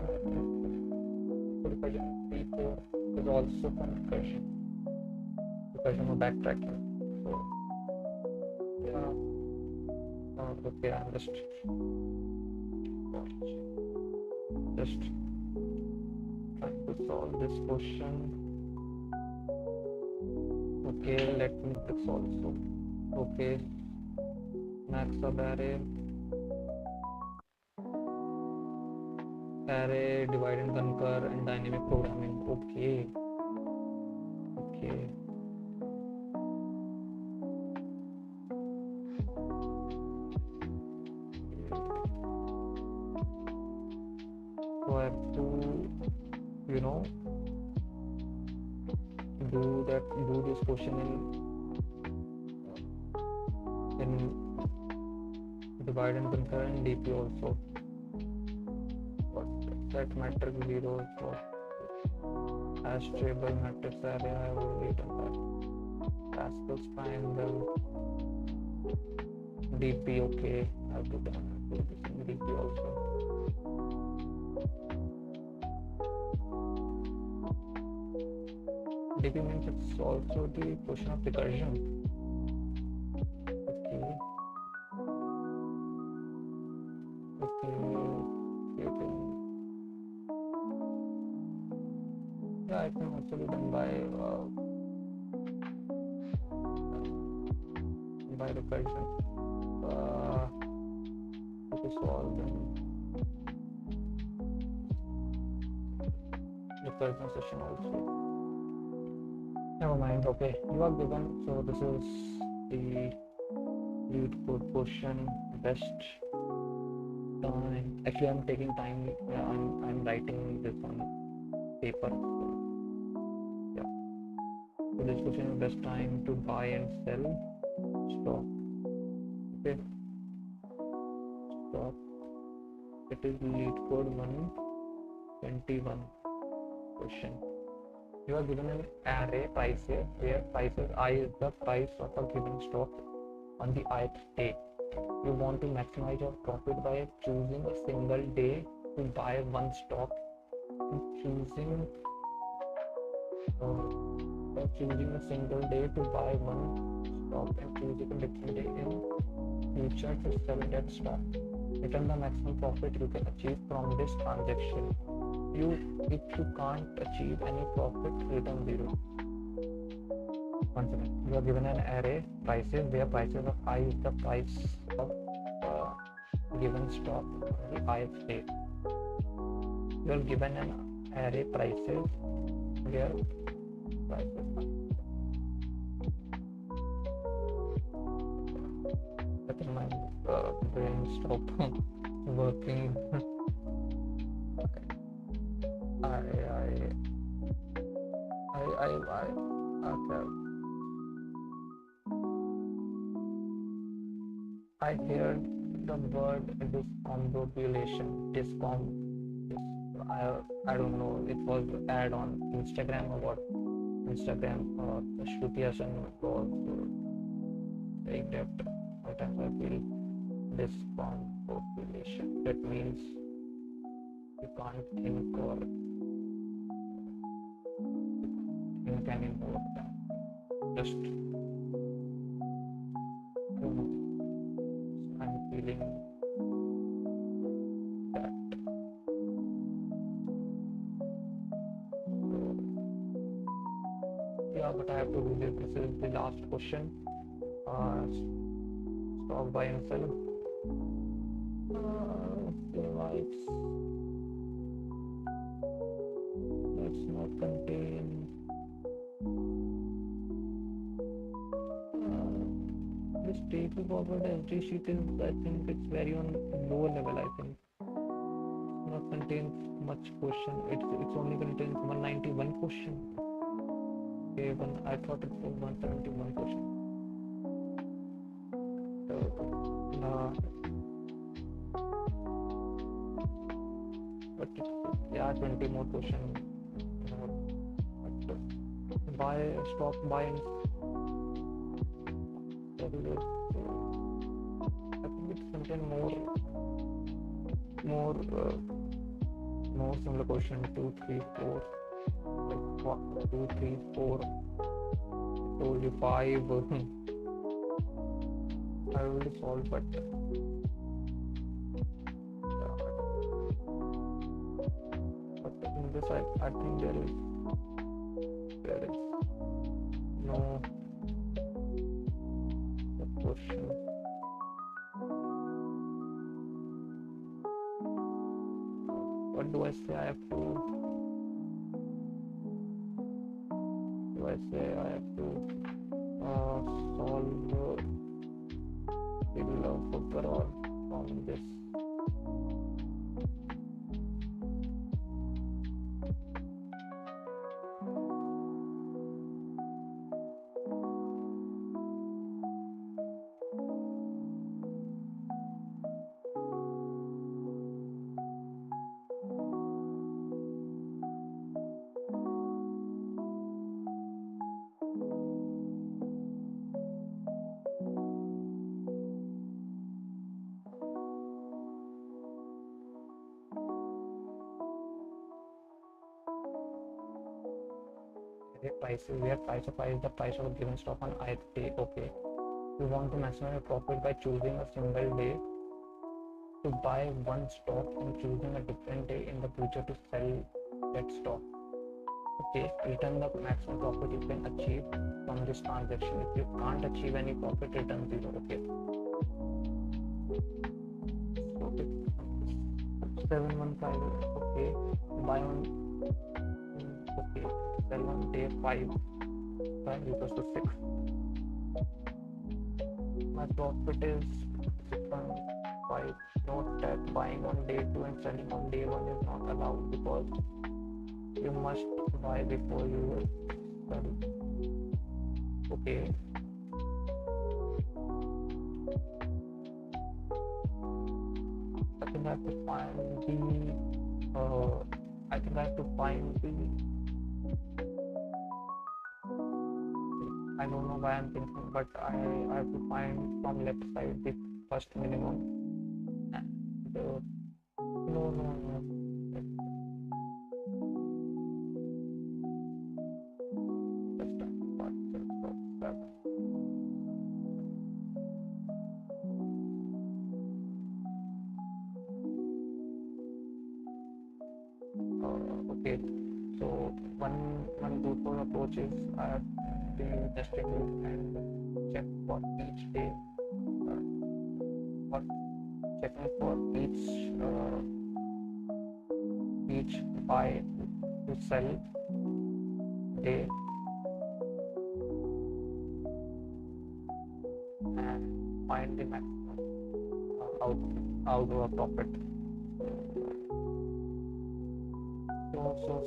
recursion. 3, 4 is also from recursion. Recursion or backtracking. So yeah. Okay, I'm just trying to solve this question. Okay, let me fix also. Okay, max sub array, divide and conquer, and dynamic programming. Okay. So I have to, do this question in divide and conquer and DP also. But that matrix 0 is what As stable matrix array, I have already done that. Pascal's triangle, DP, okay, I have to do this in DP also. DP means it's also the question of recursion. Okay. Okay. Yeah, it can also be done by recursion. To solve them recursion session also. Never mind. Okay, you are given. So this is the lead code question. Best time. Actually, I'm taking time. Yeah, I'm writing this on paper. So, yeah. So this question is best time to buy and sell stock. Okay. Stock. It is lead code 121 question. You are given an array prices where prices I is the price of a given stock on the ith day. You want to maximize your profit by choosing a single day to buy one stock and choosing a single day to buy one stock and choosing a different day in future to sell that stock. Return the maximum profit you can achieve from this transaction. If you can't achieve any profit, return 0. Once again, you are given an array prices where prices of I is the price of given stock on the ith day. You are given an array prices where prices are. Let my brain stop working. Okay. I heard the word discombobulation. I don't know. It was ad on Instagram or what? Instagram or Shruti Hassan was saying that sometimes I feel discombobulation. That means you can't think or think anymore. Just I don't know. I'm feeling that. So, yeah, but I have to do this. This is the last question. Stock buy and sell. Device. Let's not contain. This table forward SD sheet is, I think it's very on lower level. I think it's not contains much question. It's only contains 191 question. Okay, I thought it was 171 question. So, but yeah, 20 more question. But buy stock buy and I think it's contain more similar question. 2, 3, 4. Like what? 2, 3, 4. Told you 5. I already solved, but in this I think there is no question. What do I say? I have to. Do I say I have to solve the footer or from this? prices, where price of I is the price of a given stock on ith day. Okay, you want to maximize your profit by choosing a single day to buy one stock and choosing a different day in the future to sell that stock. Okay, return the maximum profit you can achieve from this transaction. If you can't achieve any profit, return zero. Okay, so it's 715. Okay, buy on. Okay, sell on day 5. 5 equals to 6. My profit is 6.5. Note that buying on day 2 and selling on day 1 is not allowed because you must buy before you sell. Okay. I think I have to find the. I think I have to find the. I don't know why I'm thinking, but I have to find from left side the first minimum. And, no. Okay, so one good approach is I have to just take a look and check for each day, for checking for each buy to sell day and find the maximum outdoor profit.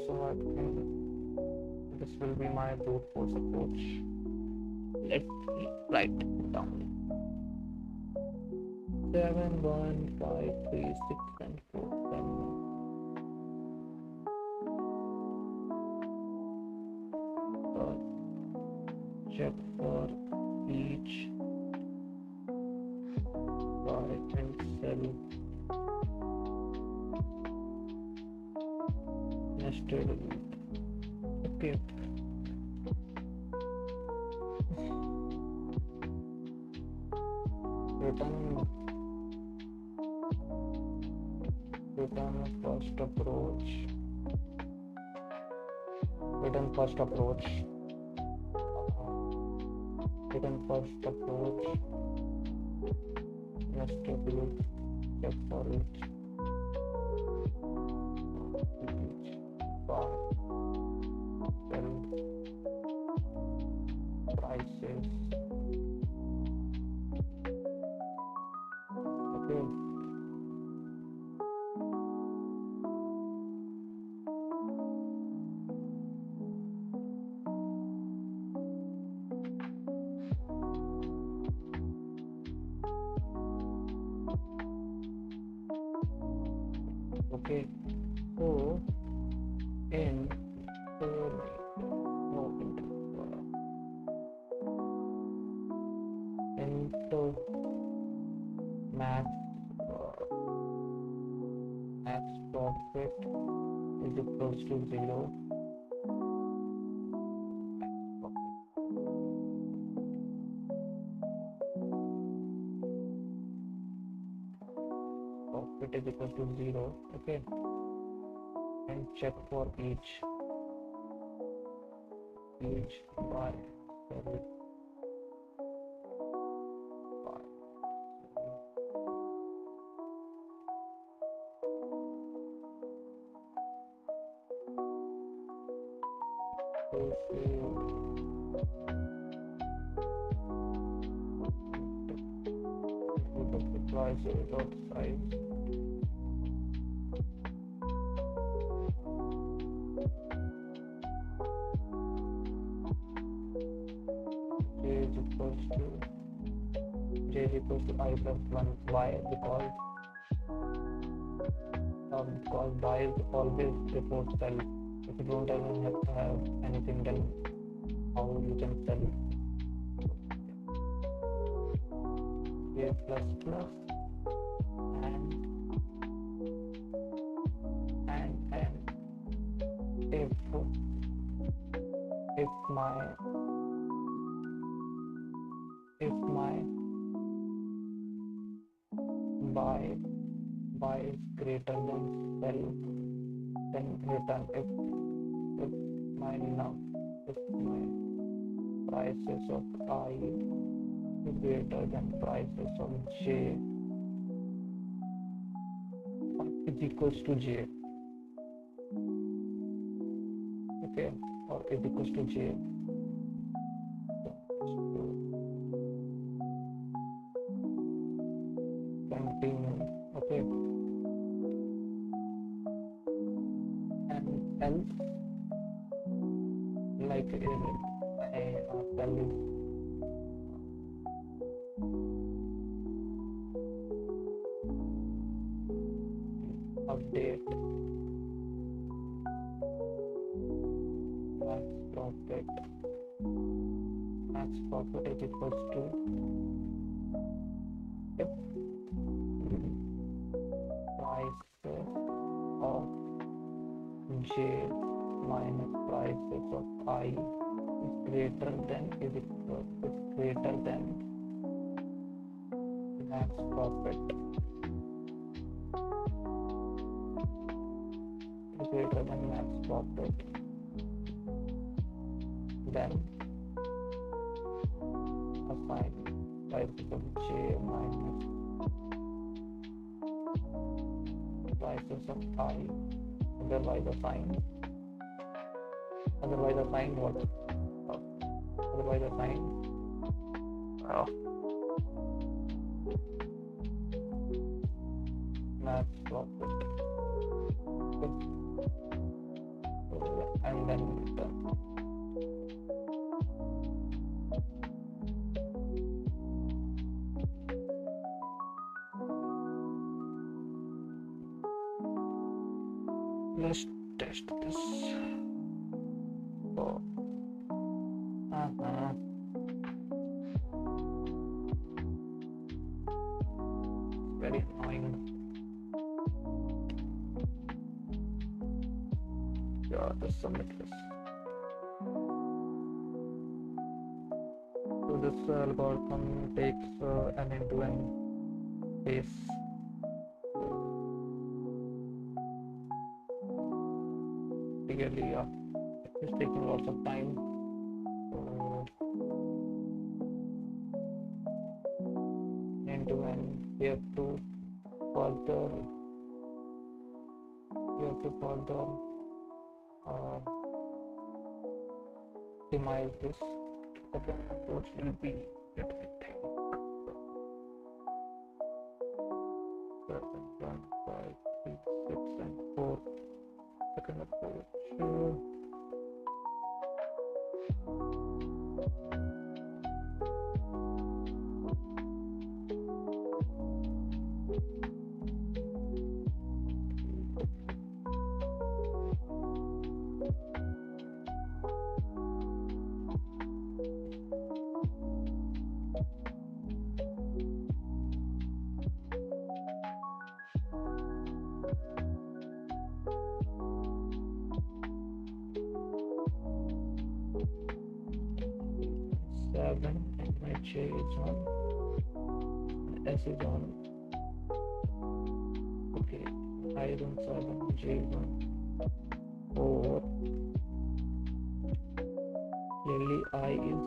So I think this will be my brute force approach. Let me write it down. 7, 1, 5, 3, 6, and 4, 7. Check for each buy and sell nested loop. Okay. Return first approach. Return first approach. Nested loop. Check for each buy, sell prices. Okay. Okay, so into max profit is equals to 0. Profit is equal to 0. Okay, and check for each buy, sell, buy. Multiply 0.5. J is equals to I plus 1. Why? Because buy is always before sell. If you don't even have to have anything, then how you can sell? A plus plus and if if my buy is greater than sell, then return. If my prices of I is greater than prices of J is equals to J, okay, or is equals to J. Continue, okay, and else, like I tell you, update max profit is equals to if prices of J minus prices of I is greater than max profit is greater than max profit, then assign prices of J minus prices of I, otherwise assign what? Otherwise assign max profit, and then return. Let's test this. Oh. Very annoying. Yeah, just submit this. So this algorithm takes an end-to-end phase. Clearly, it's taking lots of time. End-to-end, we have to further optimize this. The approach will be, let me think, 7, 1, 5, 3, 6, and 4. Second approach. 7, and my J is on, S is on, okay, I is on 7, J is on 4. Clearly I is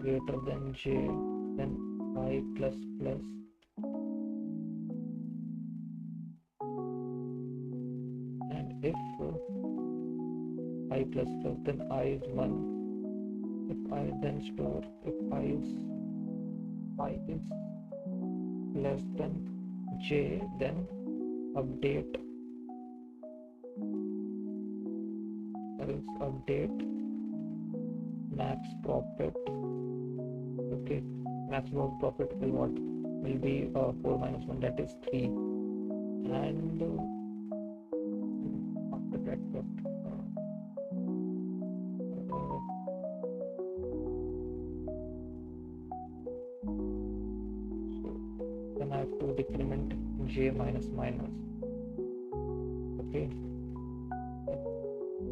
greater than J, then I plus plus, and if I plus plus, then I is 1. If I then store, if I is less than J, then update, else update max profit. Okay, maximum profit will be 4 minus 1, that is 3, and after that then I have to decrement J minus minus. Okay,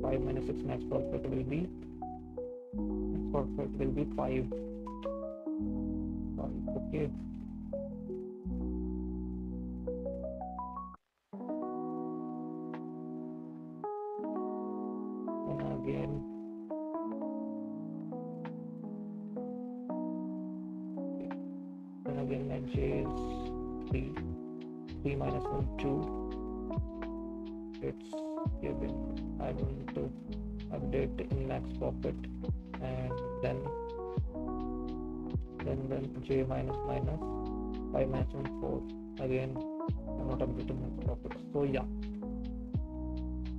5 minus 6 max profit will be 5. Okay. And again net j is 3. 3 minus 1 2. It's given. I want to update in max profit, and then j minus 5 minus 1 4. Again I'm not updating max profit. So yeah,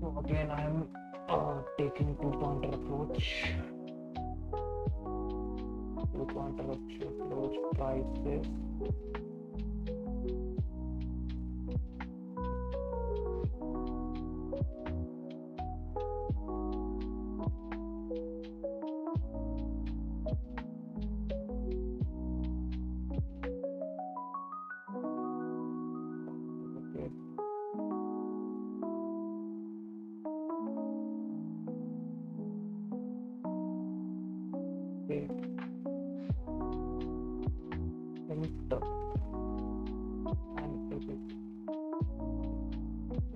so again I'm taking two-pointer approach. Prices. Okay. Enter. And it is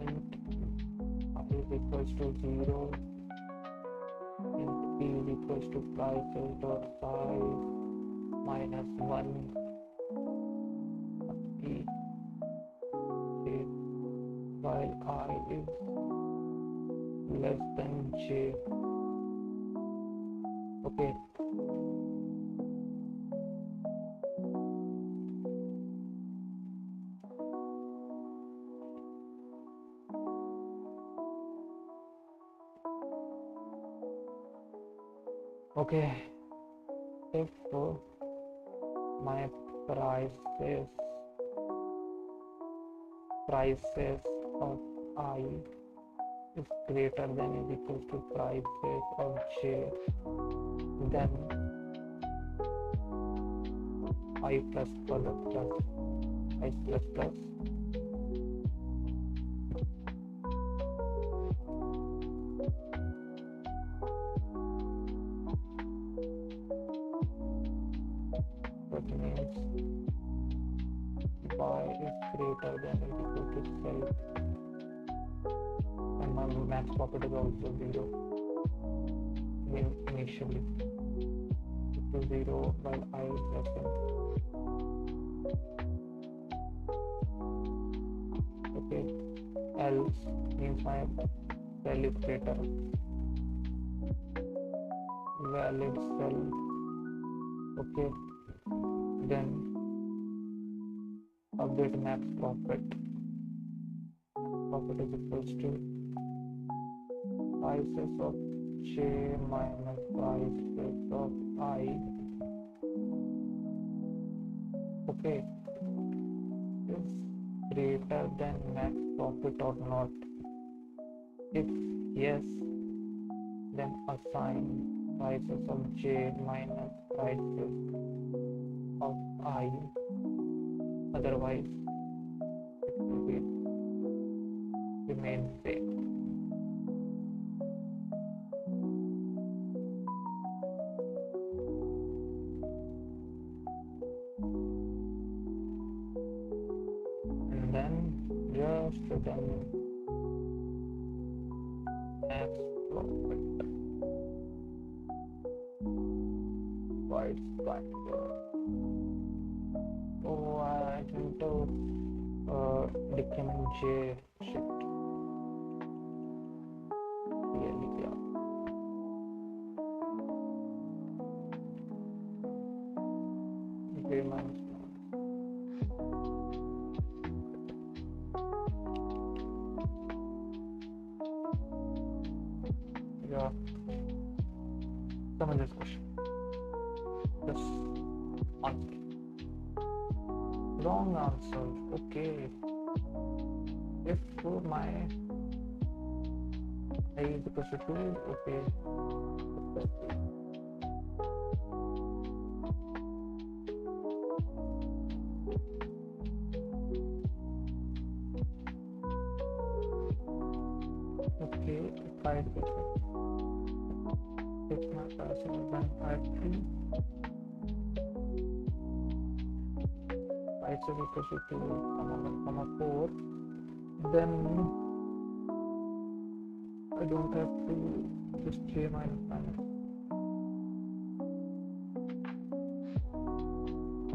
int I is equals to 0, int p is equals to prices dot size minus 1 p j, while I is less than j. Okay. Okay, if my prices of I is greater than or equal to prices of j, then I plus I plus that means y is greater than or equal to self, and my max profit is also 0 initially to 0 while I is less than. Okay, else means my value is greater, valid cell. Okay, then update max profit. Profit is equals to prices of j minus prices of I. Okay, is greater than max profit or not? If yes, then assign prices of j minus prices of I. Otherwise, it will be remain same. And then just return max profit. White factor. Oh, I didn't decrement j shit. Really, yeah. J minus 1. Yeah. Some of this question. Just answer. Wrong answer. Okay. If my I is equals to 2, okay. Okay, if I 3, y is equal to 2, comma 1, comma 4, then I don't have to just j minus minus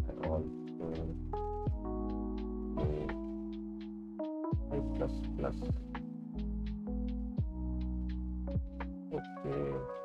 I also I plus plus. Okay.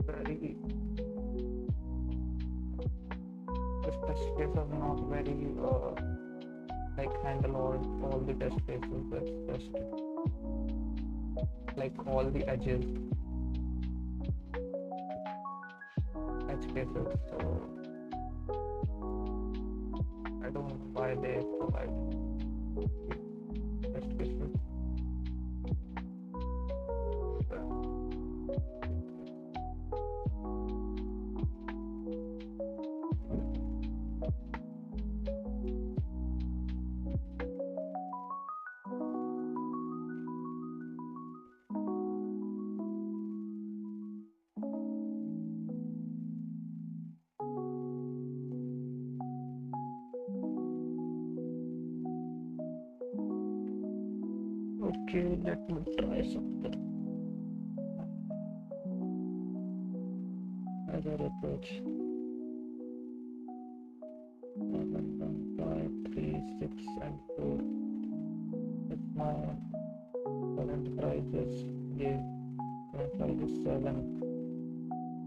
very this test case are not very like handle all the test cases. That's just like all the edge cases. So I don't know why they provide test cases. Okay, let me try something. Other approach. 7, 1, 5, 3, 6, and 4. If my current price is current price is 7,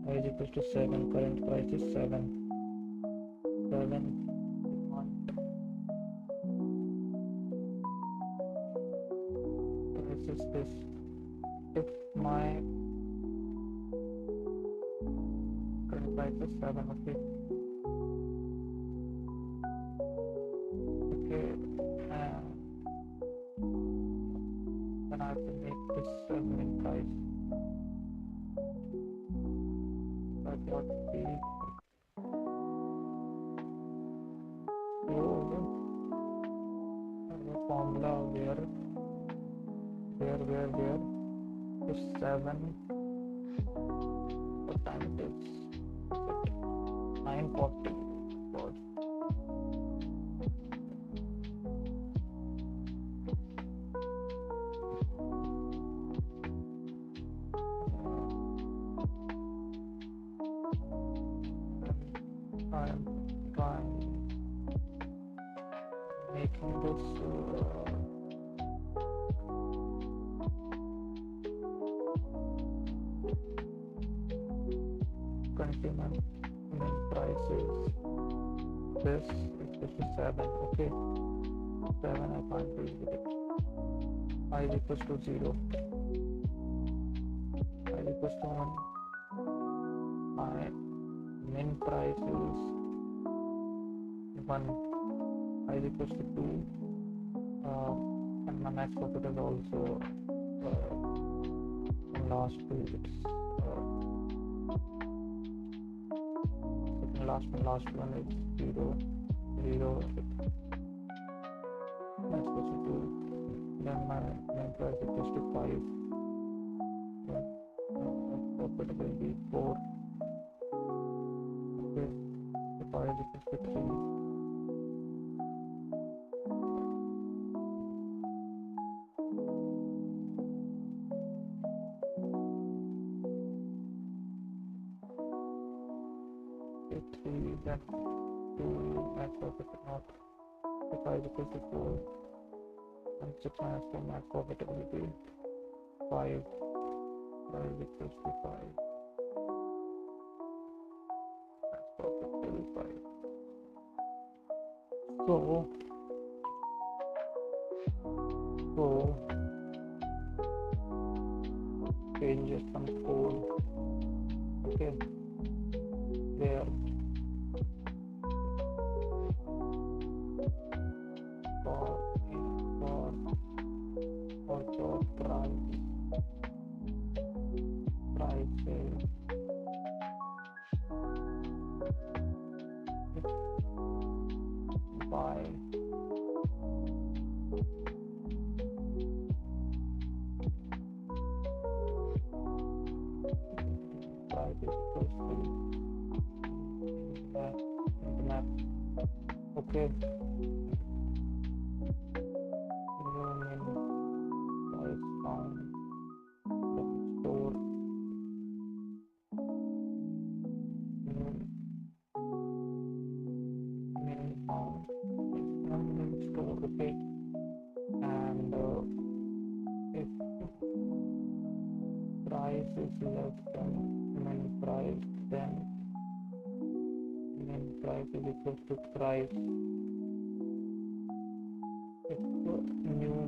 I is equals to 7, current price is 7. 7 price is this. If my current price is 7, okay. Okay, then I have to make this min price. But what the formula where is 7, what time it is? 9:40. God. I'm trying making this consumer min price is this is 7. Okay, 7 I can't do with it. I is equals to 0. I is equals to 1. My min price is 1. I is equals to 2. And my max profit is also last 2 bits. Last one is 0, 0. Max profit 2. Then my main price is equals to 5. Then profit will be 4. Okay, so 5 is equals to 3. Then 2 max profit is not. If 5 is equals to 4, and 6 minus 4 max profit will be 5. 5 is equals to 5. Max profit will be 5. So changes some code. Okay, there for also prices by price is equals to map. Okay, min price found store min found min store. Okay, and if price is less than min price, then min price is equal to price. It's new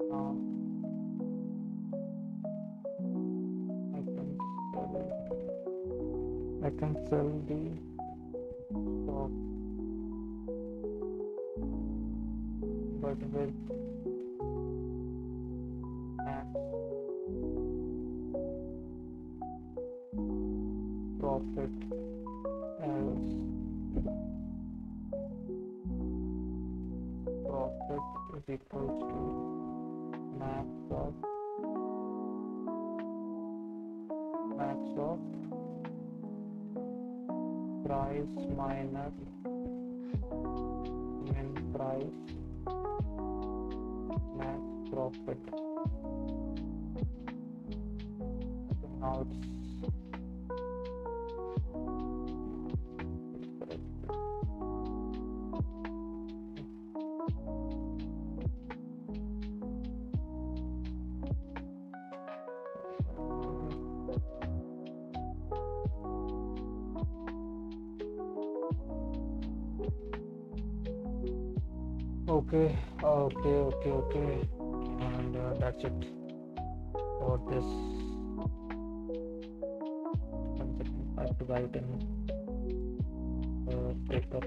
now I can sell the stock, but with max profit as profit is equals to max of price minus min price max profit. So now it's correct. Okay, and that's it for this. 1 second, I have to write in paper.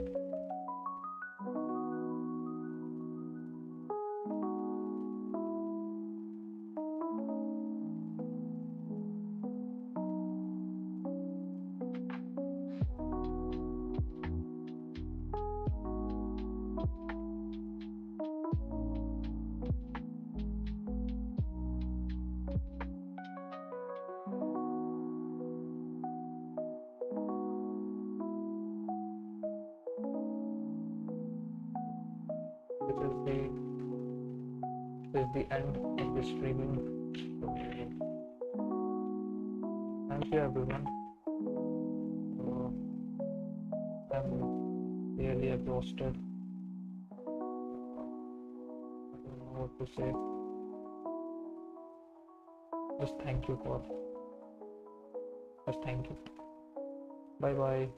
This is the end of the streaming. So, thank you everyone. I'm really exhausted. I don't know what to say. Just thank you. Bye bye.